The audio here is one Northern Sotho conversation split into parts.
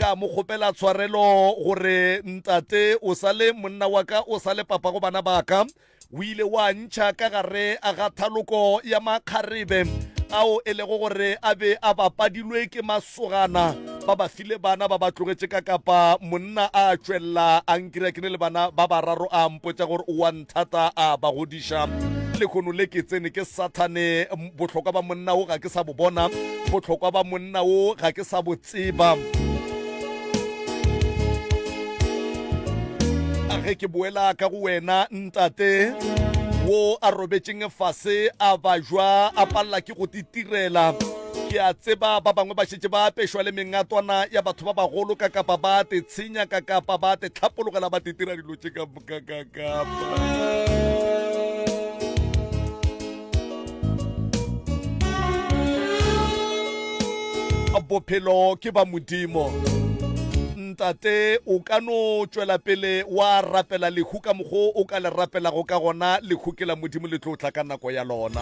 ka mo kgopela tshwarelo gore ntate o sale monna wa ka o sale papa go bana baka o ile wa ntšha ka gare a ga thaloko ya makgarebe ao e lego gore a be a bapadilwe ke masogana ba ba file bana ba ba tlogetše ka kapa monna a tšwelela a nkira ke ne le bana ba bararo a mpotša gore o wa nthata a ba godiša lekgono le ke tsene ke sathane bohlokwa ba monna o ga ke sa bo bona bohlokwa ba monna o ga ke sa bo tseba a ge ke boela ka go wena ntate wo a robetšeng fase a bajwa a palela ke go titirela ke a tseba ba bangwe ba šetše ba apešwa le mengatwana ya batho ba bagolo ka kapa ba te tshenya ka kapa ba te tlhapologela ba te tira dilo tše kapa bophelo ke ba modimo ntate o ka no tšwela pele wa rapela lehu ka mokgo o ka le rapelago ka gona lehu ke la modimo le tlo tla ka nako ya lona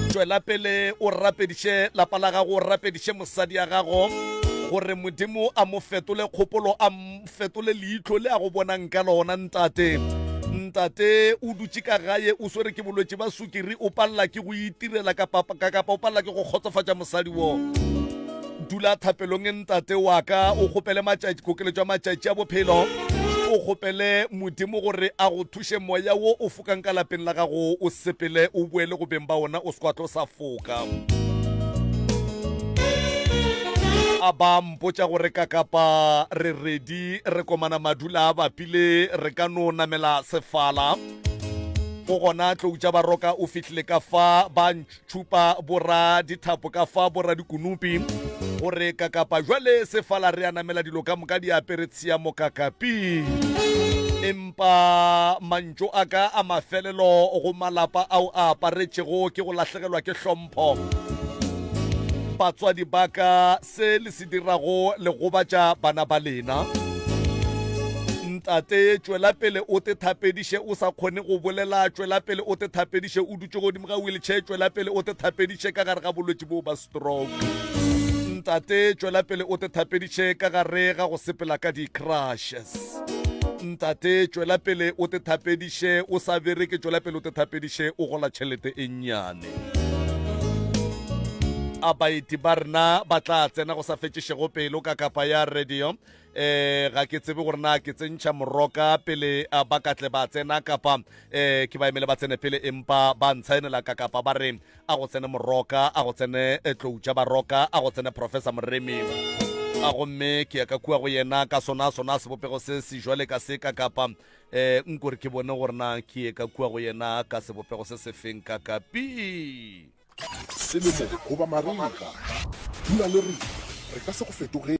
tšwela pele o rapediše lapa la gago o rapediše mosadi ya gago gore modimo a mo fetole kgopolo a fetole leihlo le a go bonang ka lona ntate o dutše ka gae o swere ke bolwetse ba sukiri o palela ke go itirela ka o palela ke go kgotsofatša mosadi wo dula thapelong ntate wa ka o kgopele kokeletšwa matšatši a bophelo o kgopele modimo gore a go thuše moya wo o fokang ka lapeng la gago o sepele o boele go beng ba ona o sekwatlo sa foka a ba mpotša gore ka kapa re redi re komana madula a bapile re ka no namela sefala go gona tloutša baroka o fihlile ka fa ba ntšhupa bora dithapo ka fa bora dikunupi gore ka kapa jwale sefala re a namela dilo ka moka di apere tshiamo kakapi empa mantšo a ka a mafelelo go malapa ao a aparetšego ke go lahlegelwa ke hlompho batswadi ba ka se le se dirago le gobatša bana ba lena ntate tšwela pele o te thapediše o sa kgone go bolela tšwela pele o te thapediše o dutše godimo ga wheelchair tšwela pele o te thapediše ka gare ga bolwetse bo ba stroke ntate tšwela pele o te thapediše ka gare ga go sepela ka di-crushes ntate tšwela pele o te thapediše o sa bereke tšwela pele o te thapediše o gola tšhelete e nnyane a baeti ba rena ba tla tsena go sa fetšešego pelo ka kapa ya radio ga ke tsebe gore na ke tsentšha moroka pele ba katle ba tsena kapa ke ba emele ba tsene pele empa ba ntshaenela ka kapa ba re a go tsene moroka a go tsene tloutša baroka a go tsene professor moremi a gomme ke ya ka kua go yena ka sona sebopego se se jwale ka se ka kapa nkore ke bone gore na ke ye ka kua go yena ka sebopego se se feng ka kapi selemo goba mariga dula le re ka se go fetoge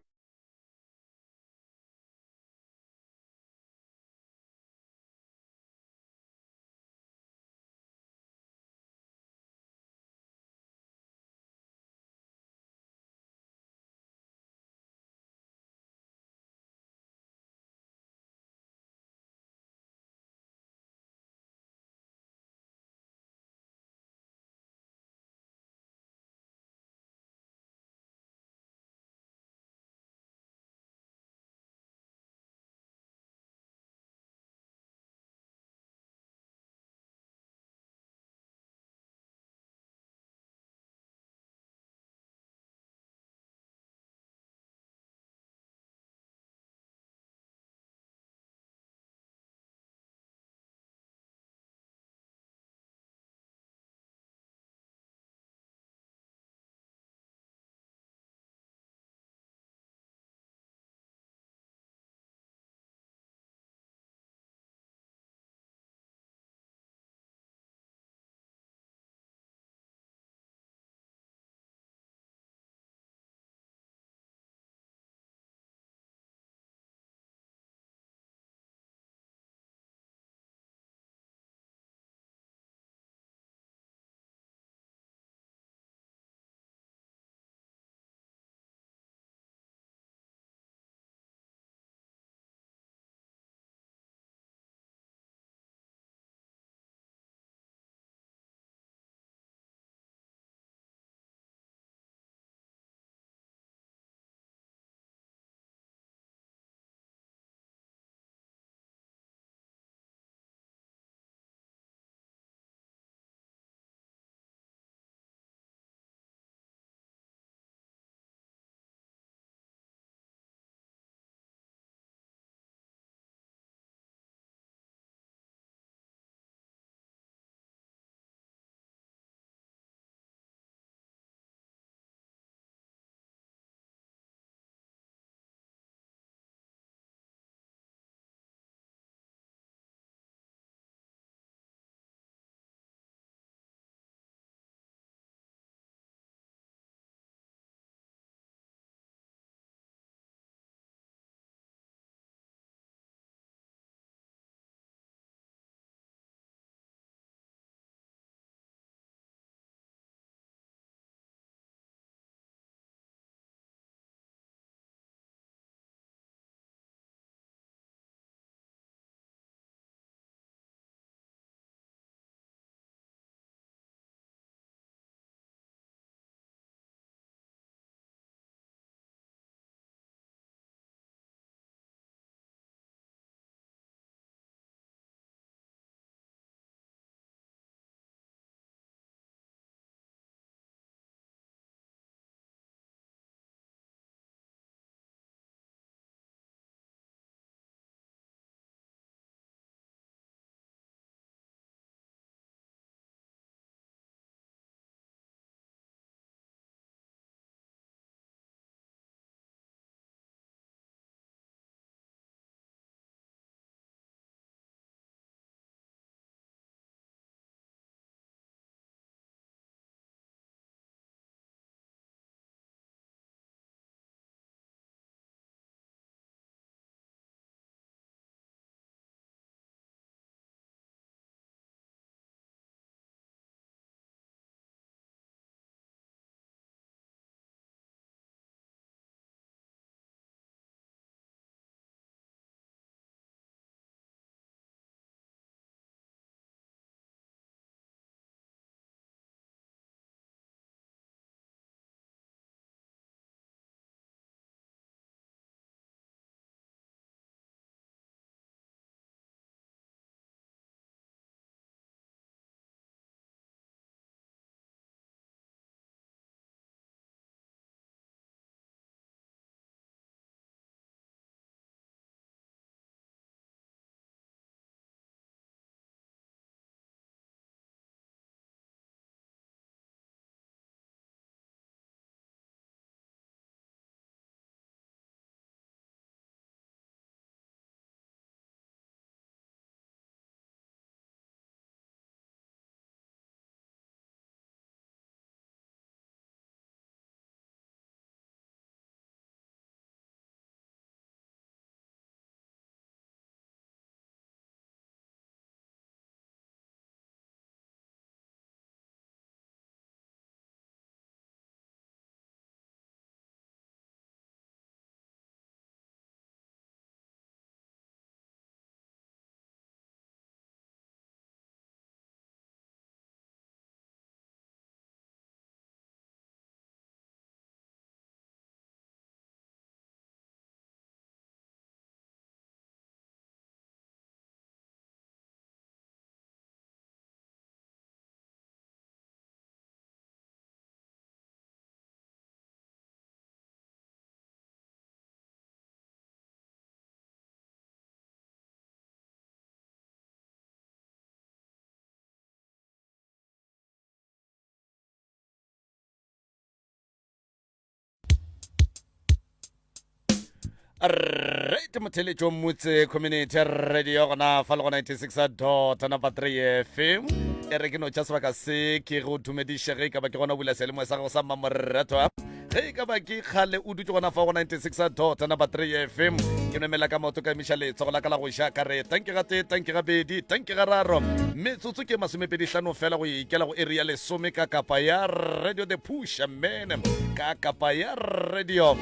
right motheletšo motse community radio gona fa le go 96.3 FM e re ke no tša sebaka se ke go thumediša ge ka ba ke gona bula selemo sa go sa mamoratwa ge ka ba ke kgale o dutse gona fa go 96.3 FM ke nomela ka maoto ka emiša letsogo la ka la go ša ka re tanke ga te tanke ga bedi tanke ga raro metsotso ke masomepedihlano fela go ikela go area lesome ka kapa ya radio the push man ka kapa ya radio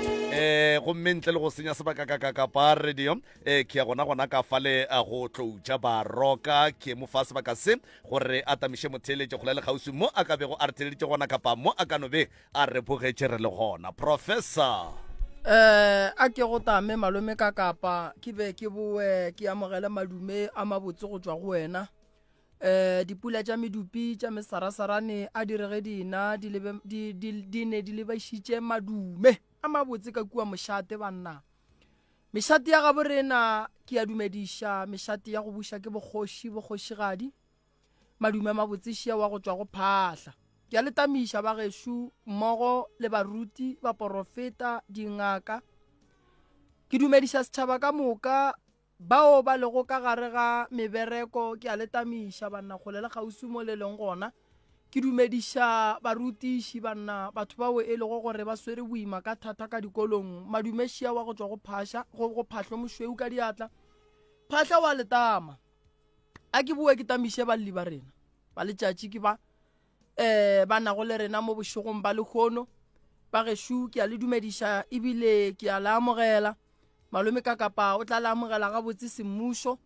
go mentle le go senya sebaka ka kapa radio ke ya gona ka fale a go tloutša baroka ke mo fa sebaka se gore a tamiše motheletše go le kgausi mo a ka bego a re theleditše gona kapa mo a ka no be a re bogetše re le gona professor a ke go tame malome ka kapa ke be ke boe ke amogela madume a mabotse go tswa go wena dipula tša medupi tša mesarasarane a direge dina di ne di lebašitše madume a mabotse ka kua mošate banna mešate ya gaborena ke a dumediša mešate ya go buša ke bokgošigadi madume a mabotse šia wa go tswa go phahla ke a letamiša ba gešo mmogo le baruti ba porofeta dingaka ke dumediša setšhaba ka moka bao ba lego ka gare ga mebereko ke a letamiša banna kgole le kgausi mo le leng gona ke dumediša barutiši banna batho bao e lego gore ba swere boima ka thata ka dikolong madume šia wa go tswa go phahlwa mošweu ka diatla phahla wa letama a ke bue ke tamiše balli ba rena ba letšatši ke ba nago le rena mo bošegong ba lekgono ba gešo ke a le dumediša ebile ke a le amogela malome ka kapa o tla le amogela ga botse semmušo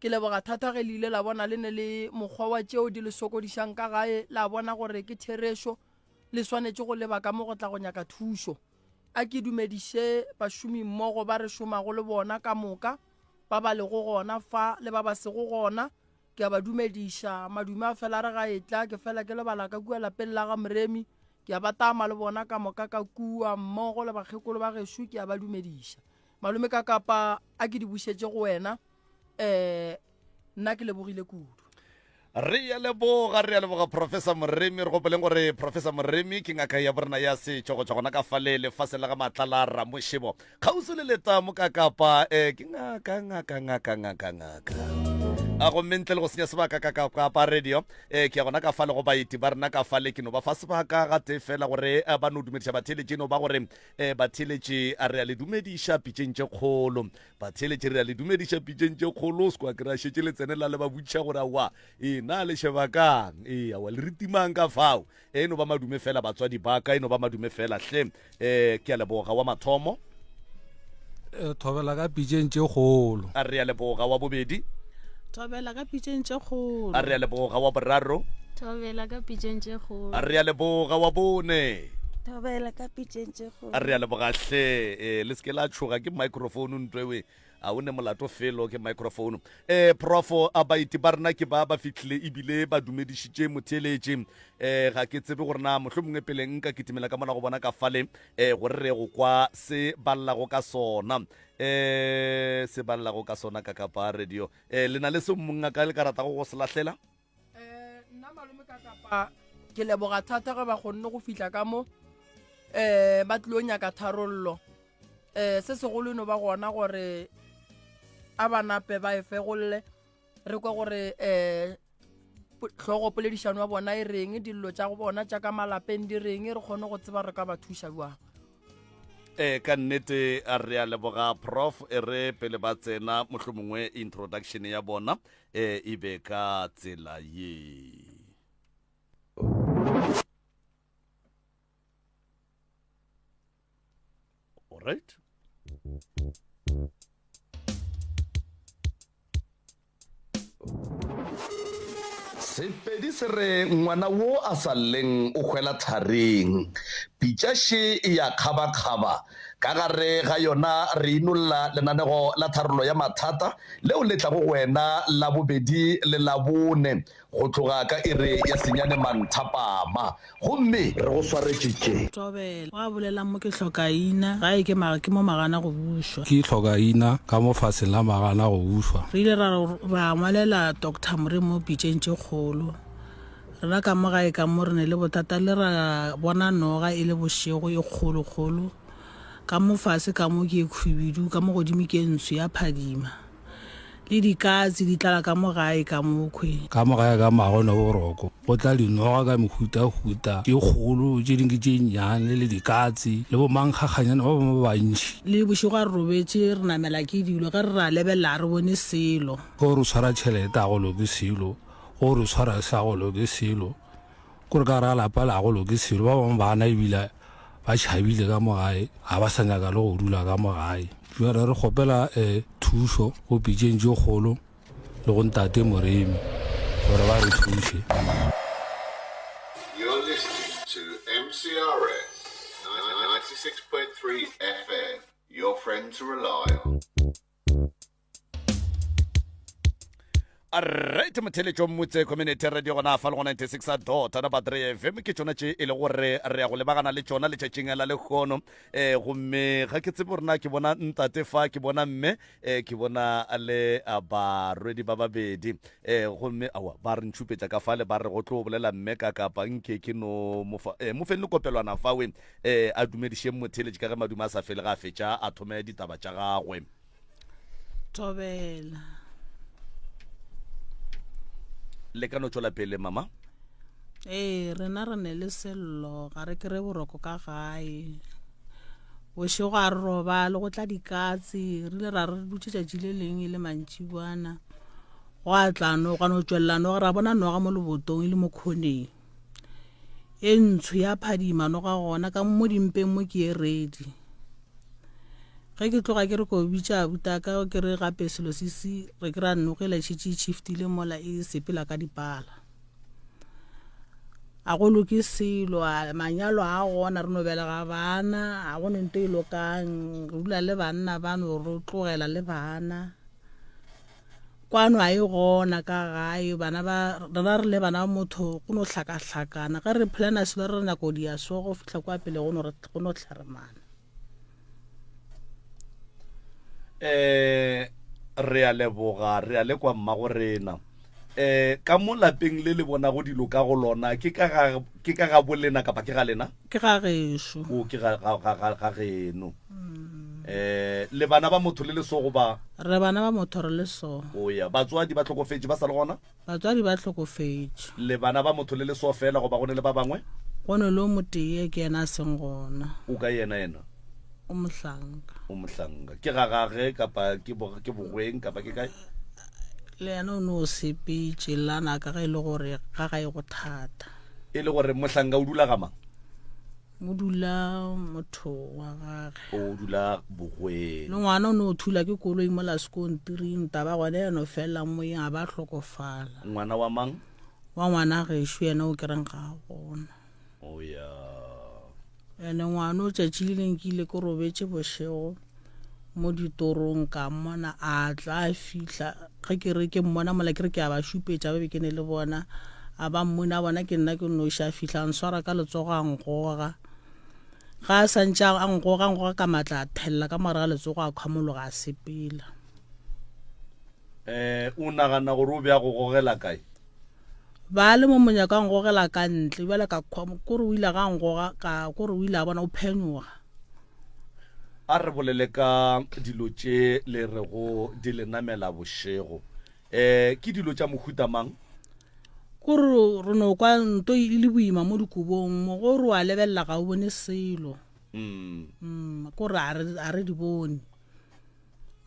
ke leboga thata ge le ile la bona le ne le mokgwa wa tšeo di le sokodišang ka gae la bona gore ke therešo le swanetše go leba ka mo go tla go nyaka thušo a ke dumediše bašomi mmogo ba re šomago le bona ka moka ba ba lego gona fa le ba ba sego gona ke a ba dumediša madume a fela re ga etla ke fela ke lebala ka kua lapeng la ga moremi ke a ba tama le bona ka moka ka kua mmogo le bakgekolo ba gešo ke a ba dumediša malome ka kapa a ke di bušetše go wena nna ke lebogile kudu re ya leboga professor moremi re gopoleng gore professor moremi ke ngaka ya borena ya setšo go tswa gona ka fale lefase la ga matlala a ramošebo kgausi le letamo ka kapa ke ngaka a go mentle le go senya sebaka ka kapa radio ke ya gona ka fale go baeti ba rena ka fale ke no ba fa sebaka ga te fela gore ba no dumediša batheletše no ba gore batheletše a re a le dumediša pitšeng tše kgolo batheletše re a le dumediša pitšeng tše kgolo se kwa kry-a šetše le tsenela le ba botšiša gore awa na le shebakang awa le ritimang ka fao no ba madume fela batswadi baka no ba madume fela hle ke a leboga wa mathomo thobela ka pitšeng tše kgolo a re a leboga wa bobedi thobela ka pitšeng tše kgolo a re a leboga wa boraro thobela ka pitšeng tše kgolo a re a leboga wa bone thobela ka pitšeng tše kgolo a re a leboga hle le seke la tšhoga ke microphone ntwewe a o ne molato felo ke microphone profo a baiti ba rena ke ba fitlhile ebile ba dumedišitše motheletše ga ke tsebe gore na mohlho mongwe pele nka kitimela ka mona go bona ka fale gore re go kwa se ballago ka sona se ballago ka sona ka kapa radio le na le se monga ka le ka rata go se lahlela nna malome ka kapa ke leboga thata ge ba kgonne go fihla ka mo ba tlilo nyaka tharollo se segolo no ba gona gore a ba nape ba efe golle re kwa gore tlhogo poledišano wa bona e reng dillo tša go bona tša ka malapeng di reng re kgone go tseba re ka ba thuša jwang ka nnete a re a leboga prof re pele ba tsena mohlomongwe introduction ya bona e be ka tsela ye all right sepedi se re ngwana wo a sa lleng o hwela thareng pitšaše e ya kgaba-kgaba ka gare ga yona re inolla lenanego la tharolo ya mathata leo le tlago wena la bobedi le la bone go tloga ka ere ya senyane manthapama gomme re go swaretšitše thobela ga bolelang mo ke hlokaina ga e ke mo magana go bušwa ke hlokaina ka mo faseng la magana go bušwa re ile ra ngwalela doctor more mo pitšeng tše kgolo rena ka mo gae ka mo re ne le botata le ra bona noga e le bošego e kgolo-kgolo ka mo fase ka mo ke khubidu ka mo godimo ke ntsho ya phadima le dikatsi di tlala ka mo gae ka mo khwe ka mogae ka magono boroko go tla dinoga ka mehuta-huta ke kgolo tse dingwe tse nnyane le dikatsi le bomankgaganyana ba bangwe bantšhi le bošego a re robetse re namela ke dilo ge re ra lebelela re bone selo go re tshwara tšhelete a go loke selo go re tshwara se a go loke selo kore ka ra lapa le a go loke selo ba bangwe bana ebile ba tšhabile ka mogae ga ba sa nyaka le go dula ka mogae jare re kgopela thuso go pitšeng tše kgolo le go ntate moremi gore ba re thuse. You're listening to MCRS 96.3 FM, your friend to rely on. Alright, motheletšo mmotse community radio gona fa le go 96 dot na battery FM ke tšona tše e le gore re ya go lebagana le tšona letšatšing la lekgono gomme ga ke tsebe rena ke bona ntate fa ke bona mme ke bona le barwedi ba babedi gomme awa ba re ntšhupetša ka fale ba re go tlo bolela mme ka kapa nke ke no mofeng le kopelwana fawe a dumedišeng motheletši ka ge madume a sa fele ga a fetša a thome ditaba tša gagwe. Tobela le ka no tšola pele mama. rena re ne le sello ga re kry boroko ka gae bošego a re roba le go tla dikatsi re ile ra re dutse tšatši le leng e le mantšibuana go a tlano ga no tšwelelano gore a bona noga mo lebotong e le mo khoneng e ntsho ya phadima noga gona ka mo dimpeng mo ke e redi ge ke tloga ke re ko bitša abuta ka ke re gape selo sisi re ke ra nnogela tšhitše shiftile mola e sepela ka dipala a go loke selo manyalo a gona re no belega bana a go nento e lokang re dula le banna bano re tlogela le bana kwano a e gona ka gae bana ba rena re le bana ba motho go no hlaka-hlakana ga re plana selo re nako dia so go fitlha kwa pele go no tlharemana. Re a leboga re a le kwa mma go rena ka mo lapeng le le bona go dilo ka go lona ke ka ga bolena kapa ke ga lena ke ga gešo o ke ga geno le bana ba motho le lesogo ba re bana ba motho re le so o ya batswadi ba tlhokofetse ba sa le gona batswadi ba tlhokofetse le bana ba motho le leso fela go ba gone le ba bangwe go ne le motee ke ena seng gona o ka yena o mohlanga ke ga gage kapa ke bogweng kapa ke kae le ena o ne o sepetše lana ka ga e le gore ga ga e go thata e le gore mohlanga o dula gamang mo dula motho wa gage o dula bogweng le ngwana o ne o thula ke koloi mo la sekontiring taba gone eno fela mo eng a ba tlhokofala ngwana wa mang wa ngwana gešo ena o kereng ga gona o ya ene ngwana o tšatši le leng ke ile ke robetse bošego mo ditorong ka mmona a tla a fihla ge ke re ke mmona mola ke re ke a ba šupetša ba be ke ne le bona a ba mmona a bona ke nna ke noša a fihla a nswara ka letsogo a ngoga ga a santše a ngoga ka matla a thelela ka mara ga letsogo a kgwamologa a sepela o nagana gore o be a go gogela kae ba le mo monyaka a ngogela ka ntle bjale ka kore o ile ga ngoga kore o ile a bona o phenyoga a re bolele ka dilo tše le re go di le namela bošego ke dilo tša mohuta mang kore re no kwa nto e le boima mo dikobong mo gore wa lebelela ga o bone selo kore a re di bone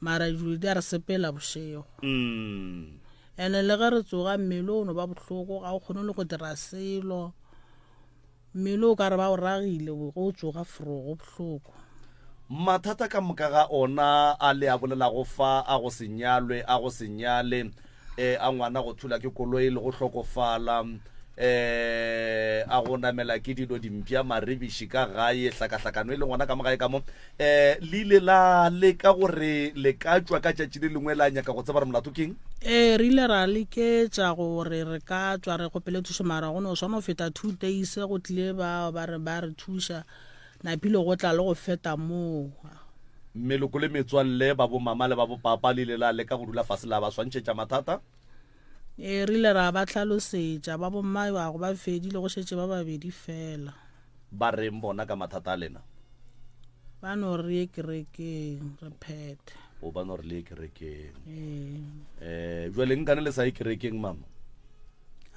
mara dilo di a re sepela bošego ene le ge re tsoga mmele o no ba bohloko ga o kgone le go dira selo mmele o ka re ba o ragile go tsoga forogo bohloko mathata ka moka ga ona a le a bolela go fa a go senyalwe a go senyale a ngwana go thula ke koloi le go hlokofala a go namela ke dilo dimpia maribiši ka gae hlakahlakano e le ngwana ka mogae ka mo le ile la le ka gore le ka tšwa ka tšatši le lengwe la nyaka go tseba re molato keng re ile ra leketša gore re ka tswa re kgopele thušo mara go no swana go feta 2 days go tlile ba re thuša napile go tla le go feta moo meloko le metswalle ba bo mama le ba bo papa le ile la le ka go dula fase la ba swantšhetša mathata re ile ra ba tlhalosetša ba bomma ba go ba fedile go šetše ba babedi fela ba reng bona ka mathata a lena ba no re ye kerekeng re phete o ba no re le kerekeng ee jwale nkane le sa e kerekeng mama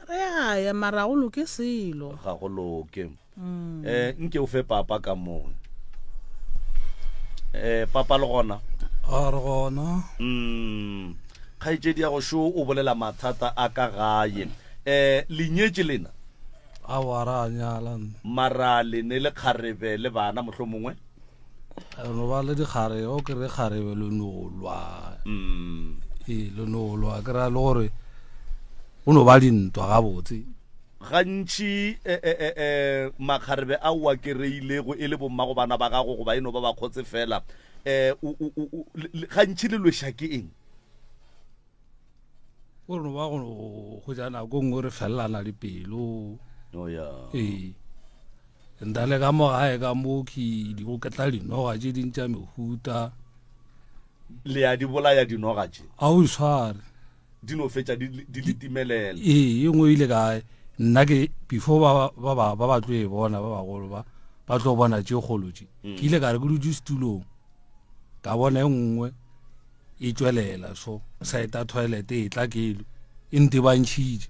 re ya mara go loke selo ga go loke nke o fe papa ka mo papa le gona a re gona kgaitsedi ya go sho o bolela mathata a ka gae lenyetse lena a wara nyala mara le ne le kgarebe le bana motlho mongwe no ba le dikgare o ke re kgarebe le nolwa le nolwa ke ra le gore o no ba dintwa ga botse gantši makgarebe a wa kereile go e le bomma go bana ba gago go ba eno ba ba khotse fela gantši le lwešha ke eng o no ba go ja nako nngwe re felelana dipelo nda le ka mo gae ka mo ke di go ketla dinoga tše dintša mehuta le ya di bolaya dinoga tše a o sware di no fetša di letimelela e nngwe ile kae nna ke before ba tlo e bona ba bagolo ba tlo bona tše kgolo tše ke ile ka re ke dutse setulong ka bona e nngwe e tswelela so saeta toilet e tla kelo e ntebantšhitše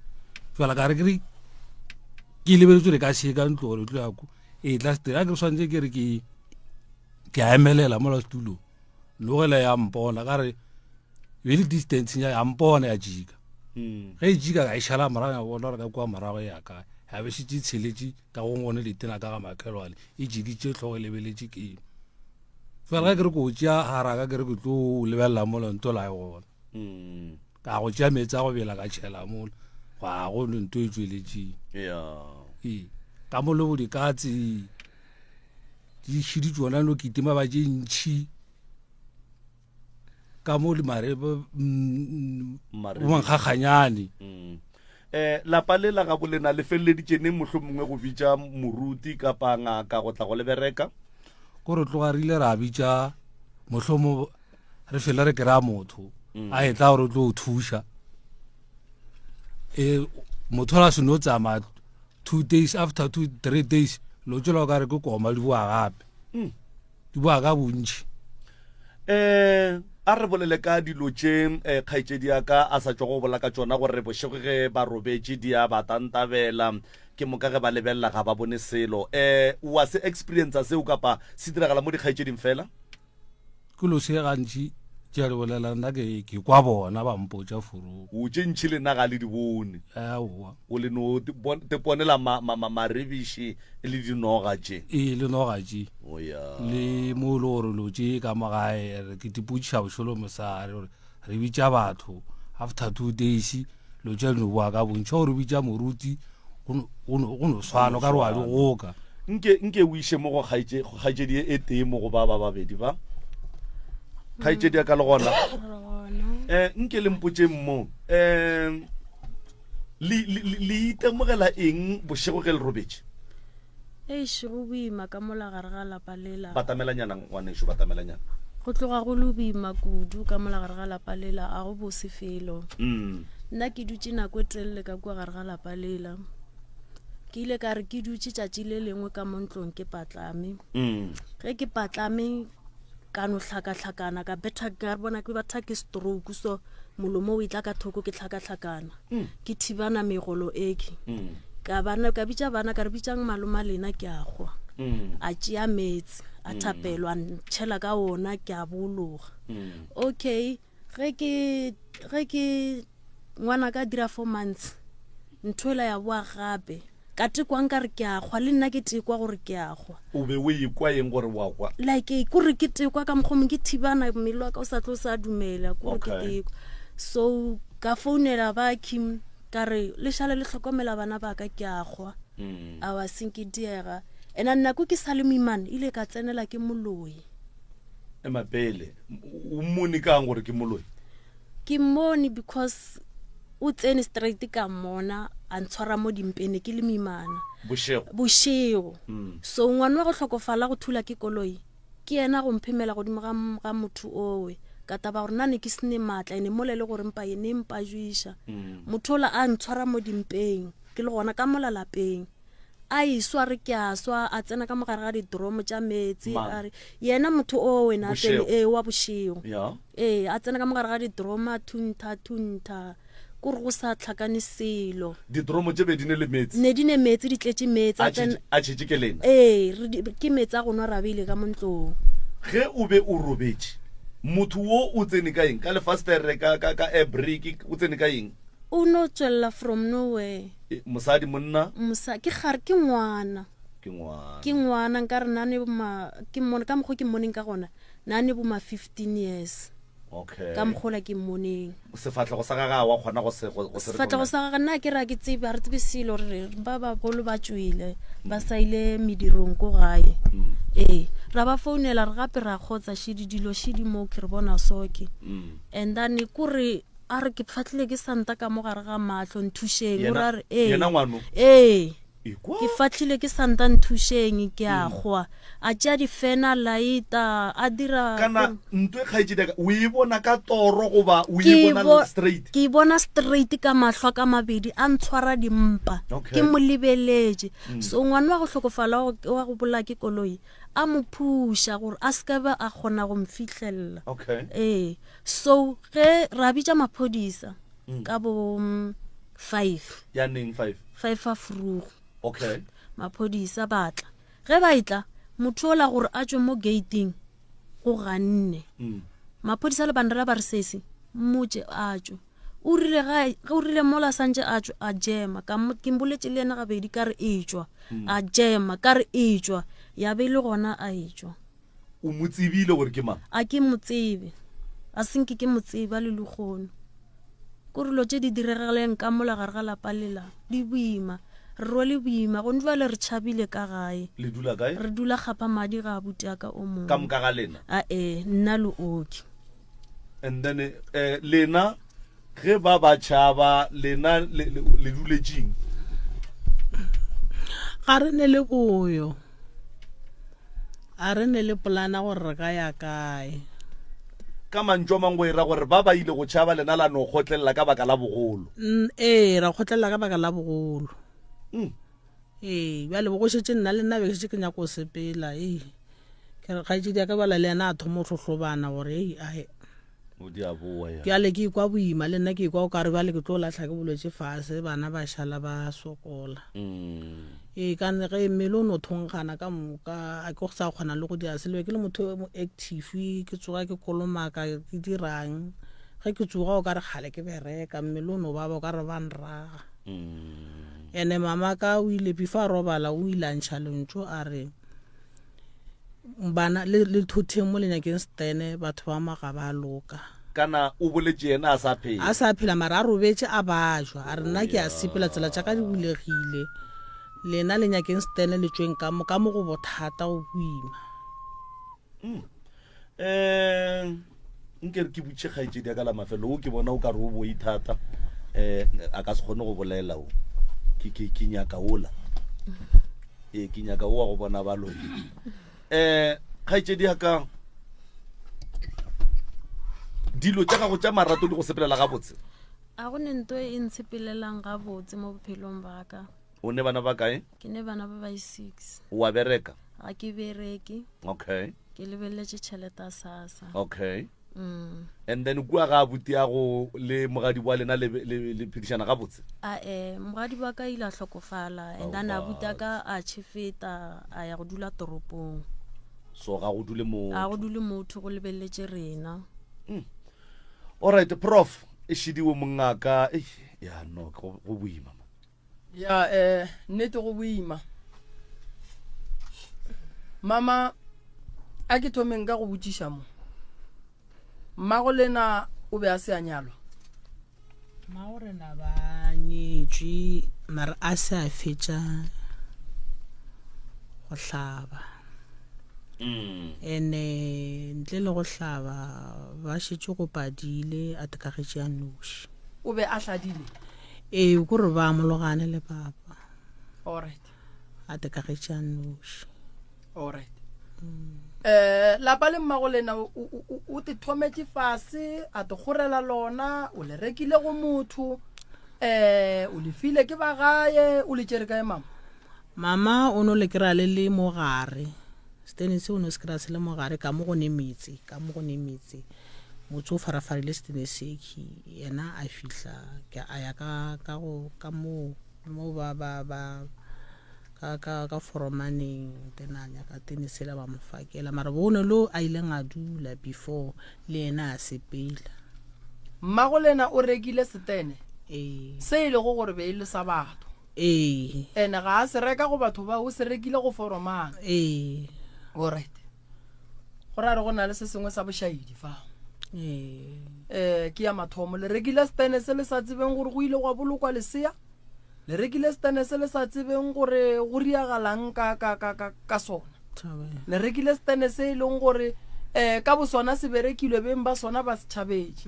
fela ka re ke lebeletswe le ka šeka ntlo gore tlo yako e tla setela ke re swantse ke re ke a emelela mola setulong logela ya mpona ka re very distance ya mpona ya jika ge e jika ka e šala morago ya bona gore ka kua morago ya kae ya be šitše tsheletše ka go ngone letena ka ga makhelwane e jikitše tlhogo lebeletše kemo fela ga ke re ko tšea haraka ke re ke tlo lebelela mola nto la e gona ka go tšea metsi a go bela ka tšhela mola ga go nto e tsweletšeng ka mo le bodikatse di šhidi tsona no ke tima ba tše ntšhi ka mo le mare mankgakganyane lapa le la ga bolena le feleleditšene mohlho mongwe go bitša moruti kapa ngaka go tla go le bereka ko re tloga re ile ra bitša mohlhomo re fela re kry-a motho a e tla gore o tlo o thuša motho la seno tsama 2 days after 3 days lo tsela o ka re ke koma di boa gape di boa ka bontšhi a re bolele ka dilo tše kgaitsedi ya ka a sa tšwa go bola ka tšona gore bošego ge ba robetše di a batantabela ke moka ge ba lebelela ga ba bone selo wa se experience seo kapa se diragala mo dikgaitšeding fela ke lo se gantši tša re bolela nna ke kwa bona ba mpotša forong o tše ntšhi lena ga le di bone o le no te ponela marebiši le dinoga tše le noga tše le mo le gore lo tše ka mogae ke tipotšiša bošolo mosare gore re bitša batho after 2 days lo tša no boa ka bontšha gore bitša moruti go no swana ka re wa di goka nke o iše mo go kgaitšedi e tee mo go ba babedi ba kgaitšedi ya ka le gona nke le mpotše mmo le itemogela eng bošego ge le robetše eiše go boima ka mola gare ga lapa lela batamelanyana ngwanešo batamelanyana go tloga go le boima kudu ka mola gare ga lapa lela a go bose felo nna ke dutse nako e telele ka kua gare ga lapa lela ke ile ka re ke dutse tšatši le lengwe ka mo ntlong ke patlame ge ke patlame ka no hlakahlakana ka betha ka bona ke batha ke stroke so molomo o itla ka thoko ke hlakahlakana ke thibana megolo eke ka bitša bana ka re bitšang maloma lena ke a gwa a tšea metsi a thapelwa ntšhela ka ona ke a bologa okay ge ke ngwana ka dira 4 months nthoela ya boa gape ka tekwa nka re ke a gwa le nna ke tekwa gore ke a gwa o be o ikwa eng gore wa kwa like ko re ke tekwa ka mokgomo ke thibana mmele wa ka o sa tlo sa dumela ko re ke tekwa so ka founela ba Kim ka re le šale le hlokomela bana ba ka ke a gwa a wa sinke diega ena nna ko ke sa le moimane ile ka tsenela ke moloi emapele o mmone kang gore ke moloi ke mmone because o tsene straight ka mona a ntshwara mo dimpene ke le moimana bošego so ngwana wa go hlokofala go thula ke koloi ke yena go mphemela godimo ga motho owe ka taba gore nane ke sene matla ene molele gore mpa ene mpa juiša motho ola a ntshwara mo dimpeng ke le gona ka mola lapeng a iswa re ke a swa a tsena ka mogare ga didromo tša metsi a re yena motho o wena wa bošego a tsena ka mogare ga didromo a thuntha kore go sa tlhakane selo didromo tše be di ne le metsi ne di ne metsi di tletše metsi a tšhetše ke lena ke metsi a go nwa ra beile ka montlong ge o be o robetše motho wo o tsene ka eng ka lefastere ka airbrake o tsene ka eng o no tswelela from nowhere mosadi monna ke gare ke ngwana nka re nane ka mokgwa ke mmoneng ka gona nane boma 15 years ka mokgola ke mmoneng sefatlego sa gaga wa kgona go sefatlego sa gaga nna ke ra ke tsebe a re tsebe selo re ba bagolo ba tswile ba sa ile medirong ko gae ra ba founela re gape ra kgotsa shidi dilo shidi mo ke re bona soke and then kore a re ke fatlile ke santa ka mogare ga matlho nthušeng o ra re ke fatlile ke santa nthušeng ke a gwa a tšea difena laeta a dira kana ntwe kgaetšedi o e bona ka toro goba o e bona straight ke bona straight ka mahlo ka mabedi a ntshwara dimpa ke mo lebeletše so ngwana wa go hlokofala wa go bola ke koloi a mo phusha gore a se ba a kgona go mfitlhelela so ge ra bitša maphodisa ka bo 5 ya neng 5 a frugo maphodisa batla ge ba itla motho ola gore a tswe mo gating go ganne maphodisa le bandela ba re sese mmotse a tswe o rile mola santse a tswe a jema ke mboletše le yena gabedi ka re e tswa a jema ka re e tswa ya be le gona a e tswa o motsebile gore ke mang a ke motsebe a senke ke motseba le lekgono ko relo tše di diregeleng ka mola gare ga lapa lela di boima re rwele boima go ntšwale re tšhabile ka gae le dula kae re dula gapa madi ga buta ka o mongwe ka moka ga lena nna le oki and then lena ge ba tšhaba lena le duletšeng ga re ne le boyo a re ne le polana gore re ka ya kae ka mantšo mangwe ra gore ba ile go tšhaba lena la no kgotlelela ka baka la bogolo ra kgotlelela ka baka la bogolo bjale bo go šetse nna le nna be ke šetse ke nyako o sepela ke re kgaetšedi ya ka bala le yena a thomo tlhotlhobana gore bjale ke ikwa boima le nna ke ikwa o kare bjale ke tlo latlha ke bolwetse fase bana ba šala ba sokola kane ge mmele o no thonkgana ka moka a ke go sa kgona le go dira selwe ke le motho mo active ke tsoga ke kolomaka ke dirang ge ke tsoga o ka re kgale ke bereka mmele o no baba o ka re ba nraga ene mama ka o ile before robala o ile ntšha lentšo a re bana le thotheng mo lenyakeng stene batho ba maga ba loka kana o boletše yena a sa phela mara a robetše a bajwa a re nna ke a sepela tsela tša ka di bulegile lena lenyakeng stene le tsweng ka mo go bothata o boima nke re ke butše kgaetšedi ya ka la mafelo o ke bona o ka re o boi thata a ka se kgone go bolela o ke nyaka ola ke nyaka o wa go bona baloi kgaetšedi ya ka dilo tša gago tša marato di go sepelela gabotse a go ne nto e ntshepelelang gabotse mo bophelong ba ka o ne bana ba kae ke ne bana ba 6 wa bereka ga ke bereke ke lebeletše tšhelete sasa and then kua ga abuti ya go le mogadi wa lena le phedišana gabotse mogadi wa ka ile a hlokofala and then abuti ka a tšhefeta a ya go dula toropong so ga go dule motho go lebeletše rena alright prof e šidiwe mongaka no go boima nnete go boima mama a ke thomeng ka go botšiša mo mmago lena o be a se a nyalwa mmago rena ba nyetšwe mare a se a fetša go hlaba ene ntle le go hlaba ba šetše go padile a tekagetše ya noši o be a hladile kore ba mologane le papa alright a tekagetše ya noši alright lapa le mmago lena o te thometše fase a te kgorela lona o le rekile go motho o le file ke ba gae o le tšere kae mama mama o no le kry-a le mogare stenese o no se kry-a se le mogare ka mo go ne metsi motho o farafarile steneseki yena a fihla a ya ka mo ka foromaneng tenanya ka tenesela ba mo fakela mara bona lo a ile nga dula before le yena a sepela mmago lena o rekile setene se ile go gore be ile sa batho ene ga a se reka go batho ba o se rekile go foromana alright go ra re go na le se sengwe sa bošaedi fa ke ya mathomo le rekile setene se le sa tsebeng gore go ile go bolokwa lesea le rekile setene se le sa tsebeng gore go riagalang ka sona le rekile setene se e leng gore ka bo sona se berekilwe beng ba sona ba se thabetse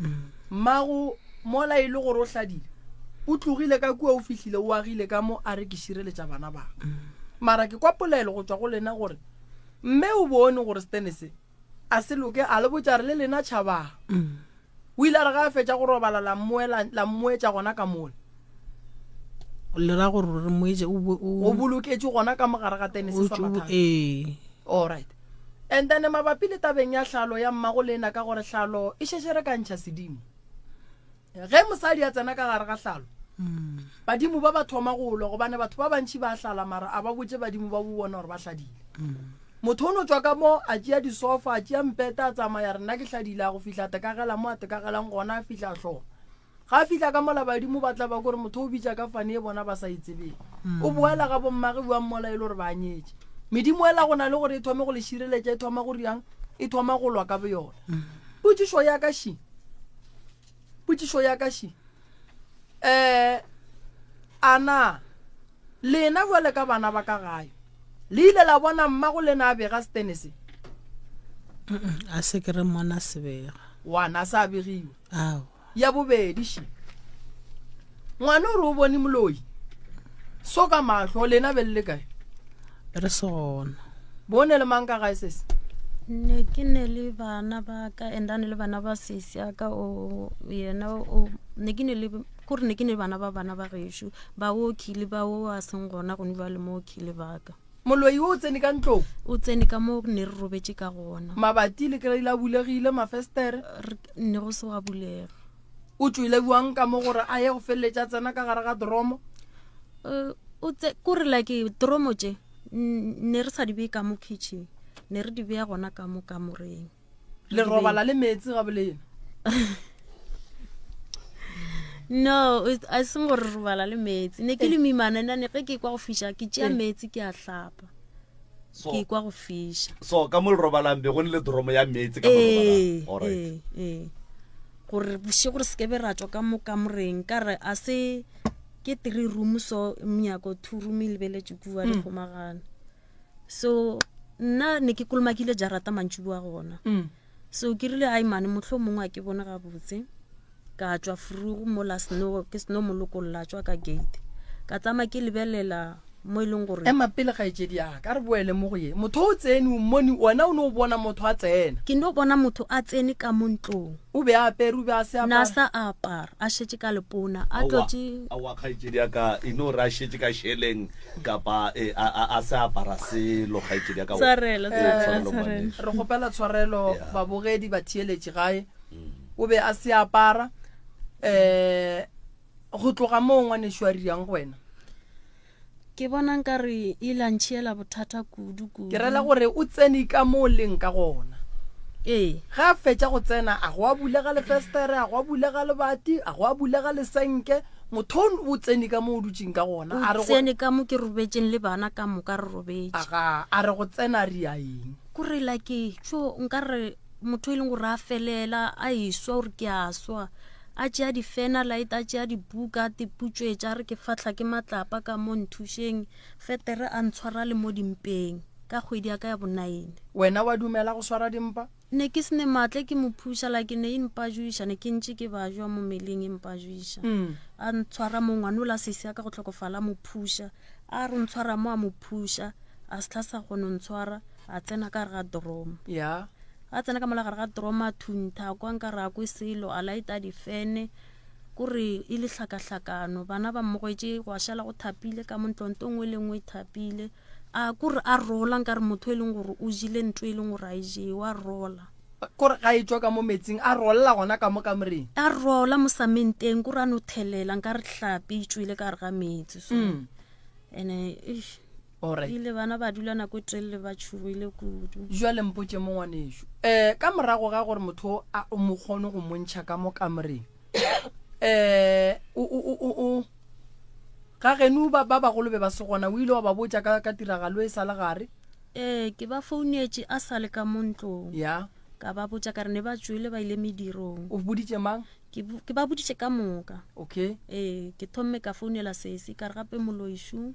mmago mola ile gore o hladile o tlogile ka kua o fihlile o agile ka mo a re ke šireletša bana ba mara ke kwa polelo go tswa go lena gore mme o bone gore setene se a se loke a le botjare le lena tšhabang o ile a re ga a fetša go robala la mmoetša gona ka mola le ra gore re moetse o boloketse gona ka mogare ga tennis sa mathata alright and then mabapi le tabeng ya hlalo ya mmago lena ka gore hlalo e sheshere ka ntšha sedimo ge mosadi a tsena ka gare ga hlalo badimo ba thoma go lo gobane batho ba bantši ba hlala mara a ba botse badimo ba bona gore ba hladile motho o no tswa ka mo a tšea disofa a tšea mpeta a tsamaya rena ke hladile a go fihla tekagela mo a tekagelang gona a fihla hlooga ga a fihla ka mola badimo ba tla ba gore motho o bitša ka fane e bona ba sa itsebeng o boela ga bommage buang mola e le gore ba nyetse medimo ela go na le gore e thome go le šireletša e thoma go riang e thoma go lwa ka boyona potšišo ya ka ši ana lena bjale ka bana ba ka gae le ile la bona mmago lena a bega stenese a se ke re mona sebega wana sa begiwe ya bobedi ši ngwana o re o bone moloi so ka mahlo lena be le kae re sona bone le mang ka gae sese ne ke ne le bana ba ka endane le bana ba sesi ka o yena o ne ke ne le gore ne ke ne bana ba gešo ba o khile ba o a seng gona go ne ba le mo khile ba ka moloi o tsene ka ntlo o tsene ka mo ne re robetse ka gona mabati le kry la bulegile mafestere ne go se wa bulega o tswile buang ka mo gore a ye go feleletša tsena ka gare ga dromo o tse kore like dromo tše ne re sa di be ka mo kitchen ne re di be gona ka mo kamoreng le robala le metsi ga bolena no a se mo re robala le metsi ne ke le mimana ne ge ke kwa go fisha ke tšea metsi ke a hlapa ke kwa go fisha so ka mo le robalang be go le dromo ya metsi ka mo robalang alright gore boshe gore se ke be ratwa ka mo kamoreng ka re a se ke 3 room so mnyako 2 room le beletše kua le khomagana so nna ne ke kolomakile jarata mantši bua gona so ke rile ai mane motlho mongwe a ke bona ga botse ka tswa frugu mo la snow ke snow molokolola tswa ka gate ka tsama ke lebelela mo ileng gore ema pele ga etsedi ya ka re boele mo go ye motho o tsene o moni wena o no bona motho a tsena ke no bona motho a tsene ka montlong o be a apere o be a se apara na sa apara a shetse ka lepona a tlotse a wa ga etsedi ya ka ino ra shetse ka sheleng kapa a se apara se lo ga etsedi ya ka tsarela re gopela tshwarelo ba bogedi ba thieletše gae o be a se apara go tloga mo ngwane shwari yang go wena ke bona nka re e lantšhiela bothata kudu ke rela gore o tsene ka mo leng ka gona ga fetša go tsena a go a bulega le festere a go a bulega le bati a go a bulega le senke motho o tsene ka mo o dutšeng ka gona o tsene ka mo ke robetšeng le bana ka moka re robetše a re go tsena re ya eng kore like tšo nka re motho e leng gore a felela a iswa gore ke a swa a tšea difena light a tšea dibuka diputswetša re ke fatla ke matlapa ka mo nthušeng fetere a ntshwara le mo dimpeng ka kgwedi ya ka ya bonaene wena wa dumela go swara dimpa ne ke sene matle ke mo phusha la ke ne e mpajuiša ne ke ntše ke bajwa mo meleng e mpajuiša a ntshwara mo ngwane o la sesi ya ka go tlhokofala mo phusha a re ntshwara mo a mo phusha a se tla sa kgone ntshwara a tsena ka re ga dromo a tsena ka mola gare ga droma thuntha kwa nka ra kwe selo a laita difene kore e le hlakahlakano bana ba mmogwetse go šala go thapile ka montlonto ngwe le ngwe thapile a kore a rola nka re motho e leng gore o jile ntho e leng gore a e jewa rola kore ga e tswa ka mo metsing a rolla gona ka mo kamoreng a rola mo samenteng kore a no thelela nka re hlapi e tswile ka re ga metsi so ene ile bana ba dula nako telele ba tshubile kudu jwale mpotse mo ngwanesho ka morago ga gore motho a o mo kgone go montšha ka mo kamoreng ga genu ba bagolo be ba se gona o ile wa ba botsa ka tiragalo e sale gare ke ba founetse a sale ka montlong ya ka ba botsa ka re ne ba tswile ba ile medirong o boditse mang ke ba boditse ka moka okay ke thomme ka founela sesi ka re gape moloishu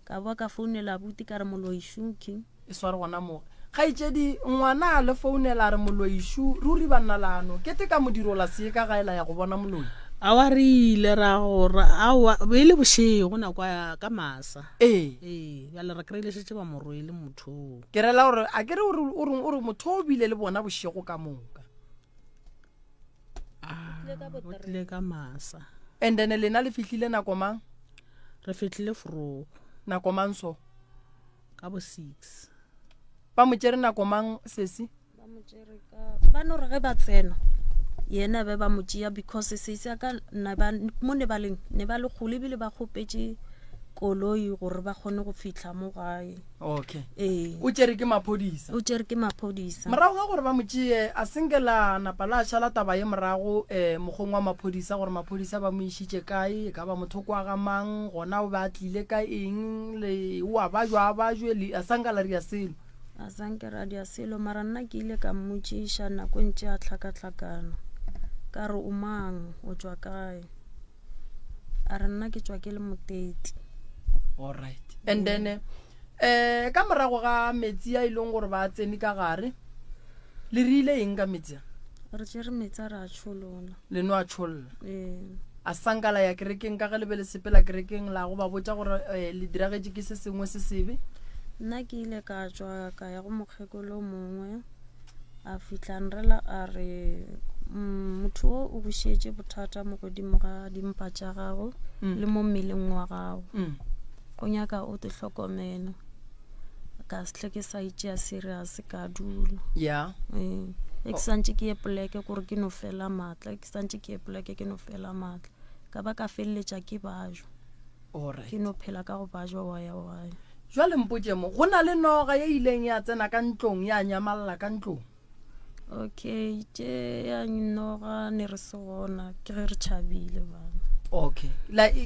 ka boa ka founela buti ka re moloishu ke e sware gona mo ga itsedi ngwana le founela re moloishu ruri banna lano ke te ka modiro la se ka gaela ya go bona moloi a wa rile ra gore a wa le boshego na kwa ka masa ba le re kreile setse ba morwele motho ke rela gore a kere o re motho o bile le bona boshego ka moka le ka masa and then lena le fihlile nako mang re fihlile fro nako mang so ka bo 6 ba mo tsere nako mang sesi ba mo tsere ka ba no re ge ba tsena yena be ba motšea because sesi ka mo ne ba le khole bile ba khopetse koloi gore ba kgone go fitla mo gae okay o tsere ke maphodisa morago ga gore ba motšee a sengela napala šala taba ye morago mogong wa maphodisa gore maphodisa ba mo išitše kae ka ba motho kwa ga mang gona o ba tlile ka eng le wa ba jwe le a sangala ria selo a sankera dia selo mara nna ke ile ka mmotšiša nako ntše a tlhakatlhakana ka re o mang o tswa kae a re nna ke tswa ke le moteti all right and then ka morago ga metsi a ileng gore ba tsene ka gare le rile eng ka metsi re tsere metsi a re a tsholola le no a tsholola a sankala ya kerekeng ka ge le be le sepela kerekeng la go ba botsa gore le diragetse ke se sengwe se sebe nna ke ile ka tswa ka ya go mokgekolo mongwe a fitlanrela a re motho o bušetse bothata mo godimo ga dimpa tša gago le mo mmeleng wa gago go nyaka o te hlokomela ka se ke sa itšea serious ka dula ya ke santse ke ye poleke gore ke no fela matla ke no fela matla ka ba ka felletša ke bajwa ke no phela ka go bajwa wa jwale mpotse mo go na le noga ye ileng ya tsena ka ntlong ya nyamalla ka ntlong okay tše ya noga ne re se gona ke ge re tšhabile bana okay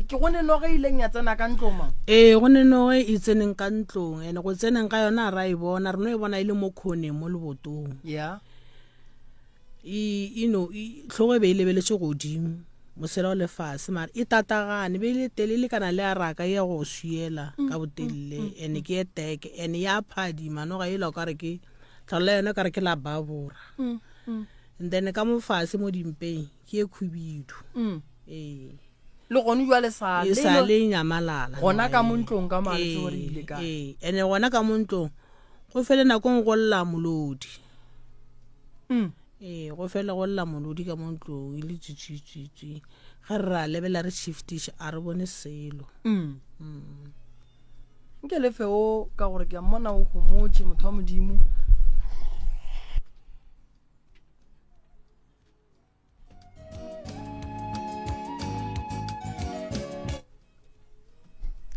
ke gone noga ileng ya tsena ka ntlong mang gone noga e tseneng ka ntlong ene go tseneng ka yona ra e bona re no e bona ile mo khoneng mo lebotong ya tlhogo e be e lebeletse godimo mosela o lefase mara e tatagane be le telele kana le a raka ya go swiela ka botelele ene ke eteke ene ya phadima noga e la ka re ke tlhola yona ka re ke la babora and then ka mo fase mo dimpeng ke e khubidu le gone jwa le sale nyamalala gona ka montlong ka mantse gore ile ka ene gona ka montlong go fele nako go lla molodi go fela go lla molodi ka montlong ile tsitsitsitsi ga re ra lebela re shiftish a re bone selo nke le feo ka gore ke a mmona o gomotse motho wa modimo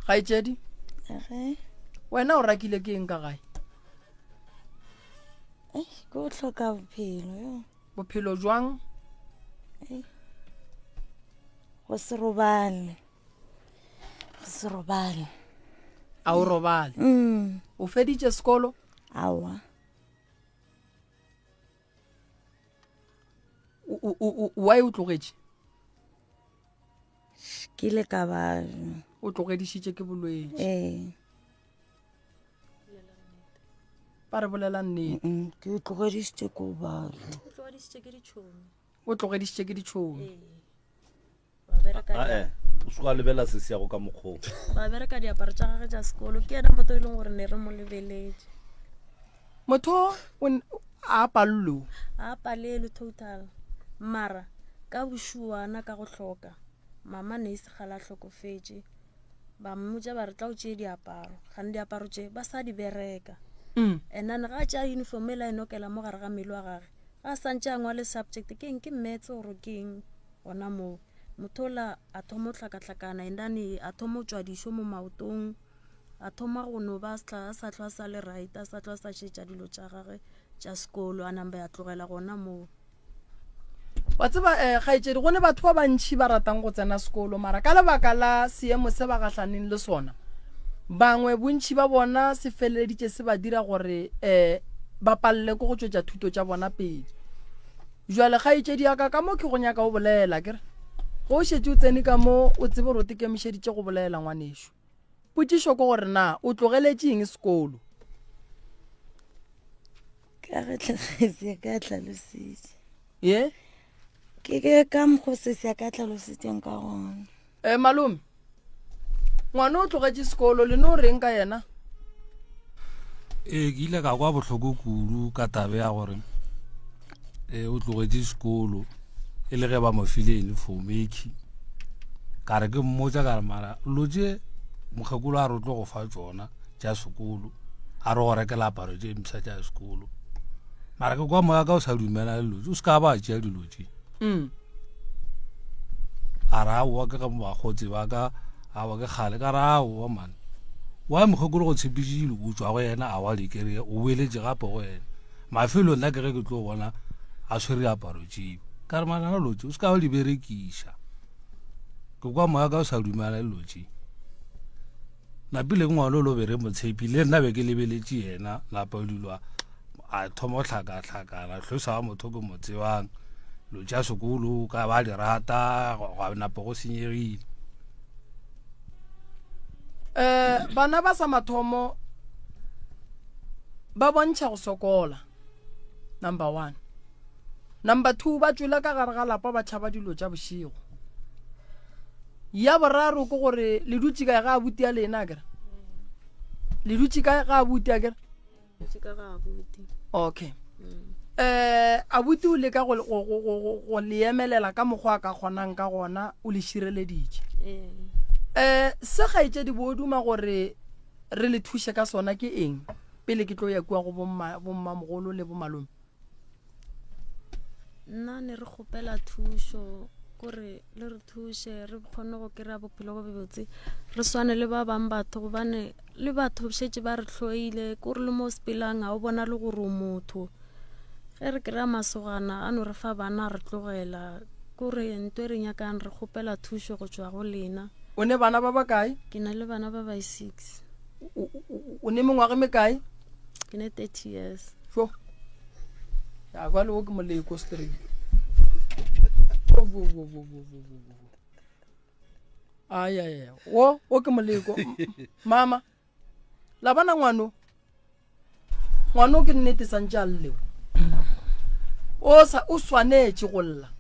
ga itsedi wena o rakile ke eng ka gae ke o tlhoka bophelo jwang go se robale a o robale o feditše sekolo awa wa e o tlogetše ke ile ka ba o tlogedišitše ke bolwetse ba re bolela nnete ke o tlogedišitše ko balo o tlogedišitše ke ditšhomi o se ka lebela se se yago ka mokgong ba bereka diaparo tša gage tša sekolo ke yena motho e leng gore ne re mo lebeletše motho a palelo a palelo total mara ka bošuana ka go hloka mama ne se gala hlokofetse ba mmotsa ba re tla o tšee diaparo gane diaparo tše ba sa di bereka enane ga tša uniform e la enokela mo gare ga mmele wa gage ga santše a ngwale subject ke eng ke mmetse gore ke eng gona moo motho ola a thoma o hlakahlakana endane a thoma o tšwa dišo mo maotong a thoma go no ba sa tlwa sa le right a sa tlwa sa šetša dilo tša gage tša sekolo a namba ya tlogela gona moo wa tseba gaetšedi gone batho ba bantšhi ba ratang go tsena sekolo mara ka lebaka la seemo se ba gatlhaneng le sona bangwe bontšhi ba bona se feleleditše se ba dira gore ba palele ko go tšwetša thuto tša bona pedi jwale gaetšedi ya ka mo ke go nyaka o bolela kere go šetse o tsene ka mo o tsebe gore o tekemišeditše go bolela ngwanešo potšišo ko gore na o tlogeletše eng sekolo ka ge tlhagetse ka tlalositše ye ke ka mokgo se se ka tlalositseng ka gona malome ngwana o tlogetše sekolo le no o reng ka yena ke ile ka kwa bohloko kudu ka tabe ya gore o tlogetše sekolo e le ge ba mo file uniform eki ka re ke mmotsa ka re mara lotše mokgekolo a re o tlo go fa tšona tša sekolo a re go rekela aparo tše msa tša sekolo mara ke kwa moya ka o sa dumela le lotše o se ka ba tšea dilo tše a re aowa ke ga bakgotsi ba ka awa ke kgale ka re aowa mane wa mokgekolo go tshepiše dilo o tšwa go yena a wa lekeree o boeletše gape go yena mafelo nna ke ge ke tlo bona a swere aparo tšeo ka re manana lotše o se ka ba di berekiša ke kwa moya ka o sa dumela le lotše napile ngwana o lo bere motshepi le nna be ke lebeletše yena lapa dilwa a thoma go hlakahlakana tlhosa wa motho ke mo tsebang lotša sekolo ka ba di rata ga napo go senyegile bana ba sa mathomo ba bontšha go sokola number 1 number 2 ba tswela ka gare ga lapa ba tšhaba dilo tša bošego ya boraro ke gore le dutse ka ga abuti ya lena kere le dutse ka ga abuti ya kere okay abuti o le ka go le emelela ka mokgwa ka kgonang ka gona o le šireleditše se gaetše di boduma gore re le thuše ka sona ke eng pele ke tlo ya kua go bommamogolo le bomalome nna ne re kgopela thušo kore le re thuše re kgone go kry-a bophelo bo bebotse re swane le ba bang batho gobane le batho šetše ba re hloile kore le mo sepelang a o bona le gore o motho ge re kry-a masogana a no re fa bana re tlogela kore ntwe re nyakang re kgopela thušo go tšwa go lena o ne bana ba ba kae ke na le bana ba 6 o ne mengwage me kae ke ne 30 years so ya kwa le o ke moleko street ay o ke moleko mama la bana ngwano ke nnete santša lleo o swanetše go lla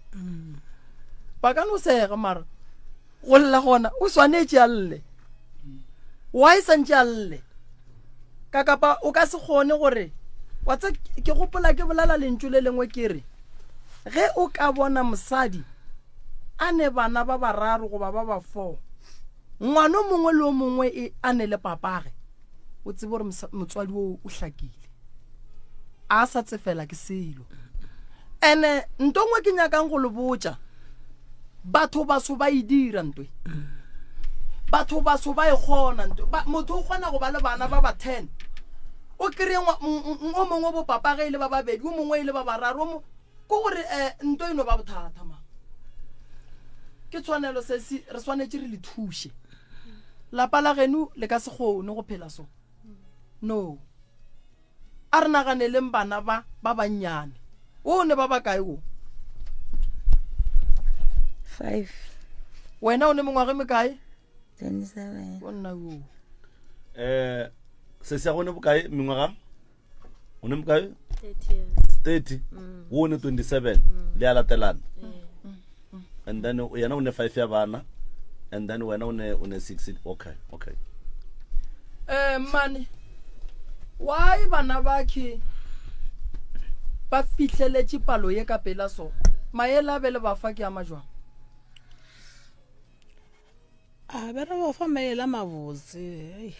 ba ka no sega mara go lla gona o swanetše a lle why santše a lle ka kapa o ka se kgone gore wa tsa ke gopola ke bolala lentšu le lengwe ke re ge o ka bona mosadi a ne bana ba bararo goba ba ba 4 ngwana mongwe le o mongwe a ne le papage o tsebe gore motswadi o hlakile a sa tsefela ke selo ene ntongwe ke nyakang go le botša batho ba so ba idira ntwe batho ba so ba ikgona ntwe motho o kgona go ba le bana ba ba 10 o kry o mongwe bo papage ile ba babedi o mongwe ile ba bararo mo ko gore ntwe eno ba bothata ma ke tshwanelo se re swanetse re le thuše lapa la genu le ka se kgone go phela so no a re naganeleng bana ba bannyane o ne ba ba kae o 5 wena o ne mongwage me kae 27 o nna o se se gone bokae mengwaga o ne bokae 30 years 30 o ne 27 le a latelana and then yena o ne 5 ya bana and then wena o ne 6 okay mane why bana ba ke ba fihleletše palo ye ka pela so maele a bele ba fa ke a majwang a be re ba fa maele a mabotse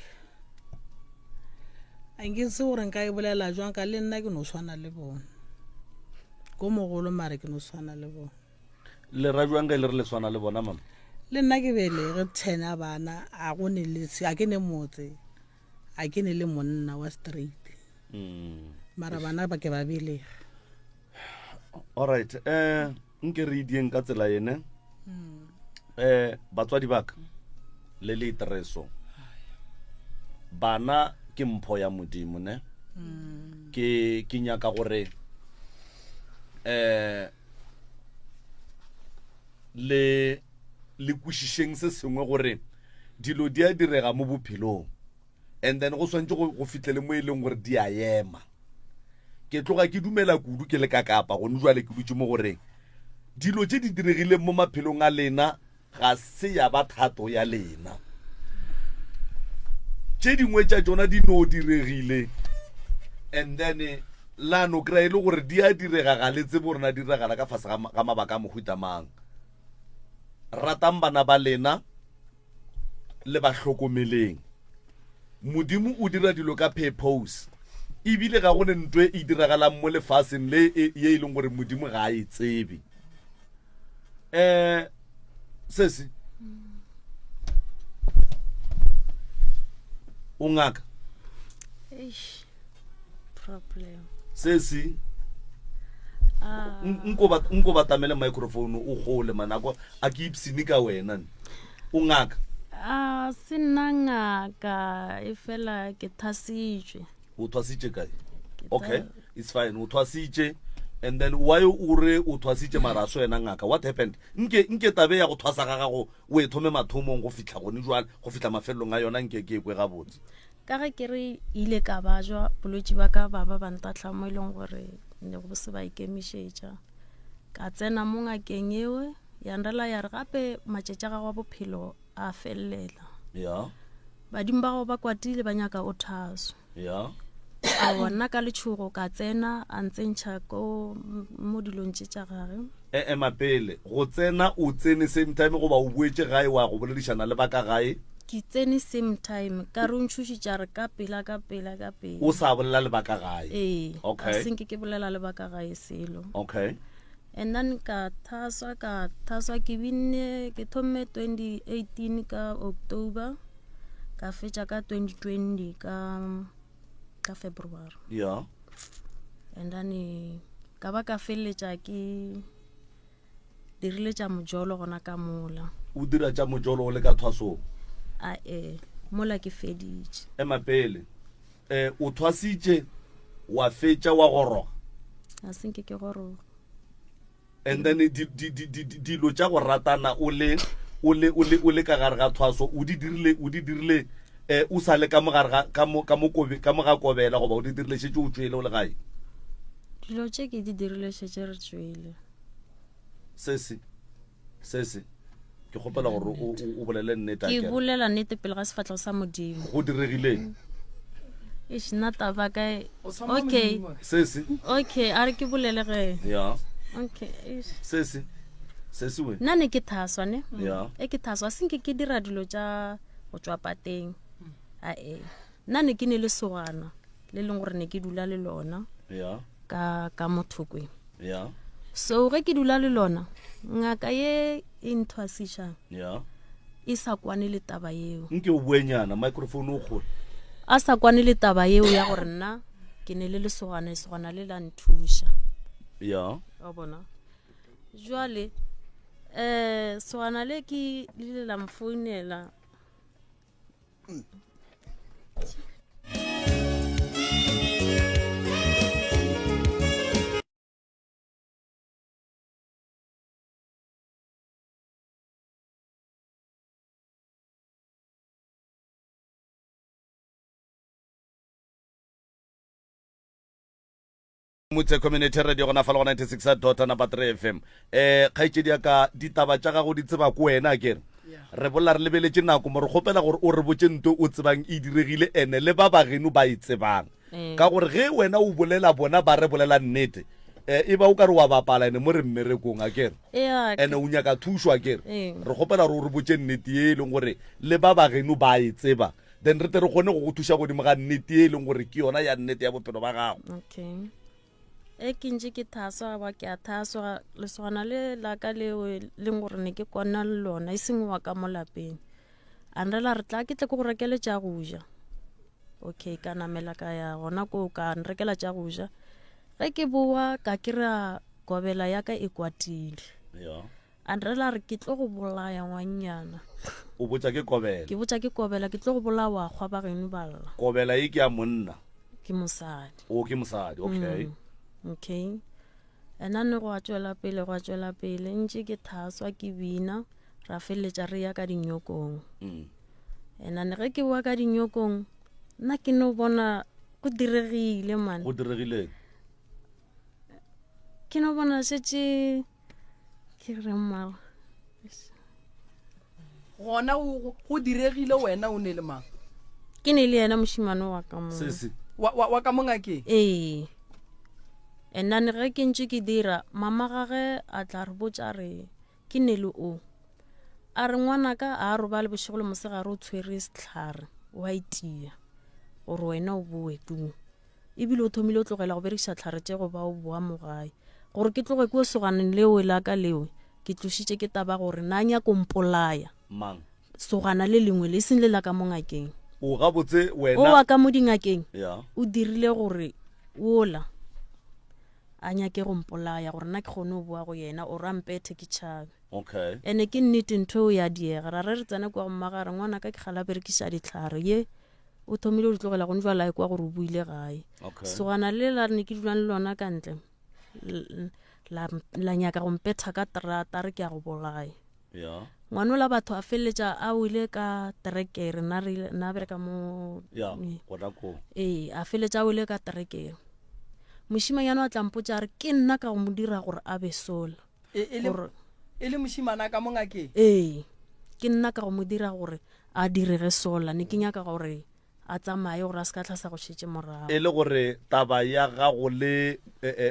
a nkitse gore nka e bolela jwang ka le nna ke no tshwana le bona ko mogolo mare ke no tshwana le bona le ra jwang ka le re le tshwana le bona mama le nna ke belege 10 a bana a go ne le a ke ne motse a ke ne le monna wa straight mara bana ba ke ba belega alright nke re dieng ka tsela ene batswadi baka le le itreso bana ke mpho ya modimo ne ke nyaka gore le kushisheng se sengwe gore dilo di a direga mo bophelong and then go swantse go fitlhele mo eleng gore di a ema ke tloga ke dumela kudu ke le ka kapa go njwa le ke dutse mo gore dilo tse di diregileng mo maphelong a lena ga se ya ba thato ya lena tse dingwe tša tsona di no diregile and then la no kry le gore di a direga ga le tsebe rena di diragala ka fase ga mabaka a mohuta mang ratang bana ba lena le ba hlokomeleng modimo o dira dilo ka purpose ebile ga go ne ntwe e diragalang mo lefaseng le ye e leng gore modimo ga a e tsebe sesi o ngaka problem sesi nko ba tamele microphone o gole manako a ke ipsini ka wena o ngaka se nna ngaka e fela ke thasitswe o thwasitse kae okay it's fine o thwasitse and then why ure o thwasitse maraso yena ngaka what happened nke tabe ya go thwasa ga gago o e thome mathomong go fitla gone jwale go fitla mafelong a yona nke ke kwe ga botse ka ge ke re ile ka ba jwa bolwetse ba ka baba ba ntatla mo ileng gore ne go se ba ikemišetša ka tsena mo ngakeng ewe ya ndala ya re gape matšetša ga go bophelo a fellela ya badimo ba go ba kwatile ba nyaka o thaso ya a bona ka letšhogo ka tsena a ntsentšha ko mo dilong tše tša gage mapele go tsena o tsene same time go ba o buetse gae wa go boledišana le baka gae ke tsene same time ka re ntšhušitša re ka pela o sa bolela le baka gae okay a senke ke bolela le baka gae selo okay and then ka thaswa ke binne ke thome 2018 ka October ka fetša ka 2020 ka February yeah and then ka ba ka feletša ke dirile tša mojolo gona ka mola o dira tša mojolo o le ka thwasong mola ke feditše mapele o thwasitše wa fetša wa goroga a senke ke goroga and then dilo tša go ratana o le ka gare ga thwaso o di dirile o sa le ka mo ga kobela goba o di dirile šetše o tšwele o le gae dilo tše ke di dirile šetše re tšwele sese ke kgopela gore o bolele nnete ke bolela nnete pele ga sefatlhego sa modimo go diregileng nna taba kae okay sese okay a re ke bolele ge ya okay sese we nna ne ke thaswa ne ya ke thaswa senke ke dira dilo tša go tswa pateng nna ne ke ne le sogana le leng gore ne ke dula le lona ya ka mothokwe ya so ge ke dula le lona ngaka ye e nthwasišang ya e sa kwane le taba yeo nke o buenyana microphone o kgole a sa kwane le taba yeo ya gore nna ke ne le lesogana le la nthuša ya o bona jwale sogana le ke le la mfounela motse community radio gona fala go 96.3 FM kgaitsedi ya ka ditaba tša gago di tseba ko wena kere re bolla re lebeletše nako mo re kgopela gore o re botše nto o tsebang e diregile ene le ba bageno ba e tsebang ka gore ge wena o bolela bona ba re bolela nnete e ba o ka re wa bapala ene mo re mmerekong a kere ea ene o nyaka thuso a kere Ee. re gopela re o re botse nnete e e leng gore le ba bageno ba e tseba then re te re kgone go go thusa godimo ga nnete e e leng gore ke yona ya nnete ya bophelo ba gago okay ke ntse ke thaswa ba ke a thaswa leswana le la ka leo leng gore ne ke kwana le lona e seng wa ka mo lapeng andela re tla ke tle go rekele tša go ja okay ka namela ka ya gona ko ka nrekela tša go ja ge ke boa ka kira kobela ya ka e kwatile andela re ke tlo go bolaya ngwanyana o botsa ke kobela ke botsa ke kobela ke tlo go bolawa gwa ba geno ba lla kobela e ke ya monna ke mosadi o ke mosadi okay okay ena ne go a tswela pele ntse ke thaswa ke bina ra feletša re ya ka dinyokong ena ne ge ke boa ka dinyokong nna ke no bona go diregile man go diregile ke no bona setse ke re mma gona go diregile wena o ne le mang ke ne le yena moshimane wa ka mo sese wa ka mongakeng ee ena ne ge ke ntse ke dira mama gage a tla re botsa re ke ne le o a re ngwanaka a roba le bošego le mosegare o tshwere setlhare wa itia gore wena o boe tung ebile o thomile o tlogela go berekisa tlhare tše go ba o boa mogae gore ke tloge ke o soganeng leo la ka leo ke tlositše ke taba gore na nyako mpolaya mang sogana le lengwe le seng le la ka mo ngakeng o ga botse o wena wa ka mo dingakeng ya o dirile gore wola a nyake go mpolaya gore nna ke kgone o boa go yena o rampethe ke tšhabe okay ene ke nnete ntho ya diega ra re tsena kwa go mmagare ngwana ka ke gala berekisa ditlhare ye o thomile o di tlogela go njwala kwa gore o buile gae okay sogana le la re ne ke dulang le lona ka ntle la nyaka go mpetha ka terata re ke a go bolaya ya ngwana la batho a feleletša a wile ka terekere na bereka mo ya gona ko ee a feleletša a wile ka terekere mošimanyana a tlampotša re ke nna ka go mo dira gore a be sola e le mošimana ka mongakeng ee ke nna ka go mo dira gore a direge sola ne ke nyaka gore a tsamaye gore a se ka tlhasa go šetse morago e le gore taba ya gago le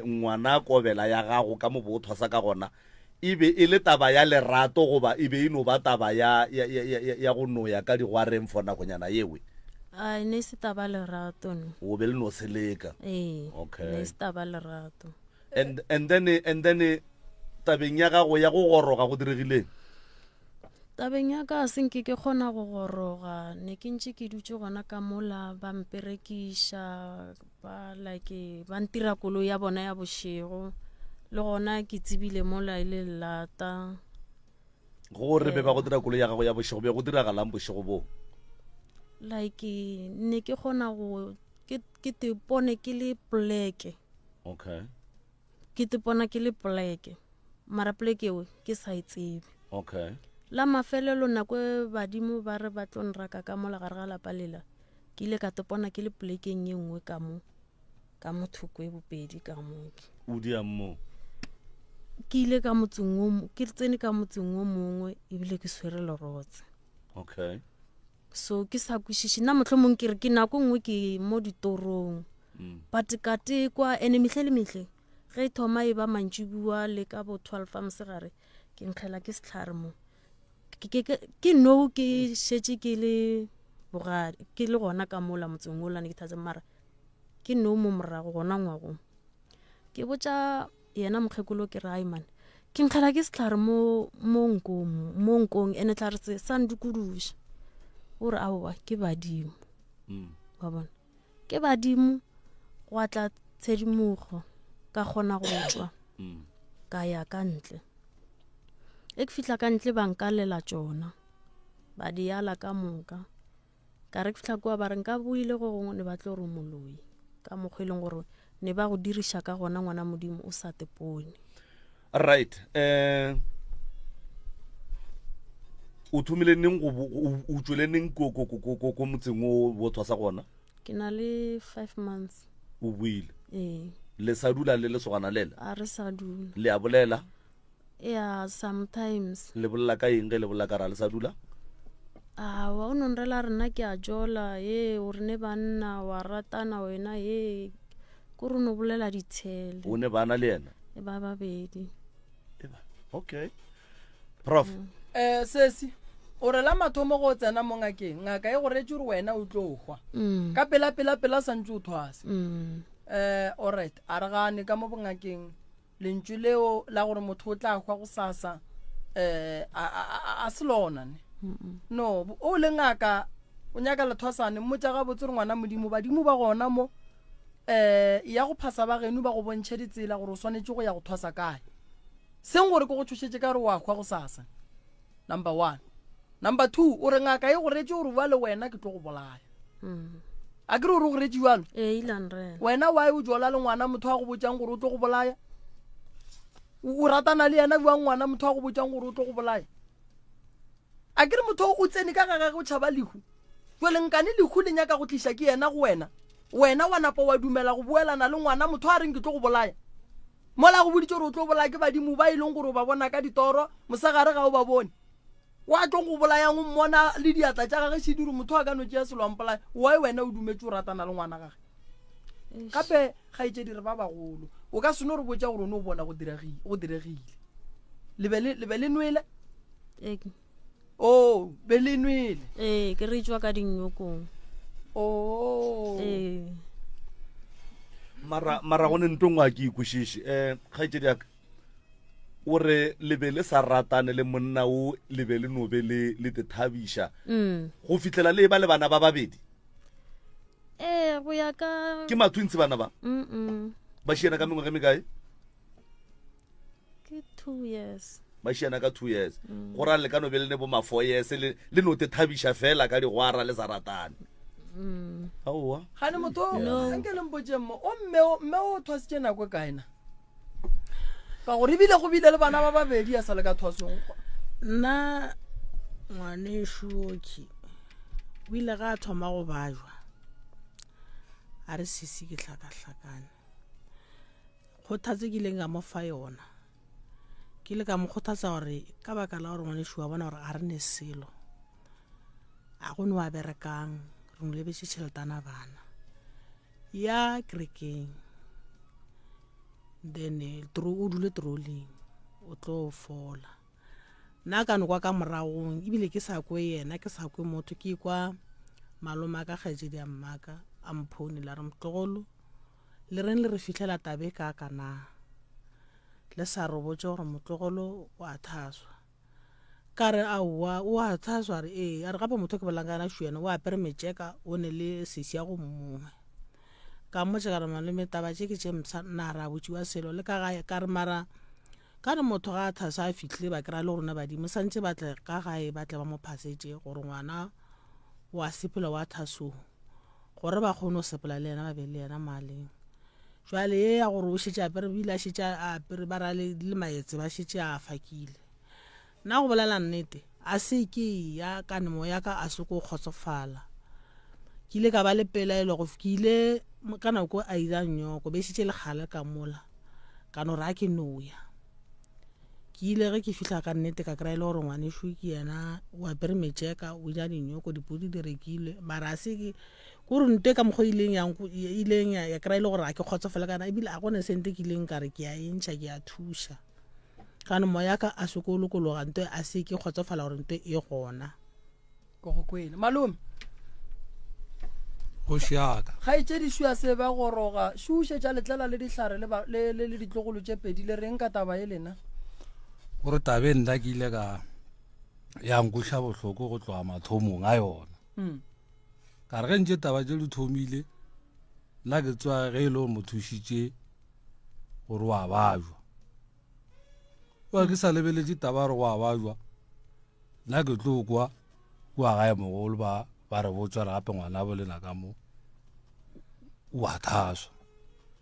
ngwana kobela ya gago ka mo bo o thosa ka gona e be e le taba ya lerato goba e be e no ba taba ya go noya ka digwareng for nakonyana yewe a ne se taba lerato ne o be le no se leka ee Okay. ne se taba lerato and then tabeng ya gago ya go goroga go diregileng tabeng ya ka senke ke kgona go goroga ne ke ntse ke dutse gona ka mola ba mperekiša ba like ba ntira koloi ya bona ya bošego le gona ke tsebile mola e le lata gore be ba go dira koloi ya gago ya bošego be go diragalang bošego bo like ne ke kgona go ke te pone ke le pleke okay ke te pona ke le pleke mara pleke eo ke sa itsebe okay la mafelelo nako e badimo ba re ba tlo nraka ka mola gare ga lapa lela ke ile ka te pona ke le plekeng ye nngwe ka mo thoko e bobedi ka moke o di ammo ke ile ka motseng o ke tsene ka motseng o mongwe ebile ke swere lerotse okay so ke sa kwešiše nna mohlomong ke re ke nako nngwe ke mo ditorong but kate kwa ene mehle le mehle ge e thoma e ba mantšibua le ka bo 12 a mosegare ke nkgela ke setlhare mo ke no ke šetše ke le bogare ke le gona ka mola motseng o lane ke thatse mara ke no mo morago gona ngwago ke botša yena mokgekolo ke re aimane ke nkgela ke setlhare mo nkong ene tla re se sa ndukuduša gore aowa ke badimo wa bona ke badimo go atla tshedimogo ka kgona go tswa ka ya ka ntle e ke fihla ka ntle ba nkalela tšona ba diala ka moka ka re ke fihla kwa ba re nka buile go gongwe ne ba tlo re moloi ka mokgwa e leng gore ne ba go diriša ka gona ngwana modimo o sa tepone right o thomile neng o tswele neng ko motseng o bo thosa gona ke na le 5 months o buile ee le sa dula le lesogana lela a re sa dula le a bolela yeah sometimes le bolela ka eng ge le bolela ka ra le sa dula wa o nonrela rena ke a jola ye o rene banna wa ratana wena ye ko re no bolela ditshele o ne bana le yena e ba babedi. okay prof sesi o re la mathomo go tsena mo ngakeng ngaka e go retse gore wena o tlo gwa ka pela santse o thwase alright a re gane ka mo bongakeng lentšu leo la gore motho o tla gwa go sasa a se lona ne no o le ngaka o nyaka lethwasane mmotsa ga botse re ngwana modimo badimo ba gona mo ya go phasa ba geno ba go bontšhe ditsela gore o swanetse go ya go thwasa kae seng gore ko go thušetse ka re wa khwa go sasa number 1 number 2 o re ngaka e go retse gore ba le wena ke tlo go bolaya a ke re go retse jalo wena wa o jola le ngwana motho a go botsang gore o tlo go bolaya o ratana le yena bua ngwana motho a go botsang gore o tlo go bolaya a ke re motho o tsene ka ga go tšhaba lehu jole nkane lehu le nyaka go tlisha ke yena go wena wa napa wa dumela go buelana le ngwana motho a reng ke tlo go bolaya mola go boditse gore o tlo bolaya ke badimo ba ileng gore ba bona ka ditoro mosagare ga o ba bone wa tlo go bolaya go mmona le diatla tša gage se dire motho a ka no tšea selo ampolaya wa wena o dumetse o ratana le ngwana gage gape ga itse dire ba bagolo o ka seno re botsa gore o ne o bona go diregile le be le nwele be le nwele ke re tswa ka dinnyokong mara go ne ntong a ke ikwešiše ga itse diaka o re lebe le sa ratane le monna o lebe le nobe le tethabiša go fitlhela le ba le bana ba babedi go ya ka ke mathwintse bana ba ba šiana ka mengwe ge mekae ke 2 years ba šiana ka 2 years go ra le ka nobe le ne bo ma 4 years le no tethabiša fela ka digwara le sa ratane aowa gane motho anke le mpotse mo o mme o thwasitše nako kaena ka gore ebile go bile le bana ba babedi a sa le ka thwasong nna ngwaneso oki o ile ga a thoma go bajwa a re sisi ke hlakahlakane kgothatse ke ileng ka mo fa yona ke ile ka mo kgothatsa gore ka baka la gore ngwaneso wa bona gore a re ne selo a go ne wa berekang re mo lebetse tšheletana bana ya kerekeng then o dule trolling o tlo fola nna ka no kwa ka moragong ebile ke sa kwe yena ke sa kwe motho ke kwa maloma ka kgaetsedi ya mmaka a mphone la re motlogolo le reng le re fitlhela tabe ka kana le sa re botse gore motlogolo wa thaswa ka re aowa o a thaswa re a re gape motho ke bolangana šuena o apere metšeka o ne le sesi ya go mmongwe ka mmotse ka re malome taba tše ke tše nna ra botšiwa selo le ka gae ka re mara ka re motho ga a thasa a fitlhile ba kry-a le gorena badimo santse batle ka gae batle ba mo phasetse gore ngwana wa sepela wa thasong gore ba kgone go sepela le yena ba be le yena maleng jwale ye ya gore o šetse apere bile a šetse a apere ba ra le maetse ba šetse a fakile nna go bolela nnete a se ke ya kanemo ya ka a se ko kgotsofala ke ile ka ba le pelaelo go ke ile ka nako a ira nyoko be šetse le kgale ka mola ka no re a ke noya ke ile ge ke fihla ka nnete ka kry-ile gore ngwaneso ke yena o apere metšeka o ja dinyoko dipodi di rekile mara a se ke gore nte ka mokgwa ileng ya kry-ile gore a ke kgotsofela kana ebile a gone sente ke ileng ka re ke a entšha ke a thuša kana moya ka a sekolokologa nto a se ke kgotsofala gore nto e gona go go kwele malome go šiaka ga itse di šua se ba goroga šušetša letlela le dihlare le ditlogolo tše pedi le reng ka taba e lena gore tabe nna ke ile ka yankoša bohloko go tloga mathomong a yona ka re ge ntše taba tše di thomile nna ke tswa ge e le gore mothušitše gore wa bajwa wa ke sa lebeletše taba re wa bajwa nna ke tlo kwa kua gae mogolo ba re botswa re gape ngwana bolena ka mo wa thaswa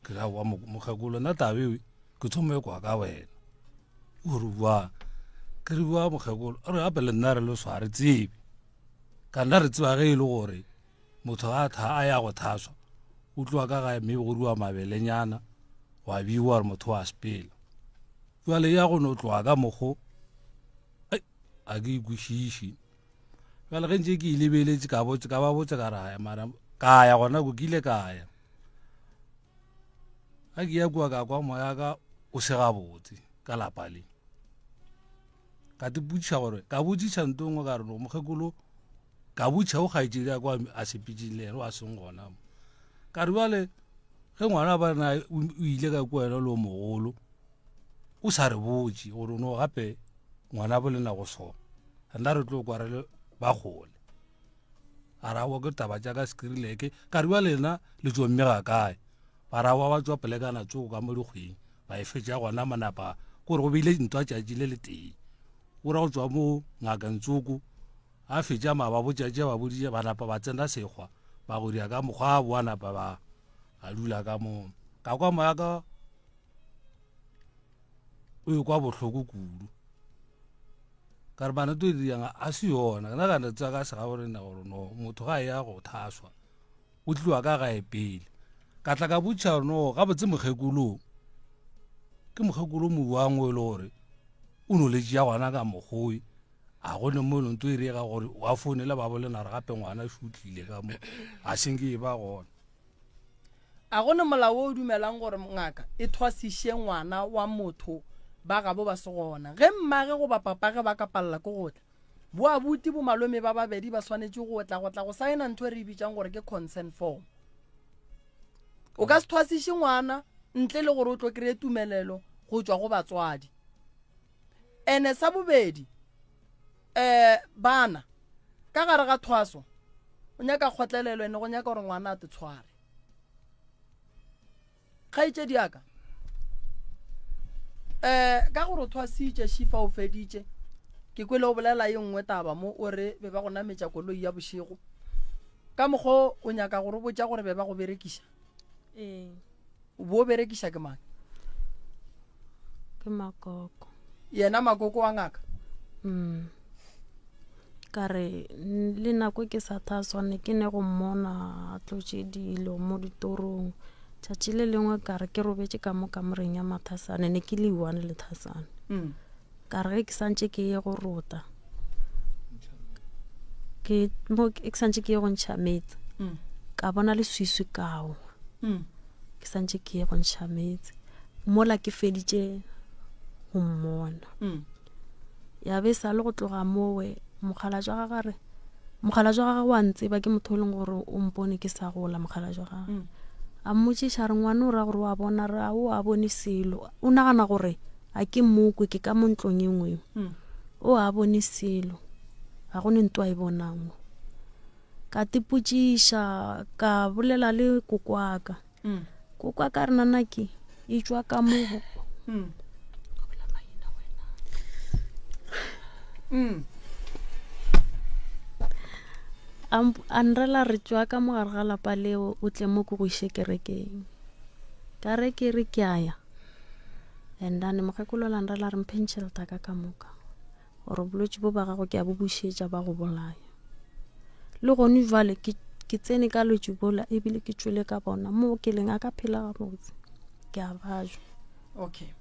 ke ra wa mokgekolo nna tabewe ke thome kwa ka wena o re bua ke re bua mokgekolo re gape le nna re le sware tsebe ka nna re tseba ge e le gore motho a ya go thaswa o tloa ka gae mme go rua mabelenyana wa biwa gore motho wa sepela jwale ya go no tloa ka mokgo a ke ikwešiše jwale ge ntse ke ilebeletše ka ba botse ka raya mara ka ya gona ko ke ile ka ya a ke ya kua ka kwa moya ka o se gabotse ka lapa le ka te butša gore ka botsiša ntongwe ka re no mokgekolo ka butša o kgaetsedi ya kwa a sepitseng le ene o a seng gona mo ka re bale ge ngwana ba na o ile ka kwa ena le o mogolo o sa re botse gore no gape ngwana bolena go sona nna re tlo kwa re le ba gole a ra wa ke taba tša ka sekirileke ka re bale nna le tšo mme ga kae ba ra wa ba tswa pelekana tsoko ka mo dikgweng ba e fetša gona manapa kore go beile ntwa tšatši le le tee o ra go tswa mo ngakeng tsoko a fetša maba botšatši ba boditše ba napa ba tsena sekgwa ba go dia ka mokgwa a boa napa ba a dula ka mo ka kwa moya ka o e kwa bohloko kudu ka re bana to e diang a se yona nna ka netsa ka se ga borena gore no motho ga e ya go thaswa o tliwa ka gae pele ka tla ka botša no ga botse mokgekolo ke mokgekolo mobuang o e le gore o no le tšea gona ka mokgoi a gone mo e leng to e rega gore wa founela ba bolena re gape ngwana se utlwile ka mo a senke e ba gona a gone molao o dumelang gore ngaka e thwasiše ngwana wa motho ba gabo ba se gona ge mmage go ba papage ba ka palela ko gotla bo abuti bo malome ba babedi ba swanetše go tla go saena ntho e re bitsang gore ke consent form o ka se thwasiše ngwana ntle le gore o tlo kry-e tumelelo go tswa go batswadi ene sa bobedi bana ka gare ga thwaso o nyaka kgotlelelo ene go nyaka gore ngwana a te tshware kgaitšedi aka ka gore o thwasitše šifa o feditše ke kwele o bolela ye nngwe taba mo o re be ba go nametša koloi ya bošego ka mokgwa o nyaka gore o botša gore be ba go berekiša bo berekiša ke mang ke makoko yena makoko wa ngaka ka re le nako ke sa thaswane ke ne go mmona a tlotše dilo mo ditorong tšatši le lengwe ka re ke robetše ka mo kamoreng ya mathasane ne ke le one le thasane ka re ge ke santše ke ye go rota ke santše ke ye go ntšha metsi ka bona leswiswi kao ke santše ke ye go ntšha metsi mola ke feditše go mmona ya be sa le go tloga mowe mogala jwa gagwe wa ntseba ke motho o leng gore o mpone ke sa gola mogala jwa gagwe a mmotšiša re ngwane o ra gore wa bona re o a bone selo o nagana gore a ke mmokwe ke ka mo ntlong e nngwe o a bone selo ga gone ntwa e bonang ka tepotšiša ka bolela le kokwaka kokwaka re nanake e tswa ka mo a nrela re tswa ka mogare ga lapa leo o tle mo ke go iše kerekeng ka re ke re ke aya and then mokgekolo la nrela re mpentšhelta ka moka gore bolwetse bo ba gago ke a bo bušetša ba go bolaya le gone jale ke tsene ka lwetse bola ebile ke tswele ka bona mo ke leng a ka phela ga botse ke a bajwa okay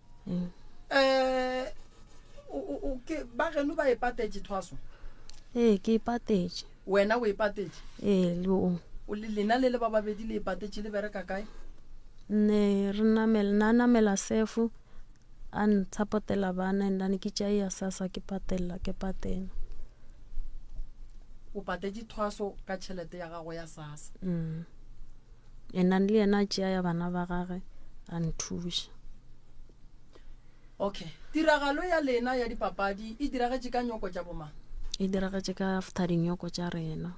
ba geno ba epatetše thwaso ke epatetše wena o epatetše lena le ba babedi le epatetše le bereka kae ne re namela sefo a ntshapotela bana endane ke tša ya sasa ke patela o patetše thwaso ka tšhelete ya gago ya sasa endane le yena tšea ya bana ba gage a nthuša okay tiragalo ya lena ya dipapadi e diragetše ka nyoko tša bomang e diragetše ka after dinyoko tša rena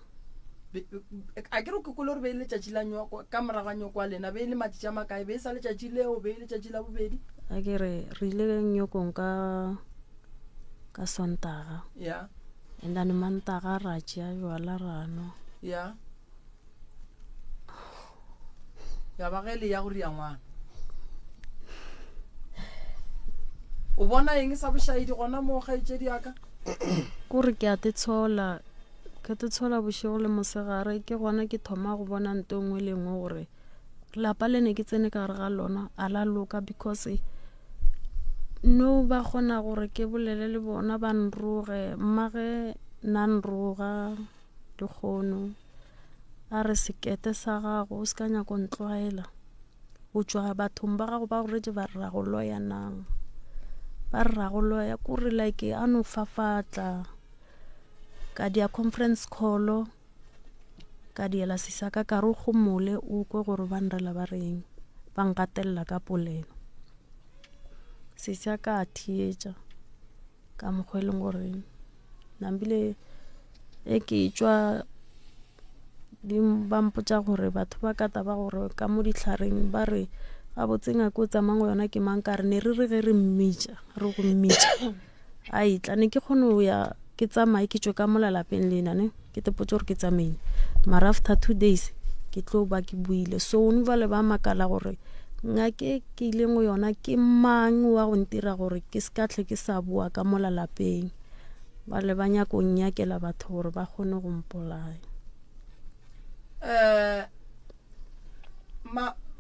a ke re kokolo re be le tšatši la nyoko ka moraga nyoko wa lena be e le matšatši a makae be e sa letšatši leo be e le tšatši la bobedi a ke re ile nyokong ka sontaga ya and then mantaga ra tšea jwala rano ya ba ge le ya go ria ngwana o bona eng sa bošaedi gona mo kgaetšedi aka kore ke a te tshola bošego le mosegare ke gona ke thoma go bona nto ngwe le ngwe gore lapa le ne ke tsene ka gare ga lona a la loka because no ba kgona gore ke bolele le bona ba nroge mmage na nroga dikgono a re sekete sa gago o se ka nyako ntlwaela o tswa bathong ba gago ba go retse ba rra go loya nang ba rra go loya kore like a no fafatla ka dia conference call ka diela sisaka ka ro gomole o kwe gore ba nrela ba reng ba ngatella ka polelo sisaka a thietša ka mogweleng gore nambile e ke tswa di bampotsa gore batho ba ka taba gore ka mo ditlhareng ba re a botsenga ko tsamango yona ke mang ka re ne re ge re mmitša re go mmitša a itla ne ke kgone go ya ke tsamaye ke tswe ka molalapeng lena ne ke tepotse gore ke tsamaile mara after 2 days ke tlo ba ke buile so o vale ba makala gore ngake ke ile ngo yona ke mang wa go ntira gore ke skatle ke sa bua ka molalapeng ba le banya go nyakela batho gore ba kgone go mpolaya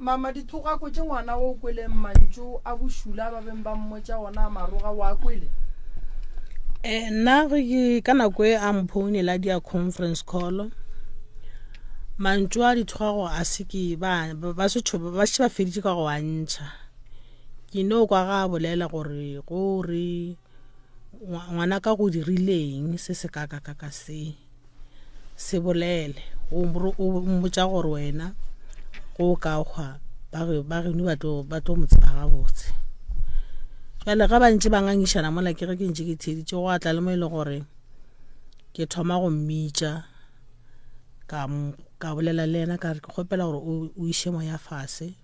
mama dithoga go tse ngwana o kwele mantšu a bošula ba beng ba mmotša ona maroga wa kwele nna ke ka nako e a mphounela dia conference call mantšu a dithoga go a se ke ba se ba feditše ka go antšha ke no kwa ga bolela gore ngwana ka go dirileng se se ka se bolele o mmotša gore wena go ka gwa ba re no batlo motseba ga botse jale ga bantse ba ngangišana mola ke ge ke ntse ke theditše go atla le mo ile gore ke thoma go mmitša ka bolela le ena ka re ke kgopela gore o iše moya fase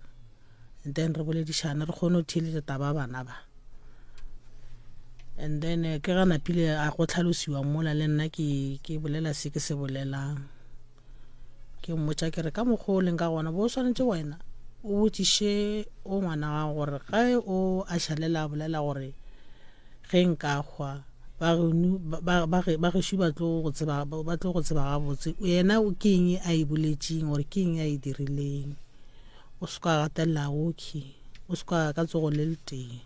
and then re boledišana re kgone go theeletša taba bana ba and then ke ga napile a go tlhalosiwa mola le nna ke bolela se ke se bolelang ke mmotša ke re ka mogoleng ka gona bo swanetse wena o botsiše o ngwana ga gore ga o a šalela bolela gore ge nka gwa ba ge ba tlo go tseba ga botse yena o ke eng a e boletšeng gore ke eng a e dirileng o se ka gatelela oki o se ka tsogo le le teng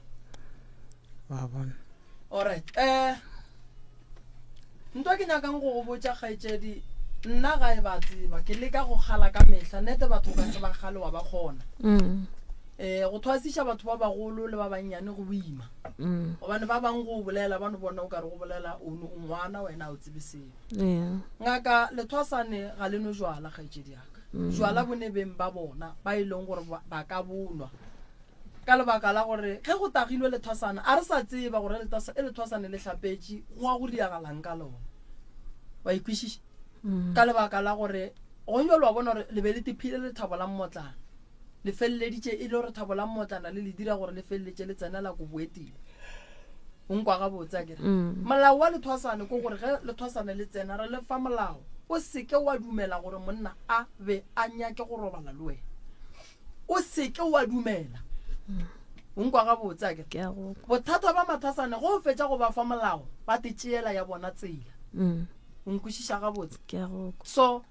wa bona alright ntwa ke nyakang go go botša kgaetšedi nna ga e batseba ke leka go kgala ka mehla nete batho ka se ba kgale wa ba kgona go thwasiša batho ba bagolo le ba bannyane go boima gobane ba bang go bolela ba no bona o ka re go bolela ngwana wena o tsebe seo ngaka lethwasane ga le no jwala kgaetšedi yaka jwala bone beng ba bona ba e leng gore ba ka bonwa ka lebaka la gore ge go tagilwe lethwasane a re sa tseba gore lethwasane le hlapetše go a go diagalang ka lona wa ikwešiša ka lebaka la gore gonyo lo bona gore le be le tiphile lethabo la mmotlana le felleditše e le gore thabo la mmotlana le dira gore le felletše le tsena la go boetile o nkwa ga botse a kere molao wa lethwasane ko gore ge lethwasane le tsena re le fa molao o seke wa dumela gore monna a be a nyake go robala le wena o seke wa dumela o nkwa ga botse a kere bothata ba mathasane go fetša go ba fa molao ba tetšeela ya bona tsela o nkwešiša ga botse so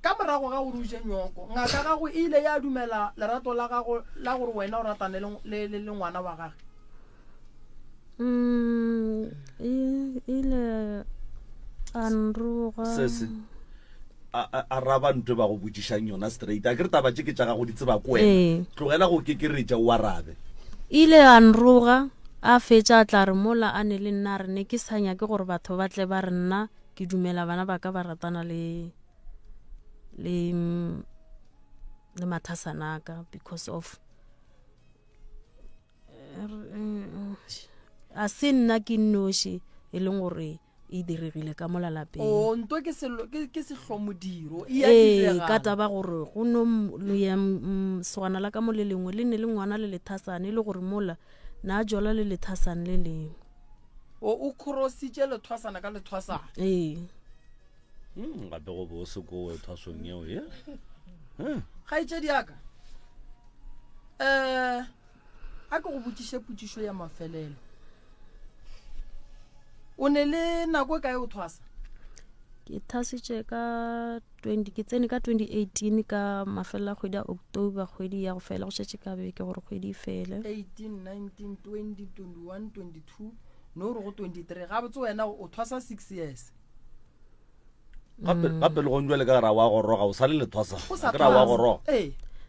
ka morago ga gore o je nyoko ngaka ga go ile ya dumela lerato la gago la gore wena o ratane le ngwana wa gage ile anroga se a raba ntwe ba go botsišang yona straight a ke re taba tše ke tša gago di tseba ko wena tlogela go kekeretša o arabe ile anroga a fetša a tla re mola a ne le nna re ne ke sa nyake gore batho ba tle ba re nna ke dumela bana ba ka ba ratana le mathasanaka because of a se nna ke noši e leng gore e diregile ka molalapeng ntwa ke sehlomodiro ka taba gore go no segwana la ka mo le lengwe le ne le ngwana le lethasane le gore mola na jola le lethasane le lengwe o krositše lethwasana ka lethwasane gape go bo se ko thwasong eo ye kgaetšedi yaka a ke go botšiše potšišo ya mafelelo o ne le nako ka e o thwasa ke thasitše ke tsene ka 2018 ka mafelelo a kgwedi ya October kgwedi ya go fela go šetše ka beke gore kgwedi e fele 18 19 20 21 22 no re go 23 ga botse wena o thwasa 6 years gape le go njwele ka gara wa goroga o sa le lethwasa ka ra wa goroga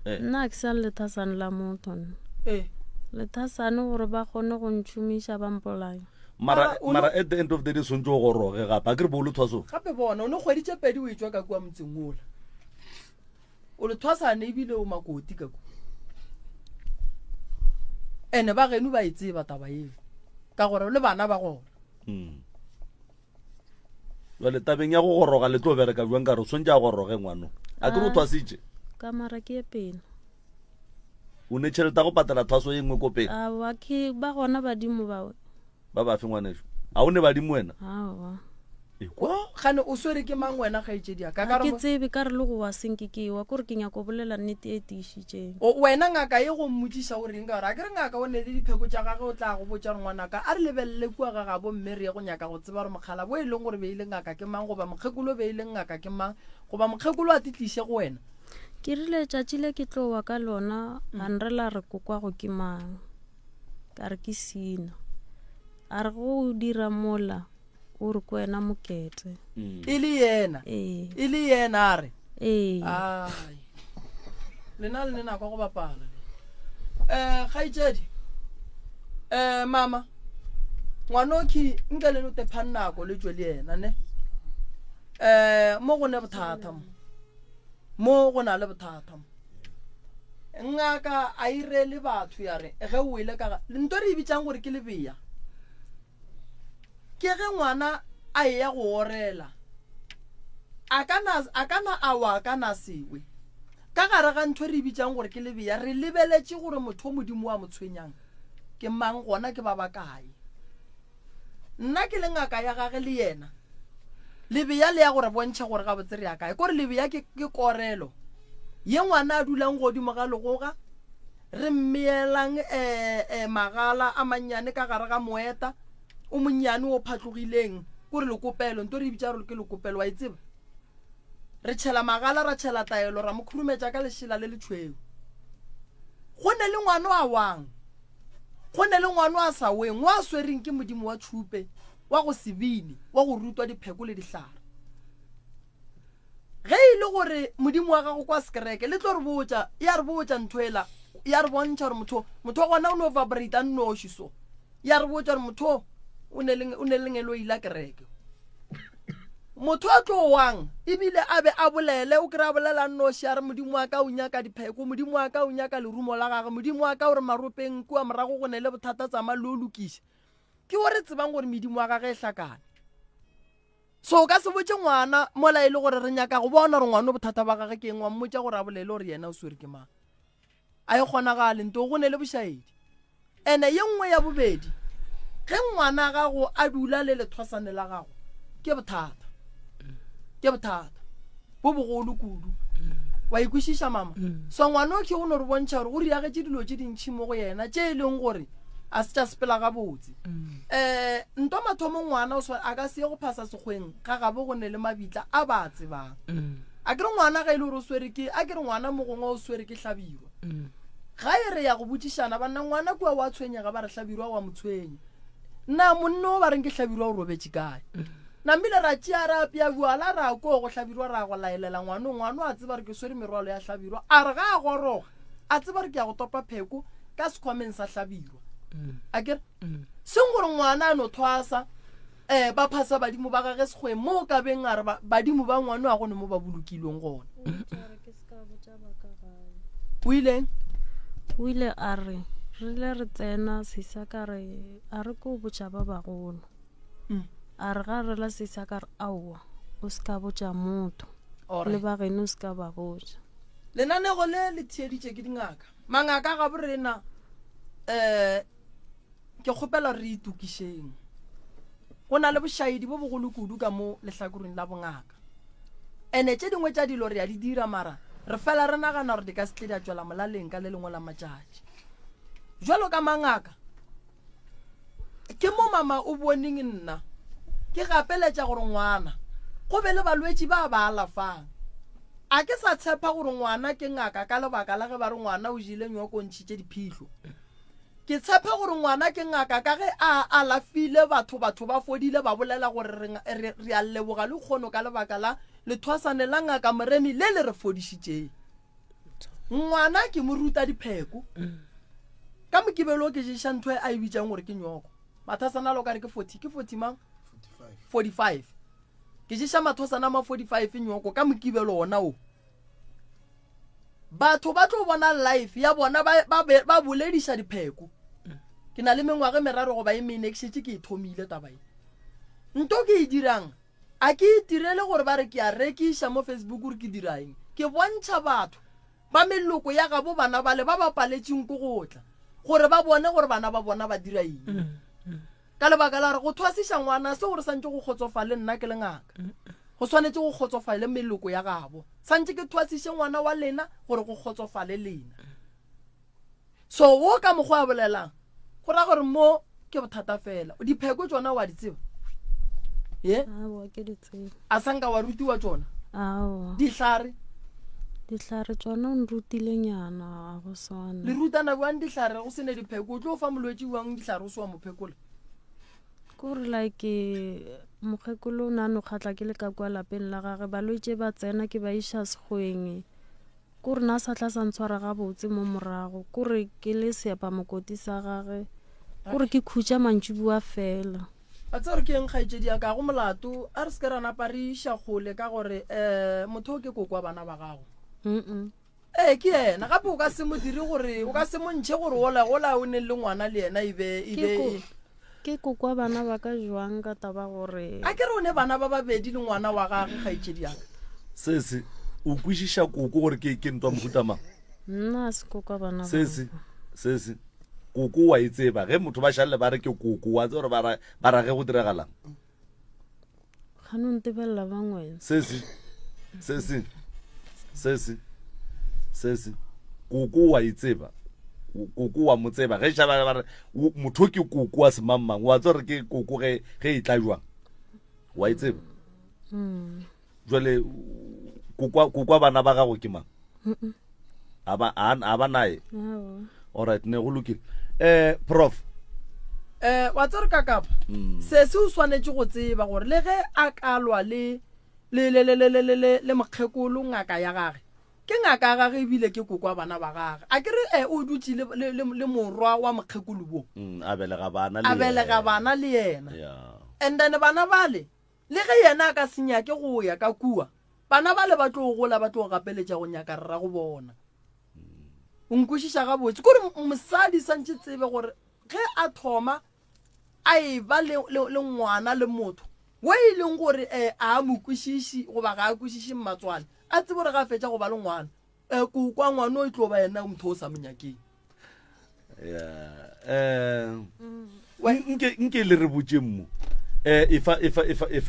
nna ke sa lethasane la motho lethasane gore ba kgone go ntšhomiša ba mpolaya mara at the end of the day sontse o goroge gape a ke re bo o le thwaso gape bona o ne kgweditše pedi o e tswa ka kua motseng ola o le thwasane ebile o makoti ka kua ene ba geno ba e tseba taba eo ka gore le bana ba gona jale tabeng ya go goroga le tlo bereka jwang ka re o swantse a goroge ngwano a ke re o thwasitše ka mara ke e pena o ne tšhelete go patela thwaso e nngwe ko pele ba gona badimo bawe ba ba fe ngwaneso a o ne badimo wena aa kwa gane o swere ke mang wena kgaetšedi ka ke tsebe ka re le go wa senke ke wa kore ke nyako bolela nnete e tiišitšeng wena ngaka e go mmotsiša goreng ka gore a ke re ngaka o ne le dipheko tša gage o tla go botša re ngwanaka a re lebelele kua ga gabo mme re ye go nyaka go tseba gore mokgala bo e leng gore beile ngaka ke mang goba mokgekolo beileng ngaka ke mang goba mokgekolo a titliše go wena ke rile tšatši le ke tlo wa ka lona a nrela re kokwago ke mang ka re ke sina a re go dira mola o re ko wena mokete e le yena a re ai lena le nako go bapala kgaetšedi mama ngwanoki nke le no te phannako le tšwe le yena ne mo go ne bothata mo go na le bothata ngaka a irele batho ya re ge o ile ka nto re ibitsang gore ke lebeya ke ge ngwana a ya go orela a kana awa kana sewe ka gare ga ntho re ibitsang gore ke lebeya re lebeletše gore motho modimo wa motshwenyang ke mang gona ke ba bakae nna ke le ngaka ya gage le yena lebeya le ya gore bontšha gore ga botse re ya kae kore lebeya ke korelo ye ngwana a dulang godimo ga legoga re mmeelang magala a mannyane ka gare ga moeta o monnyane o phatlogileng kore lekopelo nto re bitša gore ke lekopelo wa itseba re tšhela magala ra tšhela taelo ra mo khurumetša ka lešela le letšhweu go ne le ngwana a wang go ne le ngwana a sa weng wa swereng ke modimo wa tšhupe wa go sebini wa go rutwa dipheko le dihlare ge ile gore modimo wa gago kwa sekereke le tlo re botša ya re botša nthoela ya re bontšha gore motho gona o ne o vibrata nnoši so ya re botša gore motho o ne lengelo ila kereke motho a tlo wang ebile a be a bolele o kry-a bolela nnoši ya re modimo wa ka o nyaka dipheko modimo wa ka o nyaka lerumo la gage modimo wa ka gore maropeng kua morago go ne le bothata tsa malo o lokiša ke gore tsebang gore medimo wa gage e hlakane so o ka se botse ngwana mola e le gore re nyaka go bona gore ngwana bothata ba gage ke eng wa mmotša gore a bolele gore yena o swere ke mang a e kgonagale nto go ne le bošaedi ene ye nngwe ya bobedi ge ngwana gago a dula le lethwasane la gago ke bothata bo bogolo kudu wa ikwešiša mama so ngwana o ke go no re bontšha gore o riagetše dilo tše dintšhi mo go yena tše e leng gore a se tša sepela gabotse nto mathomo ngwana a ka se ye go phasa sekgweng ga gabe go ne le mabitla a ba tsebang a ke re ngwana ga e le gore o swere ke a ke re ngwana mogongwe o swere ke hlabirwa ga e re ya go botšišana banna ngwana kua wa tshwenyega ba re hlabirwa wa motshwenye nna monne o ba reng ke hlabirwa o robetše kae nambile ra tšea ra apea buala ra ko go hlabirwa ra go laelela ngwano a tseba re ke swere merwalo ya hlabirwa a re ga a goroga a tseba re ke ya go topa pheko ka sekhwameng sa hlabirwa a kere seng gore ngwana a no thwasa ba phasa badimo ba gage sekgweng mo ka beng a re badimo ba ngwano a gone mo ba bolokilweng gona o ile a re rile re tsena sesa ka re a re ko botša ba bagolo a re ga rela sesa ka re aowa o se ka botša motho le bageno o se ka ba botša lenanego le le thieditše ke dingaka mangaka ga borena ke kgopela re itukišeng go na le bošaedi bo bogolo kudu ka mo lehlakoreng la bongaka ene tše dingwe tša dilo re ya di dira mara re fela re nagana gore di ka se tle di a tšwela molaleng ka le lengwe la matšatši jalo ka mangaka ke mo mama o boneng nna ke gapeletša gore ngwana go be le balwetši ba ba alafang a ke sa tshepa gore ngwana ke ngaka ka lebaka la ge ba re ngwana o jile nyoko ntšhitše diphihlo ke tshepa gore ngwana ke ngaka ka ge a alafile batho ba fodile ba bolela gore re a leboga le kgono ka lebaka la lethwasane la ngaka moremi le le re fodišitšeng ngwana ke mo ruta dipheko ka mokibelo ke ješa ntho e a e bitsang gore ke nyoko mathasana lo kare ke 40 mang 45 ke ješa mathosana ma 45 nyoko ka mokibelo ona o batho ba tlo bona life ya bona ba bolediša dipheko ke na le mengwaga meraro go ba e mene ke šetse ke e thomile taba e nto ke e dirang a ke itirele gore ba re ke a rekiša mo Facebook gore ke diraeng ke bontšha batho ba meloko ya gabo bana bale ba ba paletseng ko gotla gore ba bone gore bana ba bona ba dira eng ka lebaka la re go thwasiša ngwana se gore santse go kgotsofale nna ke le ngaka go tshwanetse go kgotsofale meloko ya gabo santse ke thwasiše ngwana wa lena gore go kgotsofale lena so wo ka mogwa a bolelang go ra gore mo ke bothata fela dipheko tsona wa di tseba ye a sanka wa rutiwa tsona dihlare tsona o nrutile nyana go swana le rutana buang dihlare go sene dipheko o tlo o fa molwetse buang dihlare o se wa mophekola kore like mokgekolo o ne a no kgatla ke le ka kwa lapeng la gage balwetse ba tsena ke ba iša sekgweng kore na sa tla sa ntshwara gabotse mo morago kore ke le seapa mokoti sa gage kore ke khutša mantšibua fela a tsere ke eng kgaetsedi ya ka go molato a re se ke rana pariša gole ka gore motho o ke koko wa bana ba gago ke yena gape o ka se mo dire gore o ka se mo ntšhe gore ola o ne le ngwana le yena ebe ke koko wa bana ba ka jwang ka taba gore a ke re o ne bana ba babedi le ngwana wa gage kgaetsedi yaka sese o kwešiša koko gore ke ntwa mohutamang nna se koko wa bana sese koko wa e tseba ge motho ba šalle ba re ke koko wa tse gore ba rage go diragalang ga no ntebelela ba ngwena sese koko wa e tseba koko wa mo tseba ge šaba ba re motho ke koko wa semangmang wa tse gore ke koko ge e tla jwang wa e tseba jwale koko wa bana ba gago ke mang a ba nae alright ne go lokile prof wa tsere ka kapa se se o swanetse go tseba gore le ge a kalwa le mokgekolo ngaka ya gage ke ngaka ya gage ebile ke koko wa bana ba gage a ke re o dutse le morwa wa mokgekolo bo a belega bana le yena and then bana bale le ge yena a ka senyake go ya ka kua bana bale ba tlo gola ba tlo gapeletša go nyaka rra go bona o nkwešiša gabotse kore mosadi santse tsebe gore ge a thoma a e ba le ngwana le motho wo e leng gore a mokwešiši goba ga a kwešiši mmatswale a tsebe gore ga fetša go ba le ngwana kokwa ngwana o e tlo ba yena motho o sa monyakeng nke le re botse mmo